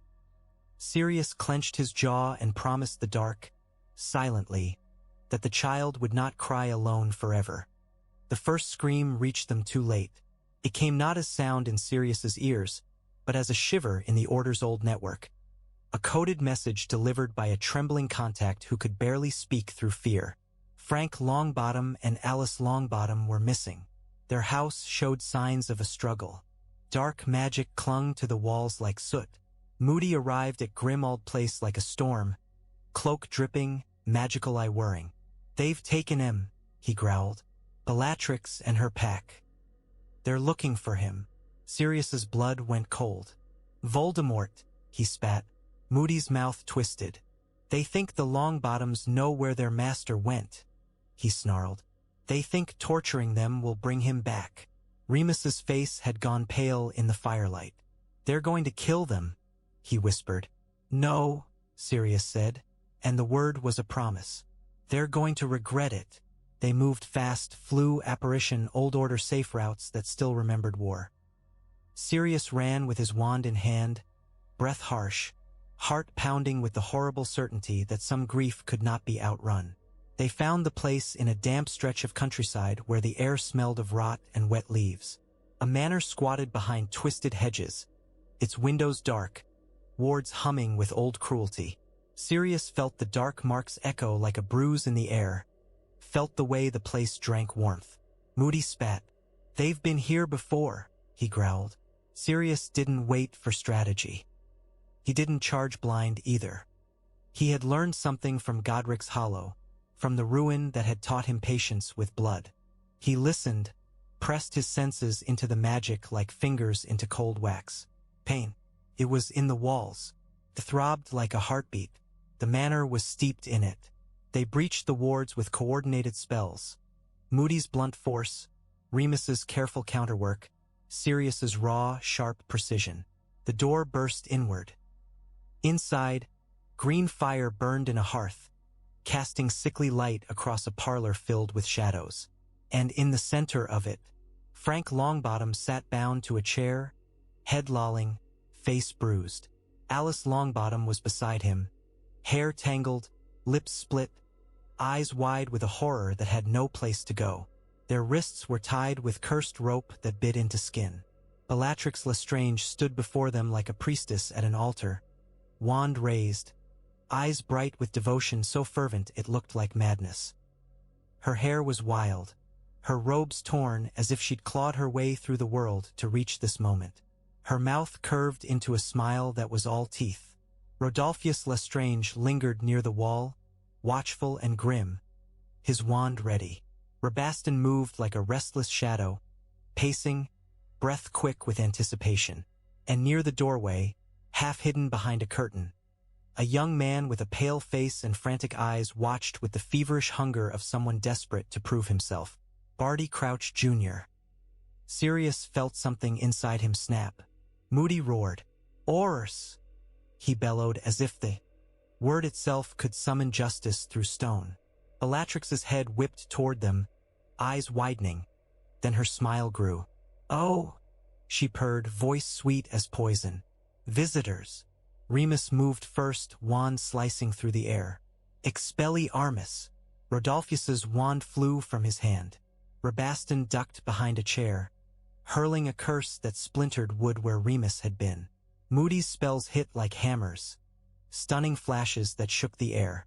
Speaker 1: Sirius clenched his jaw and promised the dark, silently, that the child would not cry alone forever. The first scream reached them too late. It came not as sound in Sirius's ears, but as a shiver in the Order's old network. A coded message delivered by a trembling contact who could barely speak through fear. Frank Longbottom and Alice Longbottom were missing. Their house showed signs of a struggle. Dark magic clung to the walls like soot. Moody arrived at Grimmauld Place like a storm, cloak dripping, magical eye whirring. They've taken him, he growled. Bellatrix and her pack. They're looking for him. Sirius's blood went cold. Voldemort, he spat. Moody's mouth twisted. They think the Longbottoms know where their master went, he snarled. They think torturing them will bring him back. Remus's face had gone pale in the firelight. "They're going to kill them," he whispered. "No," Sirius said, and the word was a promise. "They're going to regret it." They moved fast, flew apparition old order safe routes that still remembered war. Sirius ran with his wand in hand, breath harsh, heart pounding with the horrible certainty that some grief could not be outrun. They found the place in a damp stretch of countryside where the air smelled of rot and wet leaves. A manor squatted behind twisted hedges, its windows dark, wards humming with old cruelty. Sirius felt the dark marks echo like a bruise in the air, felt the way the place drank warmth. Moody spat. "They've been here before," he growled. Sirius didn't wait for strategy. He didn't charge blind either. He had learned something from Godric's hollow, from the ruin that had taught him patience with blood. He listened, pressed his senses into the magic like fingers into cold wax. Pain. It was in the walls. It throbbed like a heartbeat. The manor was steeped in it. They breached the wards with coordinated spells. Moody's blunt force, Remus's careful counterwork, Sirius's raw, sharp precision. The door burst inward. Inside, green fire burned in a hearth, casting sickly light across a parlor filled with shadows. And in the center of it, Frank Longbottoms sat bound to a chair, head lolling, face bruised. Alice Longbottom was beside him, hair tangled, lips split, eyes wide with a horror that had no place to go. Their wrists were tied with cursed rope that bit into skin. Bellatrix Lestrange stood before them like a priestess at an altar, wand raised, eyes bright with devotion so fervent it looked like madness. Her hair was wild, her robes torn as if she'd clawed her way through the world to reach this moment. Her mouth curved into a smile that was all teeth. Rodolphus Lestrange lingered near the wall, watchful and grim, his wand ready. Rabastan moved like a restless shadow, pacing, breath quick with anticipation. And near the doorway, half hidden behind a curtain, a young man with a pale face and frantic eyes watched with the feverish hunger of someone desperate to prove himself. Barty Crouch Jr. Sirius felt something inside him snap. Moody roared. "Ors!" he bellowed as if the word itself could summon justice through stone. Bellatrix's head whipped toward them, eyes widening. Then her smile grew. "Oh," she purred, voice sweet as poison. "Visitors." Remus moved first, wand slicing through the air. "Expelli armis." Rodolphus's wand flew from his hand. Rabastan ducked behind a chair, hurling a curse that splintered wood where Remus had been. Moody's spells hit like hammers, stunning flashes that shook the air.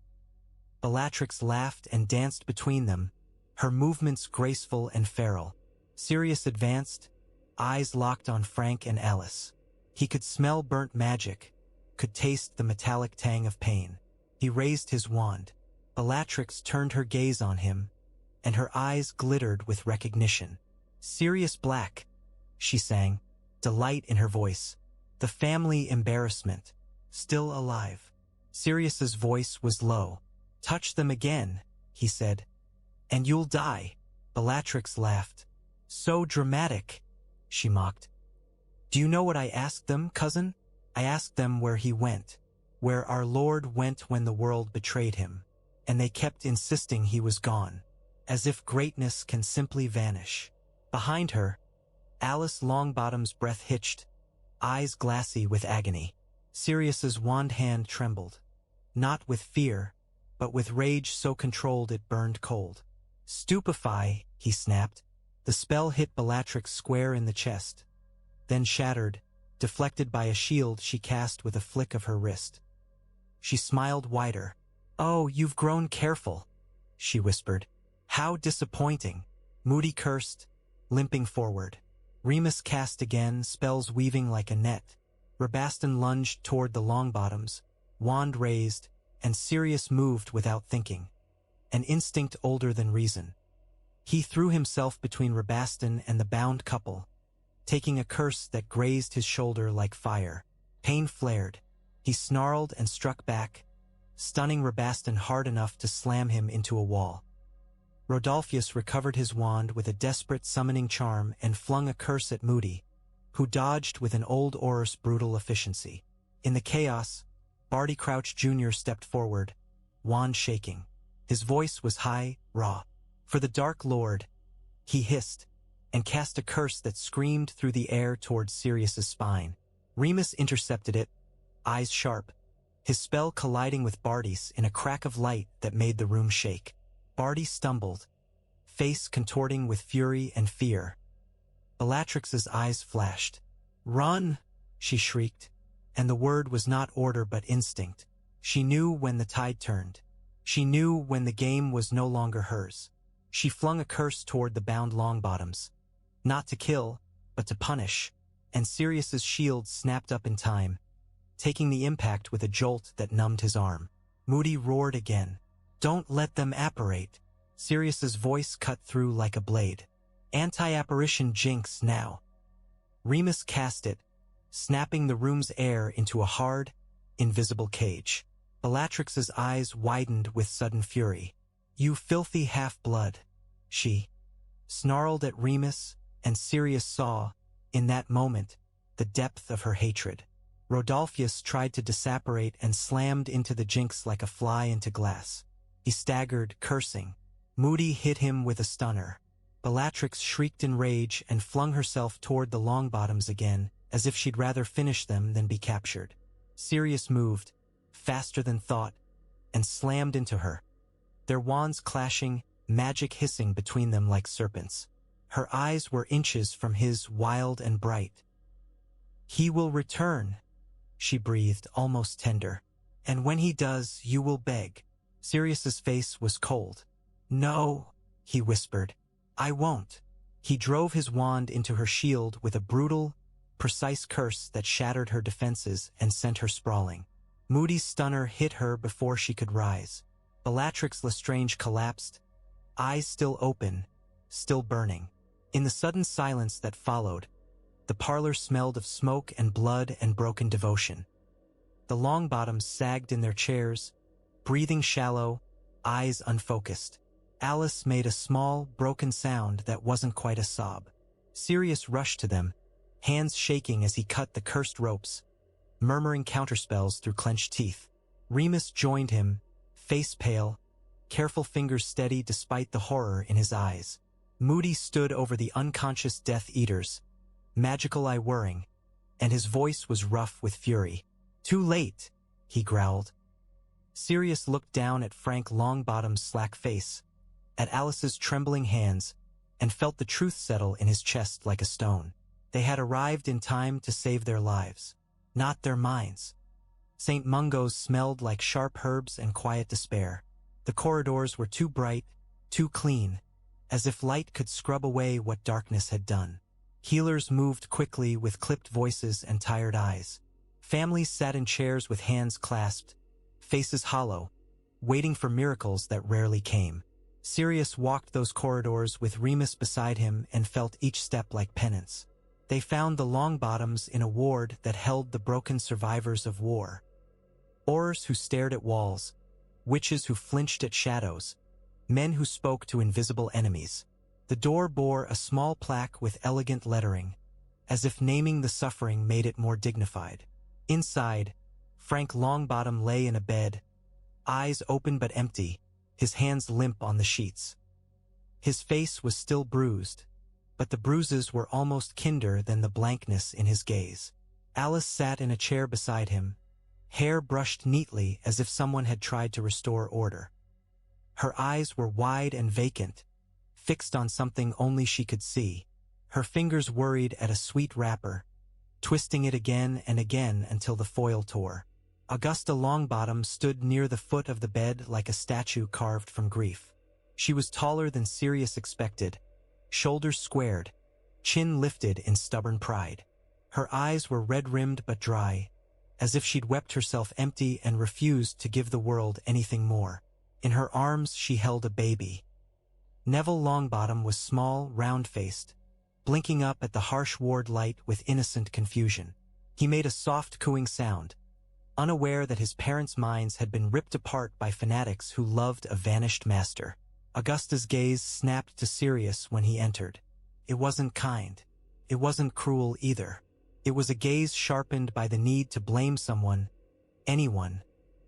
Speaker 1: Bellatrix laughed and danced between them, her movements graceful and feral. Sirius advanced, eyes locked on Frank and Alice. He could smell burnt magic, could taste the metallic tang of pain. He raised his wand. Bellatrix turned her gaze on him, and her eyes glittered with recognition. "Sirius Black," she sang, delight in her voice. "The family embarrassment, still alive." Sirius's voice was low. "Touch them again," he said, "and you'll die." Bellatrix laughed. "So dramatic," she mocked. "Do you know what I asked them, cousin? I asked them where he went, where our Lord went when the world betrayed him, and they kept insisting he was gone, as if greatness can simply vanish." Behind her, Alice Longbottom's breath hitched, eyes glassy with agony. Sirius's wand hand trembled, not with fear, but with rage so controlled it burned cold. "Stupefy," he snapped. The spell hit Bellatrix square in the chest, then shattered, deflected by a shield she cast with a flick of her wrist. She smiled wider. "Oh, you've grown careful," she whispered. "How disappointing." Moody cursed, limping forward. Remus cast again, spells weaving like a net. Rabastan lunged toward the Longbottoms, wand raised, and Sirius moved without thinking. An instinct older than reason. He threw himself between Rabastan and the bound couple, taking a curse that grazed his shoulder like fire. Pain flared. He snarled and struck back, stunning Rabastan hard enough to slam him into a wall. Rodolphus recovered his wand with a desperate summoning charm and flung a curse at Moody, who dodged with an old Auror's brutal efficiency. In the chaos, Barty Crouch Jr. stepped forward, wand shaking. His voice was high, raw. "For the Dark Lord," he hissed, and cast a curse that screamed through the air towards Sirius's spine. Remus intercepted it, eyes sharp, his spell colliding with Barty's in a crack of light that made the room shake. Barty stumbled, face contorting with fury and fear. Bellatrix's eyes flashed. "Run!" she shrieked, and the word was not order but instinct. She knew when the tide turned. She knew when the game was no longer hers. She flung a curse toward the bound Longbottoms. Not to kill, but to punish, and Sirius's shield snapped up in time, taking the impact with a jolt that numbed his arm. Moody roared again. "Don't let them apparate." Sirius's voice cut through like a blade. "Anti-apparition jinx now." Remus cast it, snapping the room's air into a hard, invisible cage. Bellatrix's eyes widened with sudden fury. "You filthy half-blood," she snarled at Remus, and Sirius saw, in that moment, the depth of her hatred. Rodolphus tried to disapparate and slammed into the jinx like a fly into glass. He staggered, cursing. Moody hit him with a stunner. Bellatrix shrieked in rage and flung herself toward the Longbottoms again, as if she'd rather finish them than be captured. Sirius moved, faster than thought, and slammed into her, their wands clashing, magic hissing between them like serpents. Her eyes were inches from his, wild and bright. "He will return," she breathed, almost tender. "And when he does, you will beg." Sirius's face was cold. "No," he whispered. "I won't." He drove his wand into her shield with a brutal, precise curse that shattered her defenses and sent her sprawling. Moody's stunner hit her before she could rise. Bellatrix Lestrange collapsed, eyes still open, still burning. In the sudden silence that followed, the parlor smelled of smoke and blood and broken devotion. The Longbottoms sagged in their chairs, breathing shallow, eyes unfocused. Alice made a small, broken sound that wasn't quite a sob. Sirius rushed to them, hands shaking as he cut the cursed ropes, murmuring counterspells through clenched teeth. Remus joined him, face pale, careful fingers steady despite the horror in his eyes. Moody stood over the unconscious Death Eaters, magical eye whirring, and his voice was rough with fury. "Too late," he growled. Sirius looked down at Frank Longbottom's slack face, at Alice's trembling hands, and felt the truth settle in his chest like a stone. They had arrived in time to save their lives, not their minds. St. Mungo's smelled like sharp herbs and quiet despair. The corridors were too bright, too clean, as if light could scrub away what darkness had done. Healers moved quickly with clipped voices and tired eyes. Families sat in chairs with hands clasped, faces hollow, waiting for miracles that rarely came. Sirius walked those corridors with Remus beside him and felt each step like penance. They found the Longbottoms in a ward that held the broken survivors of war. Aurors who stared at walls, witches who flinched at shadows, men who spoke to invisible enemies. The door bore a small plaque with elegant lettering, as if naming the suffering made it more dignified. Inside, Frank Longbottom lay in a bed, eyes open but empty, his hands limp on the sheets. His face was still bruised, but the bruises were almost kinder than the blankness in his gaze. Alice sat in a chair beside him, hair brushed neatly as if someone had tried to restore order. Her eyes were wide and vacant, fixed on something only she could see. Her fingers worried at a sweet wrapper, twisting it again and again until the foil tore. Augusta Longbottom stood near the foot of the bed like a statue carved from grief. She was taller than Sirius expected, shoulders squared, chin lifted in stubborn pride. Her eyes were red-rimmed but dry, as if she'd wept herself empty and refused to give the world anything more. In her arms she held a baby. Neville Longbottom was small, round-faced, blinking up at the harsh ward light with innocent confusion. He made a soft cooing sound, unaware that his parents' minds had been ripped apart by fanatics who loved a vanished master. Augusta's gaze snapped to Sirius when he entered. It wasn't kind. It wasn't cruel either. It was a gaze sharpened by the need to blame someone, anyone,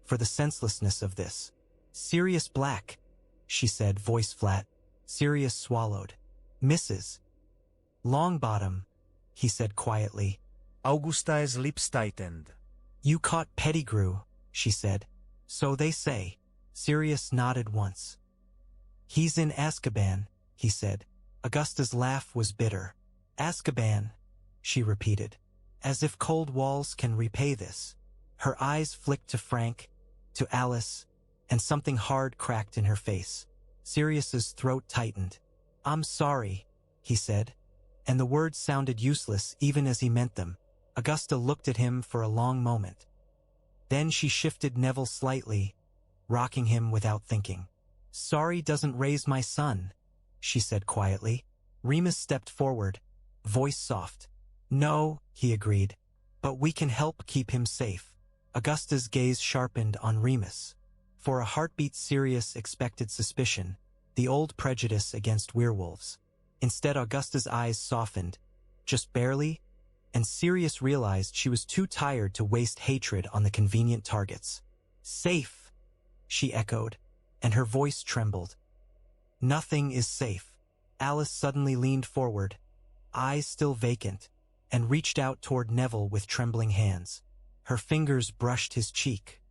Speaker 1: for the senselessness of this. "Sirius Black," she said, voice flat. Sirius swallowed. "Mrs. Longbottom," he said quietly.
Speaker 2: Augusta's lips tightened.
Speaker 1: "You caught Pettigrew," she said. "So they say." Sirius nodded once. "He's in Azkaban," he said. Augusta's laugh was bitter. "Azkaban," she repeated, as if cold walls can repay this. Her eyes flicked to Frank, to Alice, and something hard cracked in her face. Sirius's throat tightened. "I'm sorry," he said, and the words sounded useless even as he meant them. Augusta looked at him for a long moment. Then she shifted Neville slightly, rocking him without thinking. "Sorry doesn't raise my son," she said quietly. Remus stepped forward, voice soft. "No," he agreed, "but we can help keep him safe." Augusta's gaze sharpened on Remus. For a heartbeat Sirius expected suspicion, the old prejudice against werewolves. Instead, Augusta's eyes softened, just barely, and Sirius realized she was too tired to waste hatred on the convenient targets. "Safe," she echoed, and her voice trembled. "Nothing is safe." Alice suddenly leaned forward, eyes still vacant, and reached out toward Neville with trembling hands. Her fingers brushed his cheek,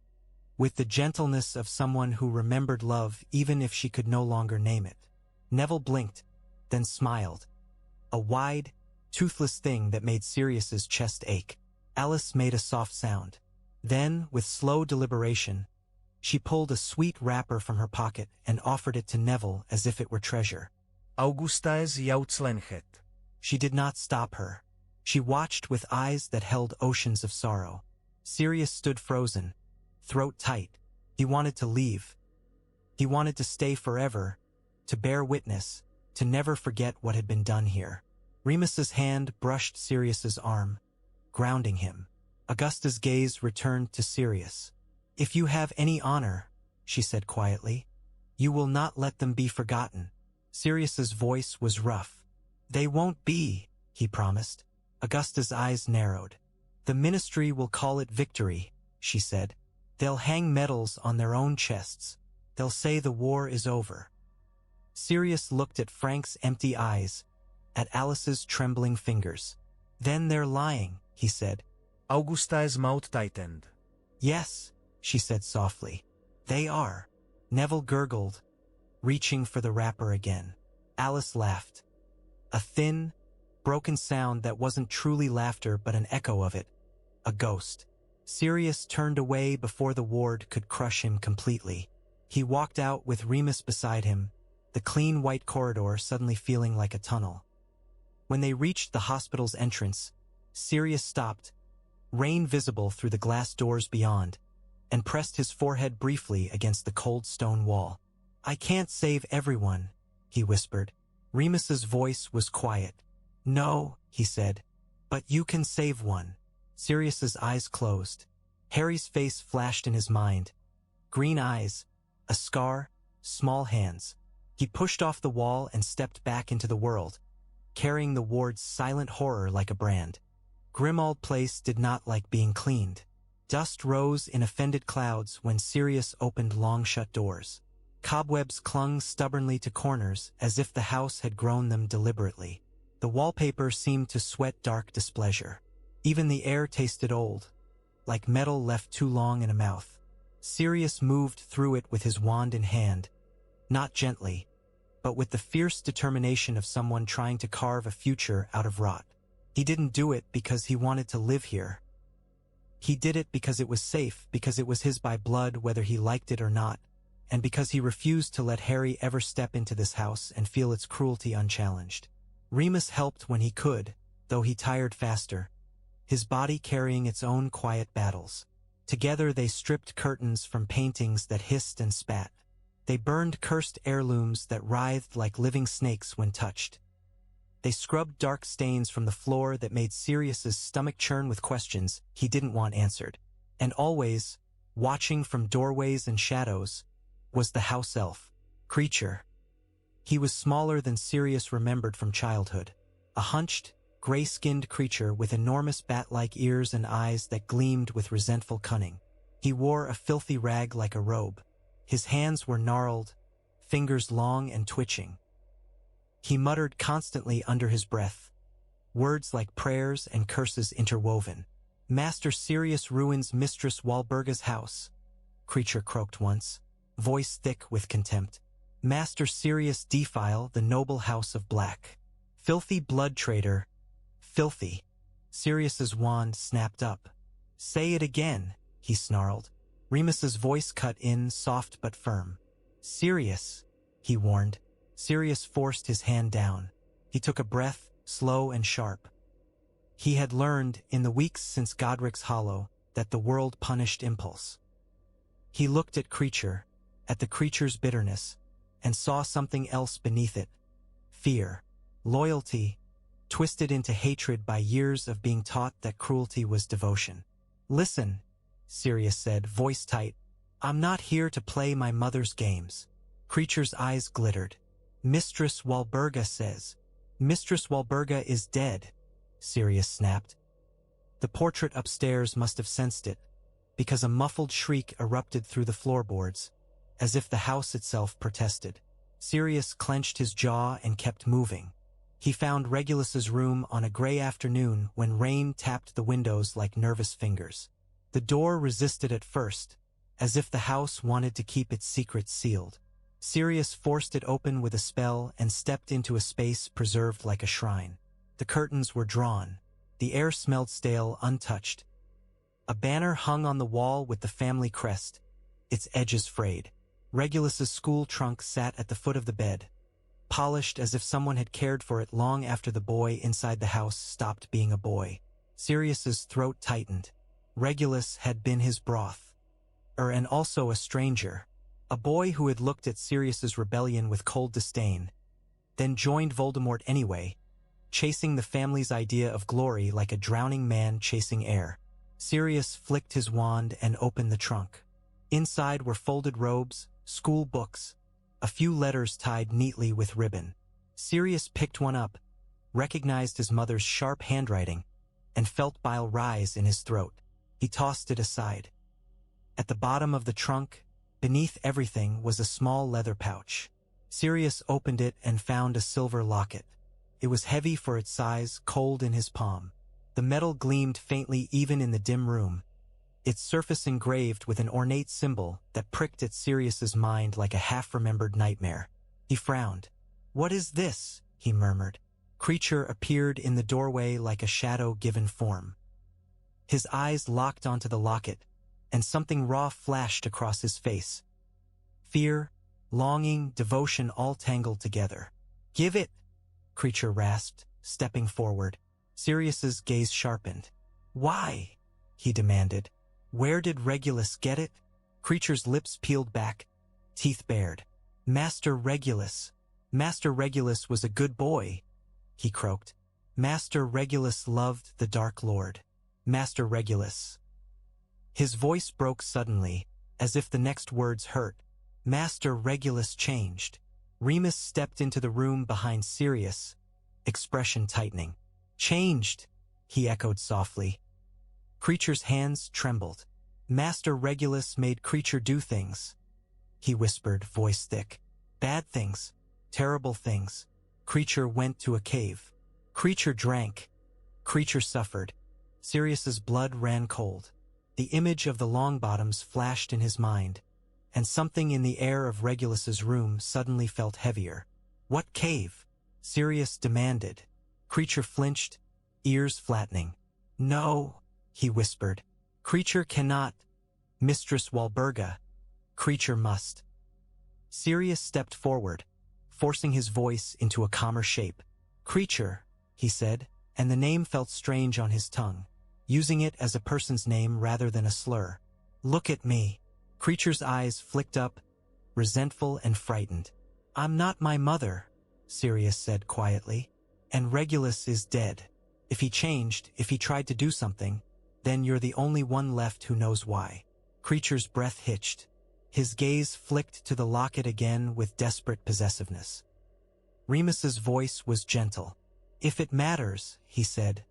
Speaker 1: with the gentleness of someone who remembered love even if she could no longer name it. Neville blinked, then smiled, a wide, toothless thing that made Sirius's chest ache. Alice made a soft sound. Then, with slow deliberation, she pulled a sweet wrapper from her pocket and offered it to Neville as if it were treasure.
Speaker 2: Augusta's Jautslenchet.
Speaker 1: She did not stop her. She watched with eyes that held oceans of sorrow. Sirius stood frozen, throat tight. He wanted to leave. He wanted to stay forever, to bear witness, to never forget what had been done here. Remus's hand brushed Sirius's arm, grounding him. Augusta's gaze returned to Sirius. "If you have any honor," she said quietly, "you will not let them be forgotten." Sirius's voice was rough. "They won't be," he promised. Augusta's eyes narrowed. "The ministry will call it victory," she said. "They'll hang medals on their own chests. They'll say the war is over." Sirius looked at Frank's empty eyes, at Alice's trembling fingers. "Then they're lying," he said.
Speaker 2: Augusta's mouth tightened.
Speaker 1: "Yes," she said softly. "They are." Neville gurgled, reaching for the wrapper again. Alice laughed. A thin, broken sound that wasn't truly laughter but an echo of it. A ghost. Sirius turned away before the ward could crush him completely. He walked out with Remus beside him, the clean white corridor suddenly feeling like a tunnel. When they reached the hospital's entrance, Sirius stopped, rain visible through the glass doors beyond, and pressed his forehead briefly against the cold stone wall. "I can't save everyone," he whispered. Remus's voice was quiet. "No," he said, "but you can save one." Sirius's eyes closed. Harry's face flashed in his mind. Green eyes, a scar, small hands. He pushed off the wall and stepped back into the world, carrying the ward's silent horror like a brand. Grimmauld Place did not like being cleaned. Dust rose in offended clouds when Sirius opened long-shut doors. Cobwebs clung stubbornly to corners as if the house had grown them deliberately. The wallpaper seemed to sweat dark displeasure. Even the air tasted old, like metal left too long in a mouth. Sirius moved through it with his wand in hand, not gently, but with the fierce determination of someone trying to carve a future out of rot. He didn't do it because he wanted to live here. He did it because it was safe, because it was his by blood whether he liked it or not, and because he refused to let Harry ever step into this house and feel its cruelty unchallenged. Remus helped when he could, though he tired faster, his body carrying its own quiet battles. Together they stripped curtains from paintings that hissed and spat. They burned cursed heirlooms that writhed like living snakes when touched. They scrubbed dark stains from the floor that made Sirius's stomach churn with questions he didn't want answered. And always, watching from doorways and shadows, was the house elf, Kreacher. He was smaller than Sirius remembered from childhood. A hunched, gray-skinned creature with enormous bat-like ears and eyes that gleamed with resentful cunning. He wore a filthy rag like a robe. His hands were gnarled, fingers long and twitching. He muttered constantly under his breath, words like prayers and curses interwoven. "Master Sirius ruins Mistress Walburga's house," Kreacher croaked once, voice thick with contempt. "Master Sirius defile the noble house of Black. Filthy blood traitor. Filthy." Sirius's wand snapped up. "Say it again," he snarled. Remus's voice cut in, soft but firm. "Sirius," he warned. Sirius forced his hand down. He took a breath, slow and sharp. He had learned, in the weeks since Godric's Hollow, that the world punished impulse. He looked at Kreacher, at the creature's bitterness, and saw something else beneath it. Fear, loyalty, twisted into hatred by years of being taught that cruelty was devotion. "Listen," Sirius said, voice tight. "I'm not here to play my mother's games." Kreacher's eyes glittered. "Mistress Walburga says." "Mistress Walburga is dead," Sirius snapped. The portrait upstairs must have sensed it, because a muffled shriek erupted through the floorboards, as if the house itself protested. Sirius clenched his jaw and kept moving. He found Regulus's room on a gray afternoon when rain tapped the windows like nervous fingers. The door resisted at first, as if the house wanted to keep its secrets sealed. Sirius forced it open with a spell and stepped into a space preserved like a shrine. The curtains were drawn. The air smelled stale, untouched. A banner hung on the wall with the family crest, its edges frayed. Regulus's school trunk sat at the foot of the bed, polished as if someone had cared for it long after the boy inside the house stopped being a boy. Sirius's throat tightened. Regulus had been his broth. And also a stranger. A boy who had looked at Sirius's rebellion with cold disdain, then joined Voldemort anyway, chasing the family's idea of glory like a drowning man chasing air. Sirius flicked his wand and opened the trunk. Inside were folded robes, school books, a few letters tied neatly with ribbon. Sirius picked one up, recognized his mother's sharp handwriting, and felt bile rise in his throat. He tossed it aside. At the bottom of the trunk, beneath everything, was a small leather pouch. Sirius opened it and found a silver locket. It was heavy for its size, cold in his palm. The metal gleamed faintly even in the dim room, its surface engraved with an ornate symbol that pricked at Sirius's mind like a half-remembered nightmare. He frowned. "What is this?" he murmured. Kreacher appeared in the doorway like a shadow given form. His eyes locked onto the locket, and something raw flashed across his face. Fear, longing, devotion all tangled together. "Give it!" Kreacher rasped, stepping forward. Sirius's gaze sharpened. "Why?" he demanded. "Where did Regulus get it?" Kreacher's lips peeled back, teeth bared. "Master Regulus. Master Regulus was a good boy," he croaked. "Master Regulus loved the Dark Lord. Master Regulus." His voice broke suddenly, as if the next words hurt. Master Regulus changed. Remus stepped into the room behind Sirius, expression tightening. "Changed," he echoed softly. Kreacher's hands trembled. "Master Regulus made Kreacher do things," he whispered, voice thick. "Bad things. Terrible things. Kreacher went to a cave. Kreacher drank. Kreacher suffered." Sirius's blood ran cold. The image of the Longbottoms flashed in his mind, and something in the air of Regulus's room suddenly felt heavier. "What cave?" Sirius demanded. Kreacher flinched, ears flattening. "No," he whispered. "Kreacher cannot. Mistress Walburga. Kreacher must." Sirius stepped forward, forcing his voice into a calmer shape. "Kreacher," he said, and the name felt strange on his tongue, using it as a person's name rather than a slur. "Look at me." Kreacher's eyes flicked up, resentful and frightened. "I'm not my mother," Sirius said quietly, "and Regulus is dead. If he changed, if he tried to do something, then you're the only one left who knows why." Kreacher's breath hitched. His gaze flicked to the locket again with desperate possessiveness. Remus's voice was gentle. "If it matters," he said,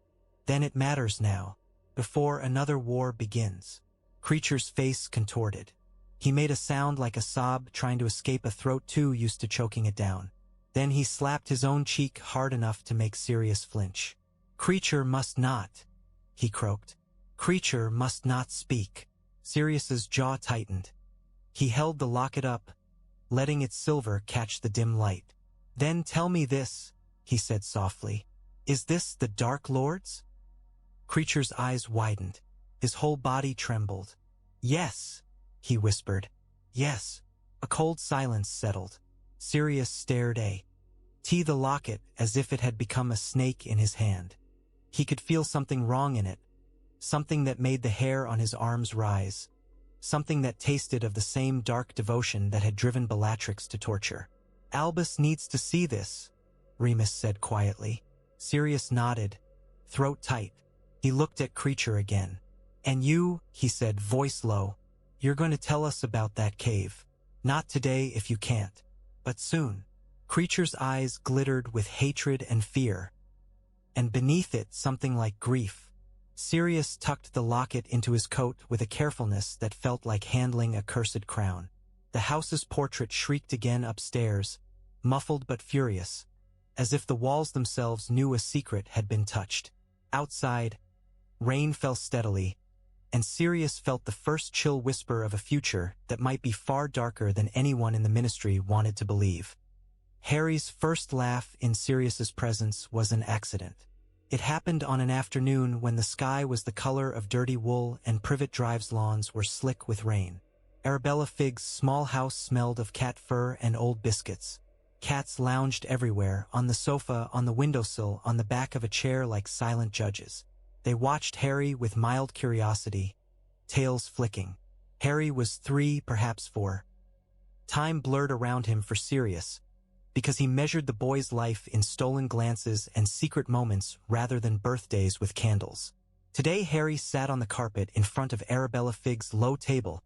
Speaker 1: "then it matters now, before another war begins." Kreacher's face contorted. He made a sound like a sob trying to escape a throat too used to choking it down. Then he slapped his own cheek hard enough to make Sirius flinch. "Kreacher must not," he croaked. "Kreacher must not speak." Sirius's jaw tightened. He held the locket up, letting its silver catch the dim light. "Then tell me this," he said softly. "Is this the Dark Lord's?" Kreacher's eyes widened. His whole body trembled. "Yes," he whispered. "Yes." A cold silence settled. Sirius stared the locket as if it had become a snake in his hand. He could feel something wrong in it, something that made the hair on his arms rise, something that tasted of the same dark devotion that had driven Bellatrix to torture. "Albus needs to see this," Remus said quietly. Sirius nodded, throat tight. He looked at Kreacher again. "And you," he said, voice low, "you're going to tell us about that cave. Not today if you can't, but soon." Kreacher's eyes glittered with hatred and fear, and beneath it something like grief. Sirius tucked the locket into his coat with a carefulness that felt like handling a cursed crown. The house's portrait shrieked again upstairs, muffled but furious, as if the walls themselves knew a secret had been touched. Outside, rain fell steadily, and Sirius felt the first chill whisper of a future that might be far darker than anyone in the Ministry wanted to believe. Harry's first laugh in Sirius's presence was an accident. It happened on an afternoon when the sky was the color of dirty wool and Privet Drive's lawns were slick with rain. Arabella Figg's small house smelled of cat fur and old biscuits. Cats lounged everywhere, on the sofa, on the windowsill, on the back of a chair like silent judges. They watched Harry with mild curiosity, tails flicking. Harry was 3, perhaps 4. Time blurred around him for Sirius, because he measured the boy's life in stolen glances and secret moments rather than birthdays with candles. Today Harry sat on the carpet in front of Arabella Figg's low table,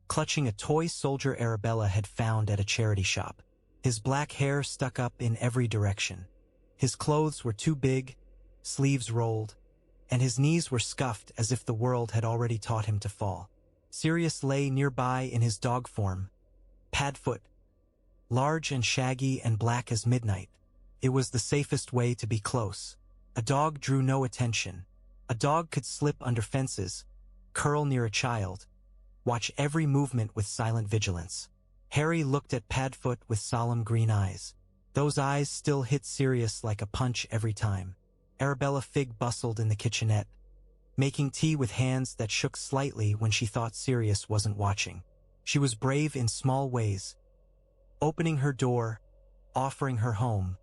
Speaker 1: clutching a toy soldier Arabella had found at a charity shop. His black hair stuck up in every direction. His clothes were too big, sleeves rolled, and his knees were scuffed as if the world had already taught him to fall. Sirius lay nearby in his dog form, Padfoot, large and shaggy and black as midnight. It was the safest way to be close. A dog drew no attention. A dog could slip under fences, curl near a child, watch every movement with silent vigilance. Harry looked at Padfoot with solemn green eyes. Those eyes still hit Sirius like a punch every time. Arabella Figg bustled in the kitchenette, making tea with hands that shook slightly when she thought Sirius wasn't watching. She was brave in small ways, opening her door, offering her home,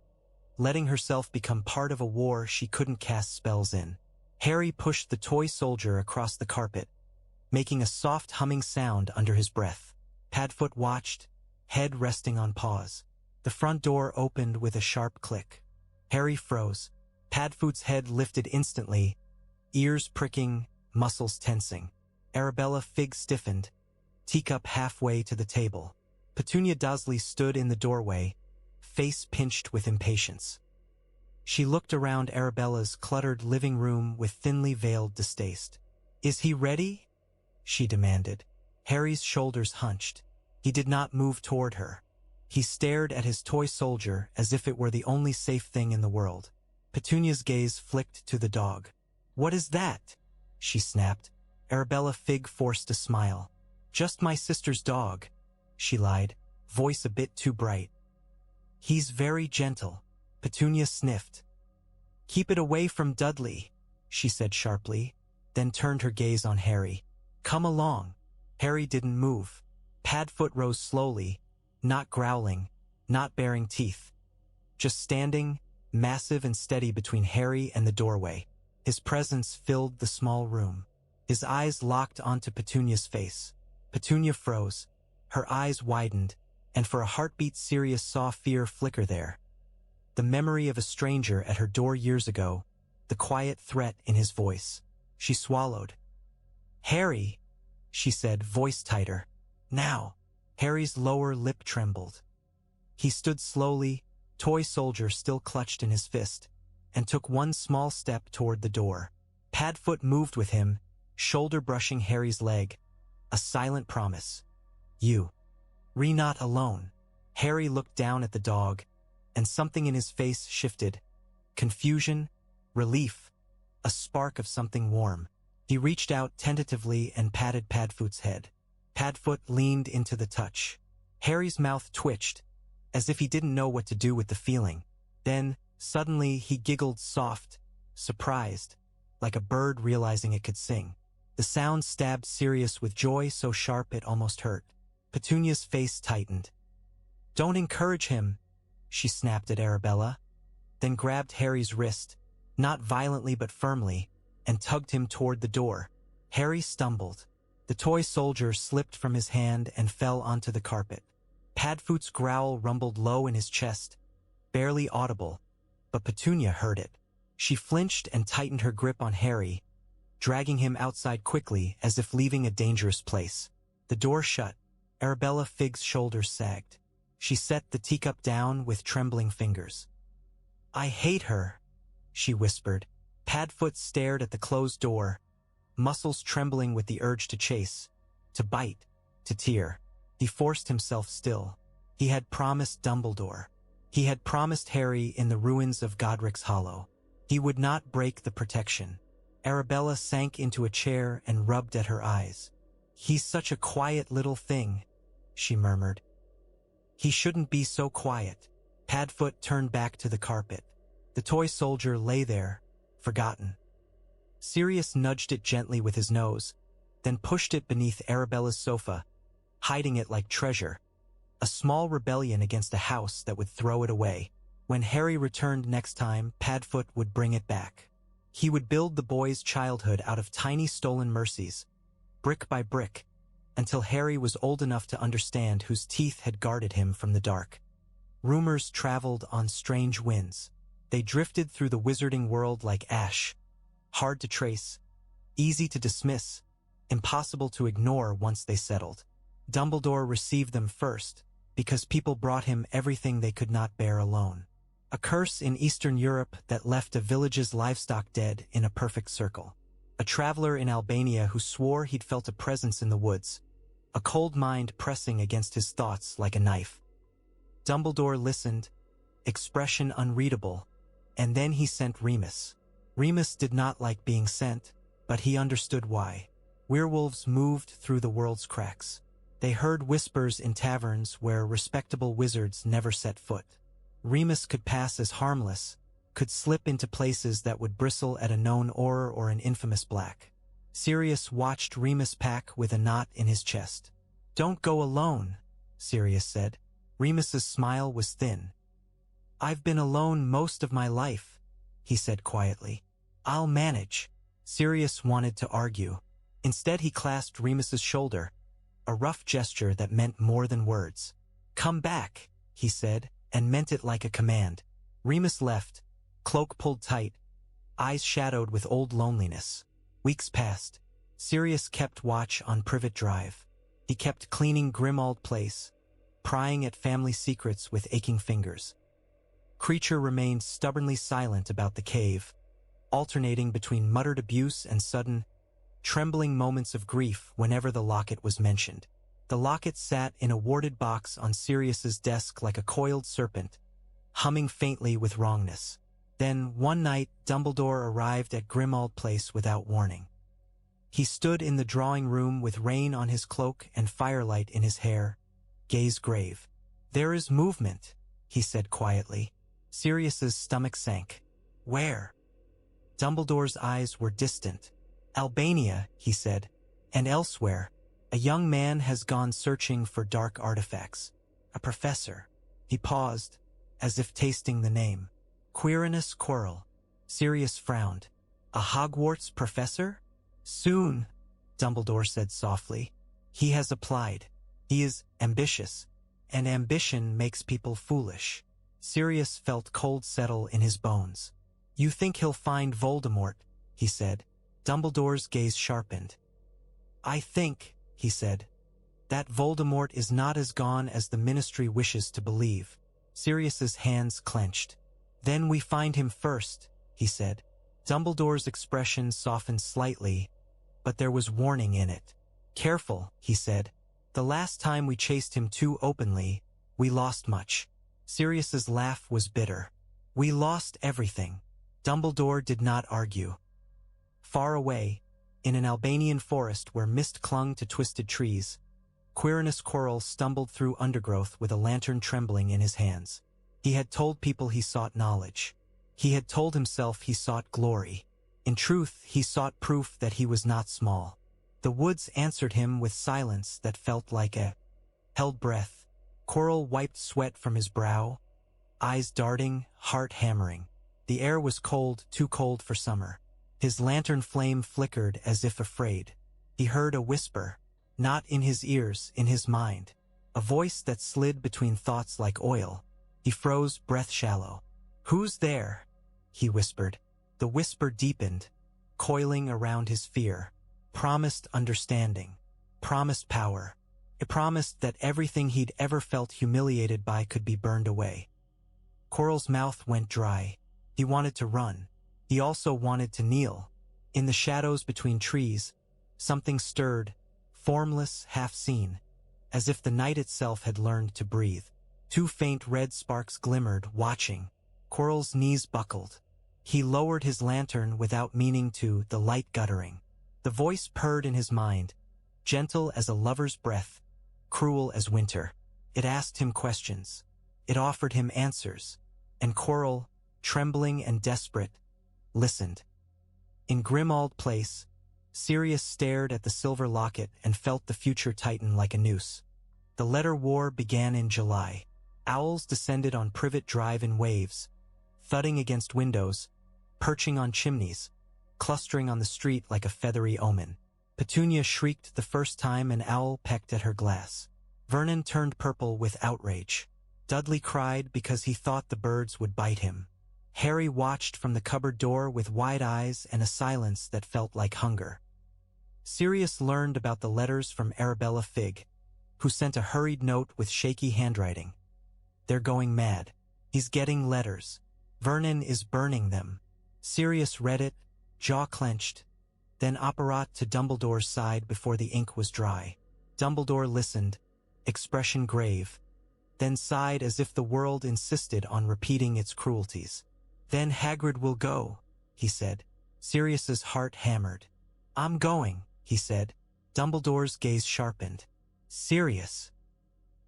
Speaker 1: letting herself become part of a war she couldn't cast spells in. Harry pushed the toy soldier across the carpet, making a soft humming sound under his breath. Padfoot watched, head resting on paws. The front door opened with a sharp click. Harry froze. Padfoot's head lifted instantly, ears pricking, muscles tensing. Arabella Figg stiffened, teacup halfway to the table. Petunia Dursley stood in the doorway, face pinched with impatience. She looked around Arabella's cluttered living room with thinly veiled distaste. "Is he ready?" she demanded. Harry's shoulders hunched. He did not move toward her. He stared at his toy soldier as if it were the only safe thing in the world. Petunia's gaze flicked to the dog. "What is that?" she snapped. Arabella Figg forced a smile. "Just my sister's dog," she lied, voice a bit too bright. "He's very gentle." Petunia sniffed. "Keep it away from Dudley," she said sharply, then turned her gaze on Harry. "Come along." Harry didn't move. Padfoot rose slowly, not growling, not baring teeth, just standing, massive and steady between Harry and the doorway. His presence filled the small room. His eyes locked onto Petunia's face. Petunia froze. Her eyes widened, and for a heartbeat Sirius saw fear flicker there. The memory of a stranger at her door years ago, the quiet threat in his voice. She swallowed. "Harry," she said, voice tighter. "Now." Harry's lower lip trembled. He stood slowly, toy soldier still clutched in his fist, and took one small step toward the door. Padfoot moved with him, shoulder brushing Harry's leg. A silent promise. You. Not alone. Harry looked down at the dog, and something in his face shifted. Confusion, relief, a spark of something warm. He reached out tentatively and patted Padfoot's head. Padfoot leaned into the touch. Harry's mouth twitched, as if he didn't know what to do with the feeling. Then, suddenly, he giggled soft, surprised, like a bird realizing it could sing. The sound stabbed Sirius with joy so sharp it almost hurt. Petunia's face tightened. "Don't encourage him," she snapped at Arabella, then grabbed Harry's wrist, not violently but firmly, and tugged him toward the door. Harry stumbled. The toy soldier slipped from his hand and fell onto the carpet. Padfoot's growl rumbled low in his chest, barely audible, but Petunia heard it. She flinched and tightened her grip on Harry, dragging him outside quickly as if leaving a dangerous place. The door shut. Arabella Figg's shoulders sagged. She set the teacup down with trembling fingers. "I hate her," she whispered. Padfoot stared at the closed door, muscles trembling with the urge to chase, to bite, to tear. He forced himself still. He had promised Dumbledore. He had promised Harry in the ruins of Godric's Hollow. He would not break the protection. Arabella sank into a chair and rubbed at her eyes. "He's such a quiet little thing," she murmured. "He shouldn't be so quiet." Padfoot turned back to the carpet. The toy soldier lay there, forgotten. Sirius nudged it gently with his nose, then pushed it beneath Arabella's sofa, hiding it like treasure, a small rebellion against a house that would throw it away. When Harry returned next time, Padfoot would bring it back. He would build the boy's childhood out of tiny stolen mercies, brick by brick, until Harry was old enough to understand whose teeth had guarded him from the dark. Rumors traveled on strange winds. They drifted through the wizarding world like ash, hard to trace, easy to dismiss, impossible to ignore once they settled. Dumbledore received them first, because people brought him everything they could not bear alone. A curse in Eastern Europe that left a village's livestock dead in a perfect circle. A traveler in Albania who swore he'd felt a presence in the woods, a cold mind pressing against his thoughts like a knife. Dumbledore listened, expression unreadable, and then he sent Remus. Remus did not like being sent, but he understood why. Werewolves moved through the world's cracks. They heard whispers in taverns where respectable wizards never set foot. Remus could pass as harmless, could slip into places that would bristle at a known auror or an infamous black. Sirius watched Remus pack with a knot in his chest. "Don't go alone," Sirius said. Remus's smile was thin. "I've been alone most of my life," he said quietly. "I'll manage." Sirius wanted to argue. Instead he clasped Remus's shoulder, a rough gesture that meant more than words. "Come back," he said, and meant it like a command. Remus left, cloak pulled tight, eyes shadowed with old loneliness. Weeks passed. Sirius kept watch on Privet Drive. He kept cleaning Grimmauld Place, prying at family secrets with aching fingers. Kreacher remained stubbornly silent about the cave, alternating between muttered abuse and sudden, trembling moments of grief whenever the locket was mentioned. The locket sat in a warded box on Sirius's desk like a coiled serpent, humming faintly with wrongness. Then, one night, Dumbledore arrived at Grimmauld Place without warning. He stood in the drawing room with rain on his cloak and firelight in his hair, gaze grave. "There is movement," he said quietly. Sirius's stomach sank. "Where?" Dumbledore's eyes were distant. "Albania," he said, "and elsewhere. A young man has gone searching for dark artifacts. A professor." He paused, as if tasting the name. "Quirinus Quirrell." Sirius frowned. "A Hogwarts professor?" "Soon," Dumbledore said softly. "He has applied. He is ambitious, and ambition makes people foolish." Sirius felt cold settle in his bones. "You think he'll find Voldemort?" he said. Dumbledore's gaze sharpened. "I think," he said, "that Voldemort is not as gone as the Ministry wishes to believe." Sirius's hands clenched. "Then we find him first," he said. Dumbledore's expression softened slightly, but there was warning in it. "Careful," he said. "The last time we chased him too openly, we lost much." Sirius's laugh was bitter. "We lost everything." Dumbledore did not argue. Far away, in an Albanian forest where mist clung to twisted trees, Quirinus Quirrell stumbled through undergrowth with a lantern trembling in his hands. He had told people he sought knowledge. He had told himself he sought glory. In truth, he sought proof that he was not small. The woods answered him with silence that felt like a held breath. Quirrell wiped sweat from his brow, eyes darting, heart hammering. The air was cold, too cold for summer. His lantern flame flickered as if afraid. He heard a whisper, not in his ears, in his mind. A voice that slid between thoughts like oil. He froze, breath shallow. "Who's there?" he whispered. The whisper deepened, coiling around his fear. Promised understanding. Promised power. It promised that everything he'd ever felt humiliated by could be burned away. Quirrell's mouth went dry. He wanted to run. He also wanted to kneel. In the shadows between trees, something stirred, formless, half-seen, as if the night itself had learned to breathe. Two faint red sparks glimmered, watching. Quirrell's knees buckled. He lowered his lantern without meaning to, the light guttering. The voice purred in his mind, gentle as a lover's breath, cruel as winter. It asked him questions. It offered him answers. And Quirrell, trembling and desperate, listened. In Grimmauld Place, Sirius stared at the silver locket and felt the future tighten like a noose. The letter war began in July. Owls descended on Privet Drive in waves, thudding against windows, perching on chimneys, clustering on the street like a feathery omen. Petunia shrieked the first time an owl pecked at her glass. Vernon turned purple with outrage. Dudley cried because he thought the birds would bite him. Harry watched from the cupboard door with wide eyes and a silence that felt like hunger. Sirius learned about the letters from Arabella Figg, who sent a hurried note with shaky handwriting. "They're going mad. He's getting letters. Vernon is burning them." Sirius read it, jaw clenched, then apparat to Dumbledore's side before the ink was dry. Dumbledore listened, expression grave, then sighed as if the world insisted on repeating its cruelties. "Then Hagrid will go," he said. Sirius's heart hammered. "I'm going," he said. Dumbledore's gaze sharpened. "Sirius."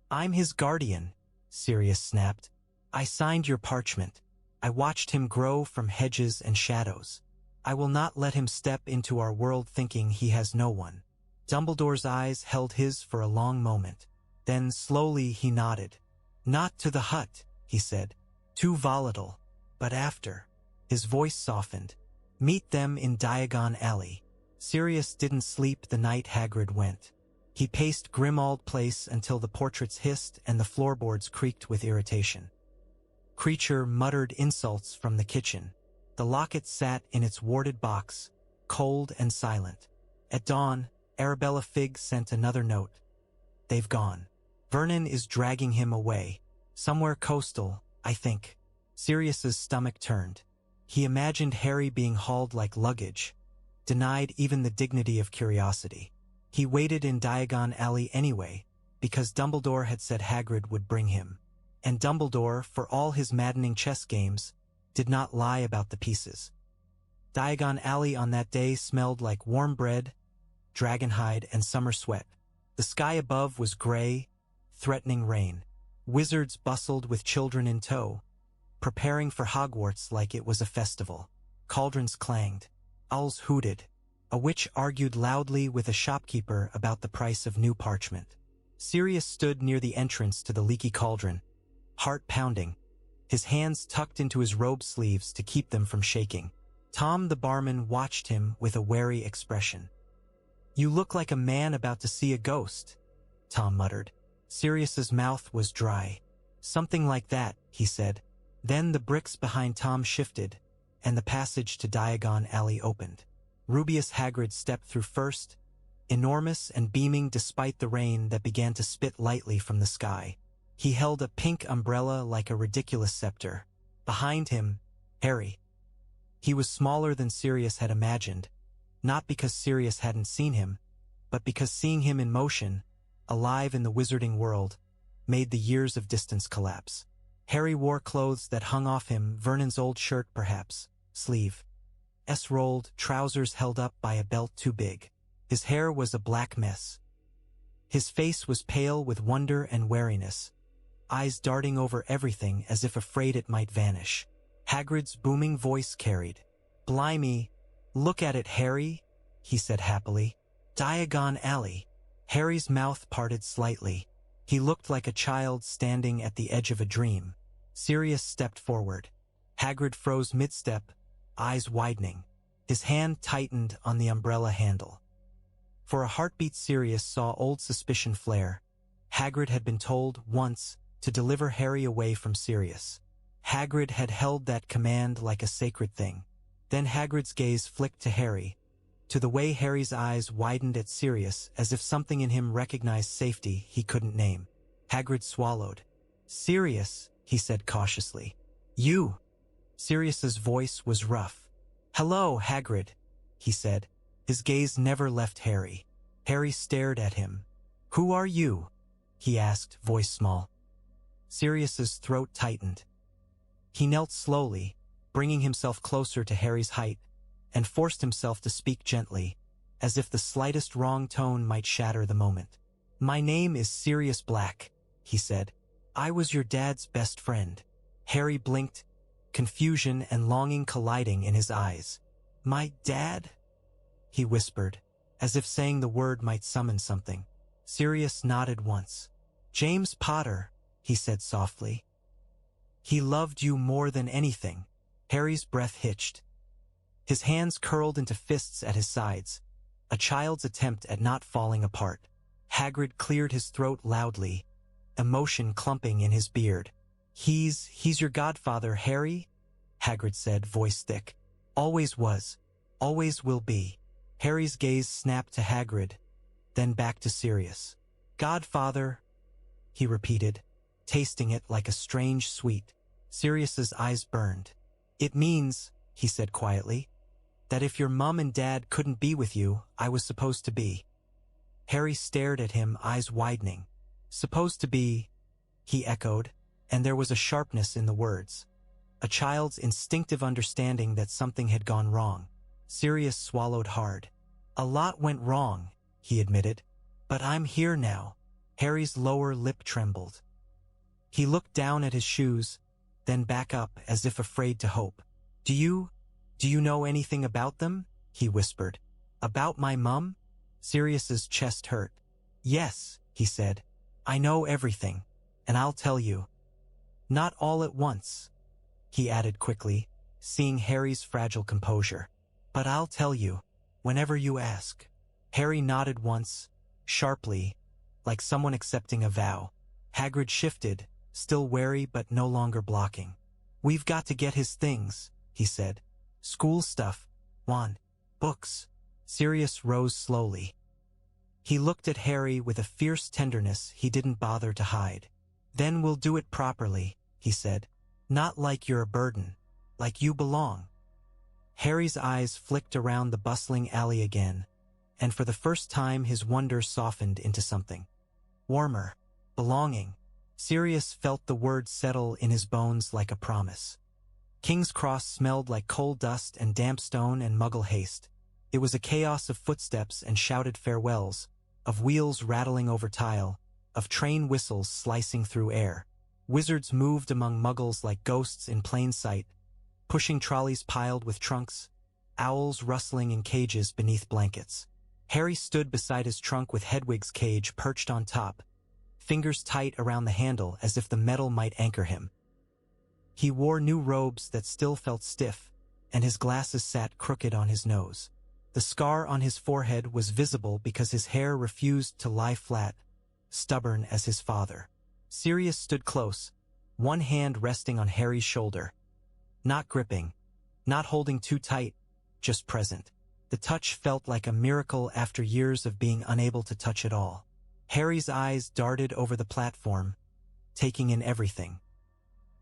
Speaker 1: "I'm his guardian," Sirius snapped. "I signed your parchment. I watched him grow from hedges and shadows. I will not let him step into our world thinking he has no one." Dumbledore's eyes held his for a long moment. Then slowly he nodded. "Not to the hut," he said. "Too volatile. But after." His voice softened. "Meet them in Diagon Alley." Sirius didn't sleep the night Hagrid went. He paced Grimmauld Place until the portraits hissed and the floorboards creaked with irritation. Kreacher muttered insults from the kitchen. The locket sat in its warded box, cold and silent. At dawn, Arabella Figg sent another note. "They've gone. Vernon is dragging him away. Somewhere coastal, I think." Sirius's stomach turned. He imagined Harry being hauled like luggage, denied even the dignity of curiosity. He waited in Diagon Alley anyway, because Dumbledore had said Hagrid would bring him. And Dumbledore, for all his maddening chess games, did not lie about the pieces. Diagon Alley on that day smelled like warm bread, dragonhide, and summer sweat. The sky above was gray, threatening rain. Wizards bustled with children in tow, preparing for Hogwarts like it was a festival. Cauldrons clanged. Owls hooted. A witch argued loudly with a shopkeeper about the price of new parchment. Sirius stood near the entrance to the leaky cauldron, heart pounding, his hands tucked into his robe sleeves to keep them from shaking. Tom the barman watched him with a wary expression. "You look like a man about to see a ghost," Tom muttered. Sirius's mouth was dry. "Something like that," he said. Then the bricks behind Tom shifted, and the passage to Diagon Alley opened. Rubeus Hagrid stepped through first, enormous and beaming despite the rain that began to spit lightly from the sky. He held a pink umbrella like a ridiculous scepter. Behind him, Harry. He was smaller than Sirius had imagined, not because Sirius hadn't seen him, but because seeing him in motion, alive in the wizarding world, made the years of distance collapse. Harry wore clothes that hung off him, Vernon's old shirt perhaps, sleeve rolled, trousers held up by a belt too big. His hair was a black mess. His face was pale with wonder and wariness, eyes darting over everything as if afraid it might vanish. Hagrid's booming voice carried. "Blimey, look at it, Harry," he said happily. "Diagon Alley." Harry's mouth parted slightly. He looked like a child standing at the edge of a dream. Sirius stepped forward. Hagrid froze mid-step, eyes widening. His hand tightened on the umbrella handle. For a heartbeat, Sirius saw old suspicion flare. Hagrid had been told, once, to deliver Harry away from Sirius. Hagrid had held that command like a sacred thing. Then Hagrid's gaze flicked to Harry, to the way Harry's eyes widened at Sirius as if something in him recognized safety he couldn't name. Hagrid swallowed. "Sirius," he said cautiously. "You." Sirius's voice was rough. "Hello, Hagrid," he said. His gaze never left Harry. Harry stared at him. "Who are you?" he asked, voice small. Sirius's throat tightened. He knelt slowly, bringing himself closer to Harry's height, and forced himself to speak gently, as if the slightest wrong tone might shatter the moment. "My name is Sirius Black," he said. "I was your dad's best friend." Harry blinked, confusion and longing colliding in his eyes. "My dad?" he whispered, as if saying the word might summon something. Sirius nodded once. "James Potter," he said softly. "He loved you more than anything." Harry's breath hitched. His hands curled into fists at his sides, a child's attempt at not falling apart. Hagrid cleared his throat loudly, emotion clumping in his beard. He's your godfather, Harry," Hagrid said, voice thick. "Always was. Always will be." Harry's gaze snapped to Hagrid, then back to Sirius. "Godfather," he repeated, tasting it like a strange sweet. Sirius's eyes burned. "It means," he said quietly, "that if your mum and dad couldn't be with you, I was supposed to be." Harry stared at him, eyes widening. "Supposed to be," he echoed, and there was a sharpness in the words, a child's instinctive understanding that something had gone wrong. Sirius swallowed hard. "A lot went wrong," he admitted, "but I'm here now." Harry's lower lip trembled. He looked down at his shoes, then back up as if afraid to hope. Do you know anything about them?" he whispered. "About my mum?" Sirius's chest hurt. "Yes," he said. "I know everything, and I'll tell you. Not all at once," he added quickly, seeing Harry's fragile composure. "But I'll tell you, whenever you ask." Harry nodded once, sharply, like someone accepting a vow. Hagrid shifted, still wary but no longer blocking. "We've got to get his things," he said. "School stuff, wand, books." Sirius rose slowly. He looked at Harry with a fierce tenderness he didn't bother to hide. "Then we'll do it properly," he said. "Not like you're a burden, like you belong." Harry's eyes flicked around the bustling alley again, and for the first time his wonder softened into something warmer. Belonging. Sirius felt the word settle in his bones like a promise. King's Cross smelled like coal dust and damp stone and muggle haste. It was a chaos of footsteps and shouted farewells, of wheels rattling over tile, of train whistles slicing through air. Wizards moved among muggles like ghosts in plain sight, pushing trolleys piled with trunks, owls rustling in cages beneath blankets. Harry stood beside his trunk with Hedwig's cage perched on top, fingers tight around the handle as if the metal might anchor him. He wore new robes that still felt stiff, and his glasses sat crooked on his nose. The scar on his forehead was visible because his hair refused to lie flat, stubborn as his father. Sirius stood close, one hand resting on Harry's shoulder. Not gripping, not holding too tight, just present. The touch felt like a miracle after years of being unable to touch at all. Harry's eyes darted over the platform, taking in everything.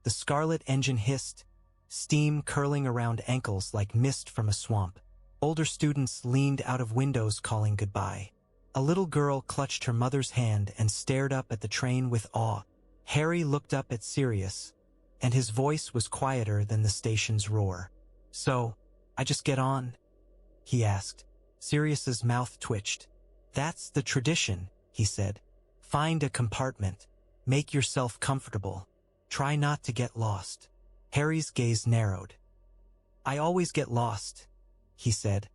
Speaker 1: The scarlet engine hissed, steam curling around ankles like mist from a swamp. Older students leaned out of windows calling goodbye. A little girl clutched her mother's hand and stared up at the train with awe. Harry looked up at Sirius, and his voice was quieter than the station's roar. "So, I just get on?" he asked. Sirius's mouth twitched. "That's the tradition," he said. "Find a compartment. Make yourself comfortable. Try not to get lost." Harry's gaze narrowed. "I always get lost," he said,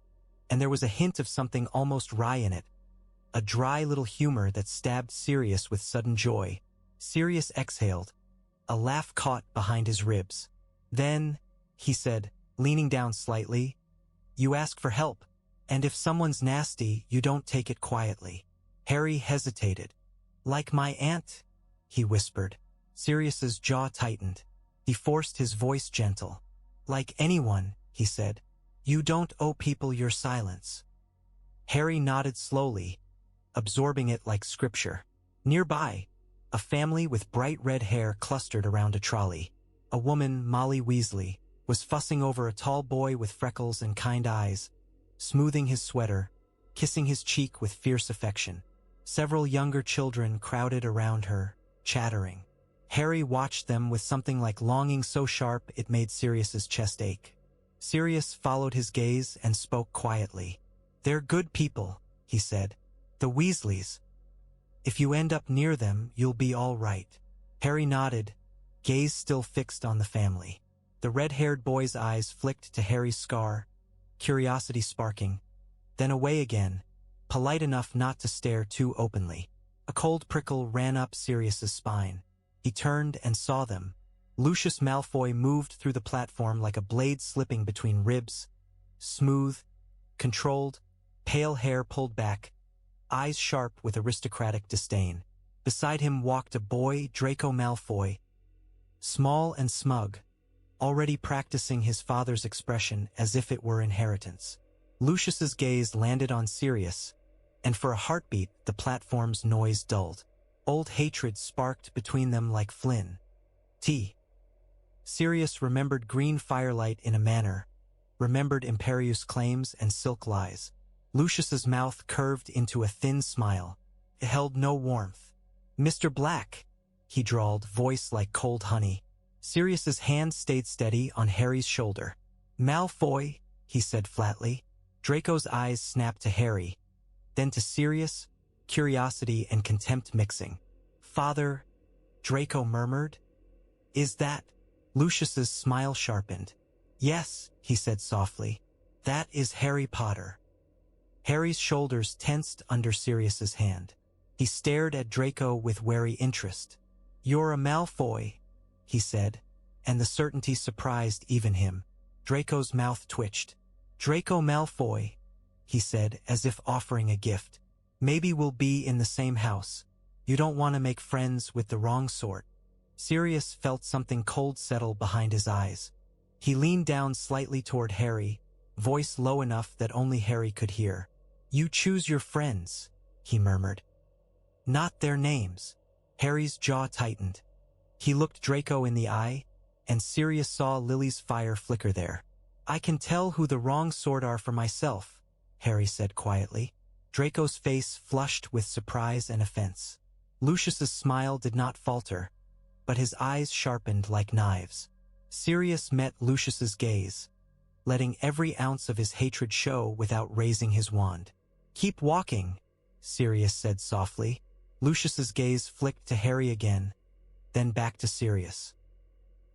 Speaker 1: and there was a hint of something almost wry in it, a dry little humor that stabbed Sirius with sudden joy. Sirius exhaled, a laugh caught behind his ribs. "Then," he said, leaning down slightly, "you ask for help, and if someone's nasty, you don't take it quietly." Harry hesitated. "Like my aunt?" he whispered. Sirius's jaw tightened. He forced his voice gentle. "Like anyone," he said. "You don't owe people your silence." Harry nodded slowly, absorbing it like scripture. Nearby, a family with bright red hair clustered around a trolley. A woman, Molly Weasley, was fussing over a tall boy with freckles and kind eyes, smoothing his sweater, kissing his cheek with fierce affection. Several younger children crowded around her, chattering. Harry watched them with something like longing so sharp it made Sirius's chest ache. Sirius followed his gaze and spoke quietly. "They're good people," he said. "The Weasleys. If you end up near them, you'll be all right." Harry nodded, gaze still fixed on the family. The red-haired boy's eyes flicked to Harry's scar, curiosity sparking, then away again, polite enough not to stare too openly. A cold prickle ran up Sirius's spine. He turned and saw them. Lucius Malfoy moved through the platform like a blade slipping between ribs, smooth, controlled, pale hair pulled back, eyes sharp with aristocratic disdain. Beside him walked a boy, Draco Malfoy, small and smug, already practicing his father's expression as if it were inheritance. Lucius's gaze landed on Sirius, and for a heartbeat the platform's noise dulled. Old hatred sparked between them like Flynn. Sirius remembered green firelight in a manor, remembered Imperius claims and silk lies. Lucius's mouth curved into a thin smile. It held no warmth. "Mr. Black," he drawled, voice like cold honey. Sirius's hand stayed steady on Harry's shoulder. "Malfoy," he said flatly. Draco's eyes snapped to Harry, then to Sirius, curiosity and contempt mixing. "Father," Draco murmured. "Is that?" Lucius's smile sharpened. "Yes," he said softly. "That is Harry Potter." Harry's shoulders tensed under Sirius's hand. He stared at Draco with wary interest. "You're a Malfoy," he said, and the certainty surprised even him. Draco's mouth twitched. "Draco Malfoy," he said, as if offering a gift. "Maybe we'll be in the same house. You don't want to make friends with the wrong sort." Sirius felt something cold settle behind his eyes. He leaned down slightly toward Harry, voice low enough that only Harry could hear. "You choose your friends," he murmured. "Not their names." Harry's jaw tightened. He looked Draco in the eye, and Sirius saw Lily's fire flicker there. "I can tell who the wrong sort are for myself," Harry said quietly. Draco's face flushed with surprise and offense. Lucius's smile did not falter, but his eyes sharpened like knives. Sirius met Lucius's gaze, letting every ounce of his hatred show without raising his wand. "Keep walking," Sirius said softly. Lucius's gaze flicked to Harry again, then back to Sirius.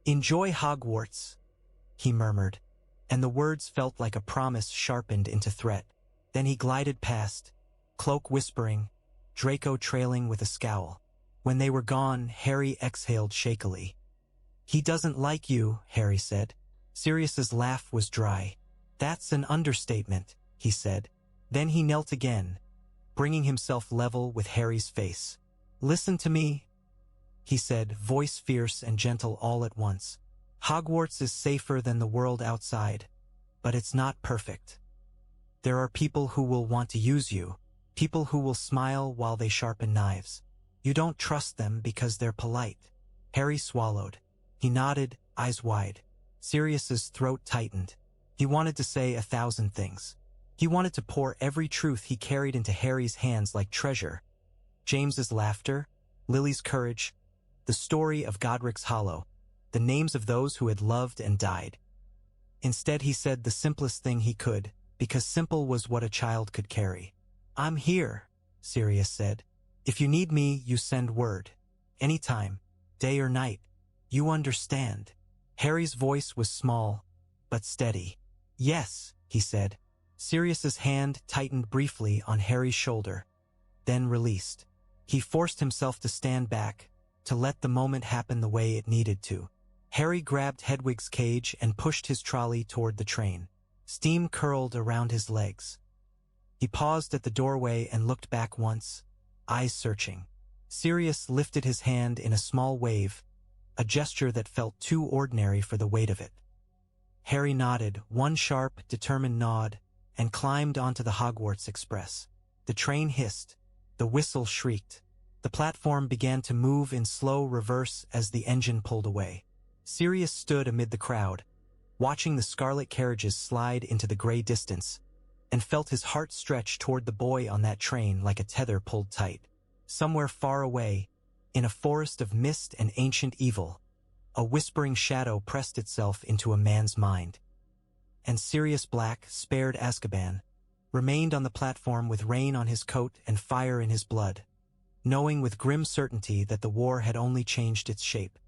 Speaker 1: "Enjoy Hogwarts," he murmured, and the words felt like a promise sharpened into threat. Then he glided past, cloak whispering, Draco trailing with a scowl. When they were gone, Harry exhaled shakily. "He doesn't like you," Harry said. Sirius's laugh was dry. "That's an understatement," he said. Then he knelt again, bringing himself level with Harry's face. "Listen to me," he said, voice fierce and gentle all at once. "Hogwarts is safer than the world outside, but it's not perfect. There are people who will want to use you, people who will smile while they sharpen knives. You don't trust them because they're polite. Harry swallowed. He nodded, eyes wide. Sirius's throat tightened. He wanted to say 1,000 things. He wanted to pour every truth he carried into Harry's hands like treasure. James's laughter, Lily's courage, the story of Godric's Hollow, the names of those who had loved and died. Instead he said the simplest thing he could, because simple was what a child could carry. "I'm here," Sirius said. "If you need me, you send word. Anytime, day or night. You understand." Harry's voice was small, but steady. "Yes," he said. Sirius's hand tightened briefly on Harry's shoulder, then released. He forced himself to stand back, to let the moment happen the way it needed to. Harry grabbed Hedwig's cage and pushed his trolley toward the train. Steam curled around his legs. He paused at the doorway and looked back once, eyes searching. Sirius lifted his hand in a small wave, a gesture that felt too ordinary for the weight of it. Harry nodded, one sharp, determined nod, and climbed onto the Hogwarts Express. The train hissed. The whistle shrieked. The platform began to move in slow reverse as the engine pulled away. Sirius stood amid the crowd, watching the scarlet carriages slide into the gray distance, and felt his heart stretch toward the boy on that train like a tether pulled tight. Somewhere far away, in a forest of mist and ancient evil, a whispering shadow pressed itself into a man's mind. And Sirius Black, spared Azkaban, remained on the platform with rain on his coat and fire in his blood, knowing with grim certainty that the war had only changed its shape.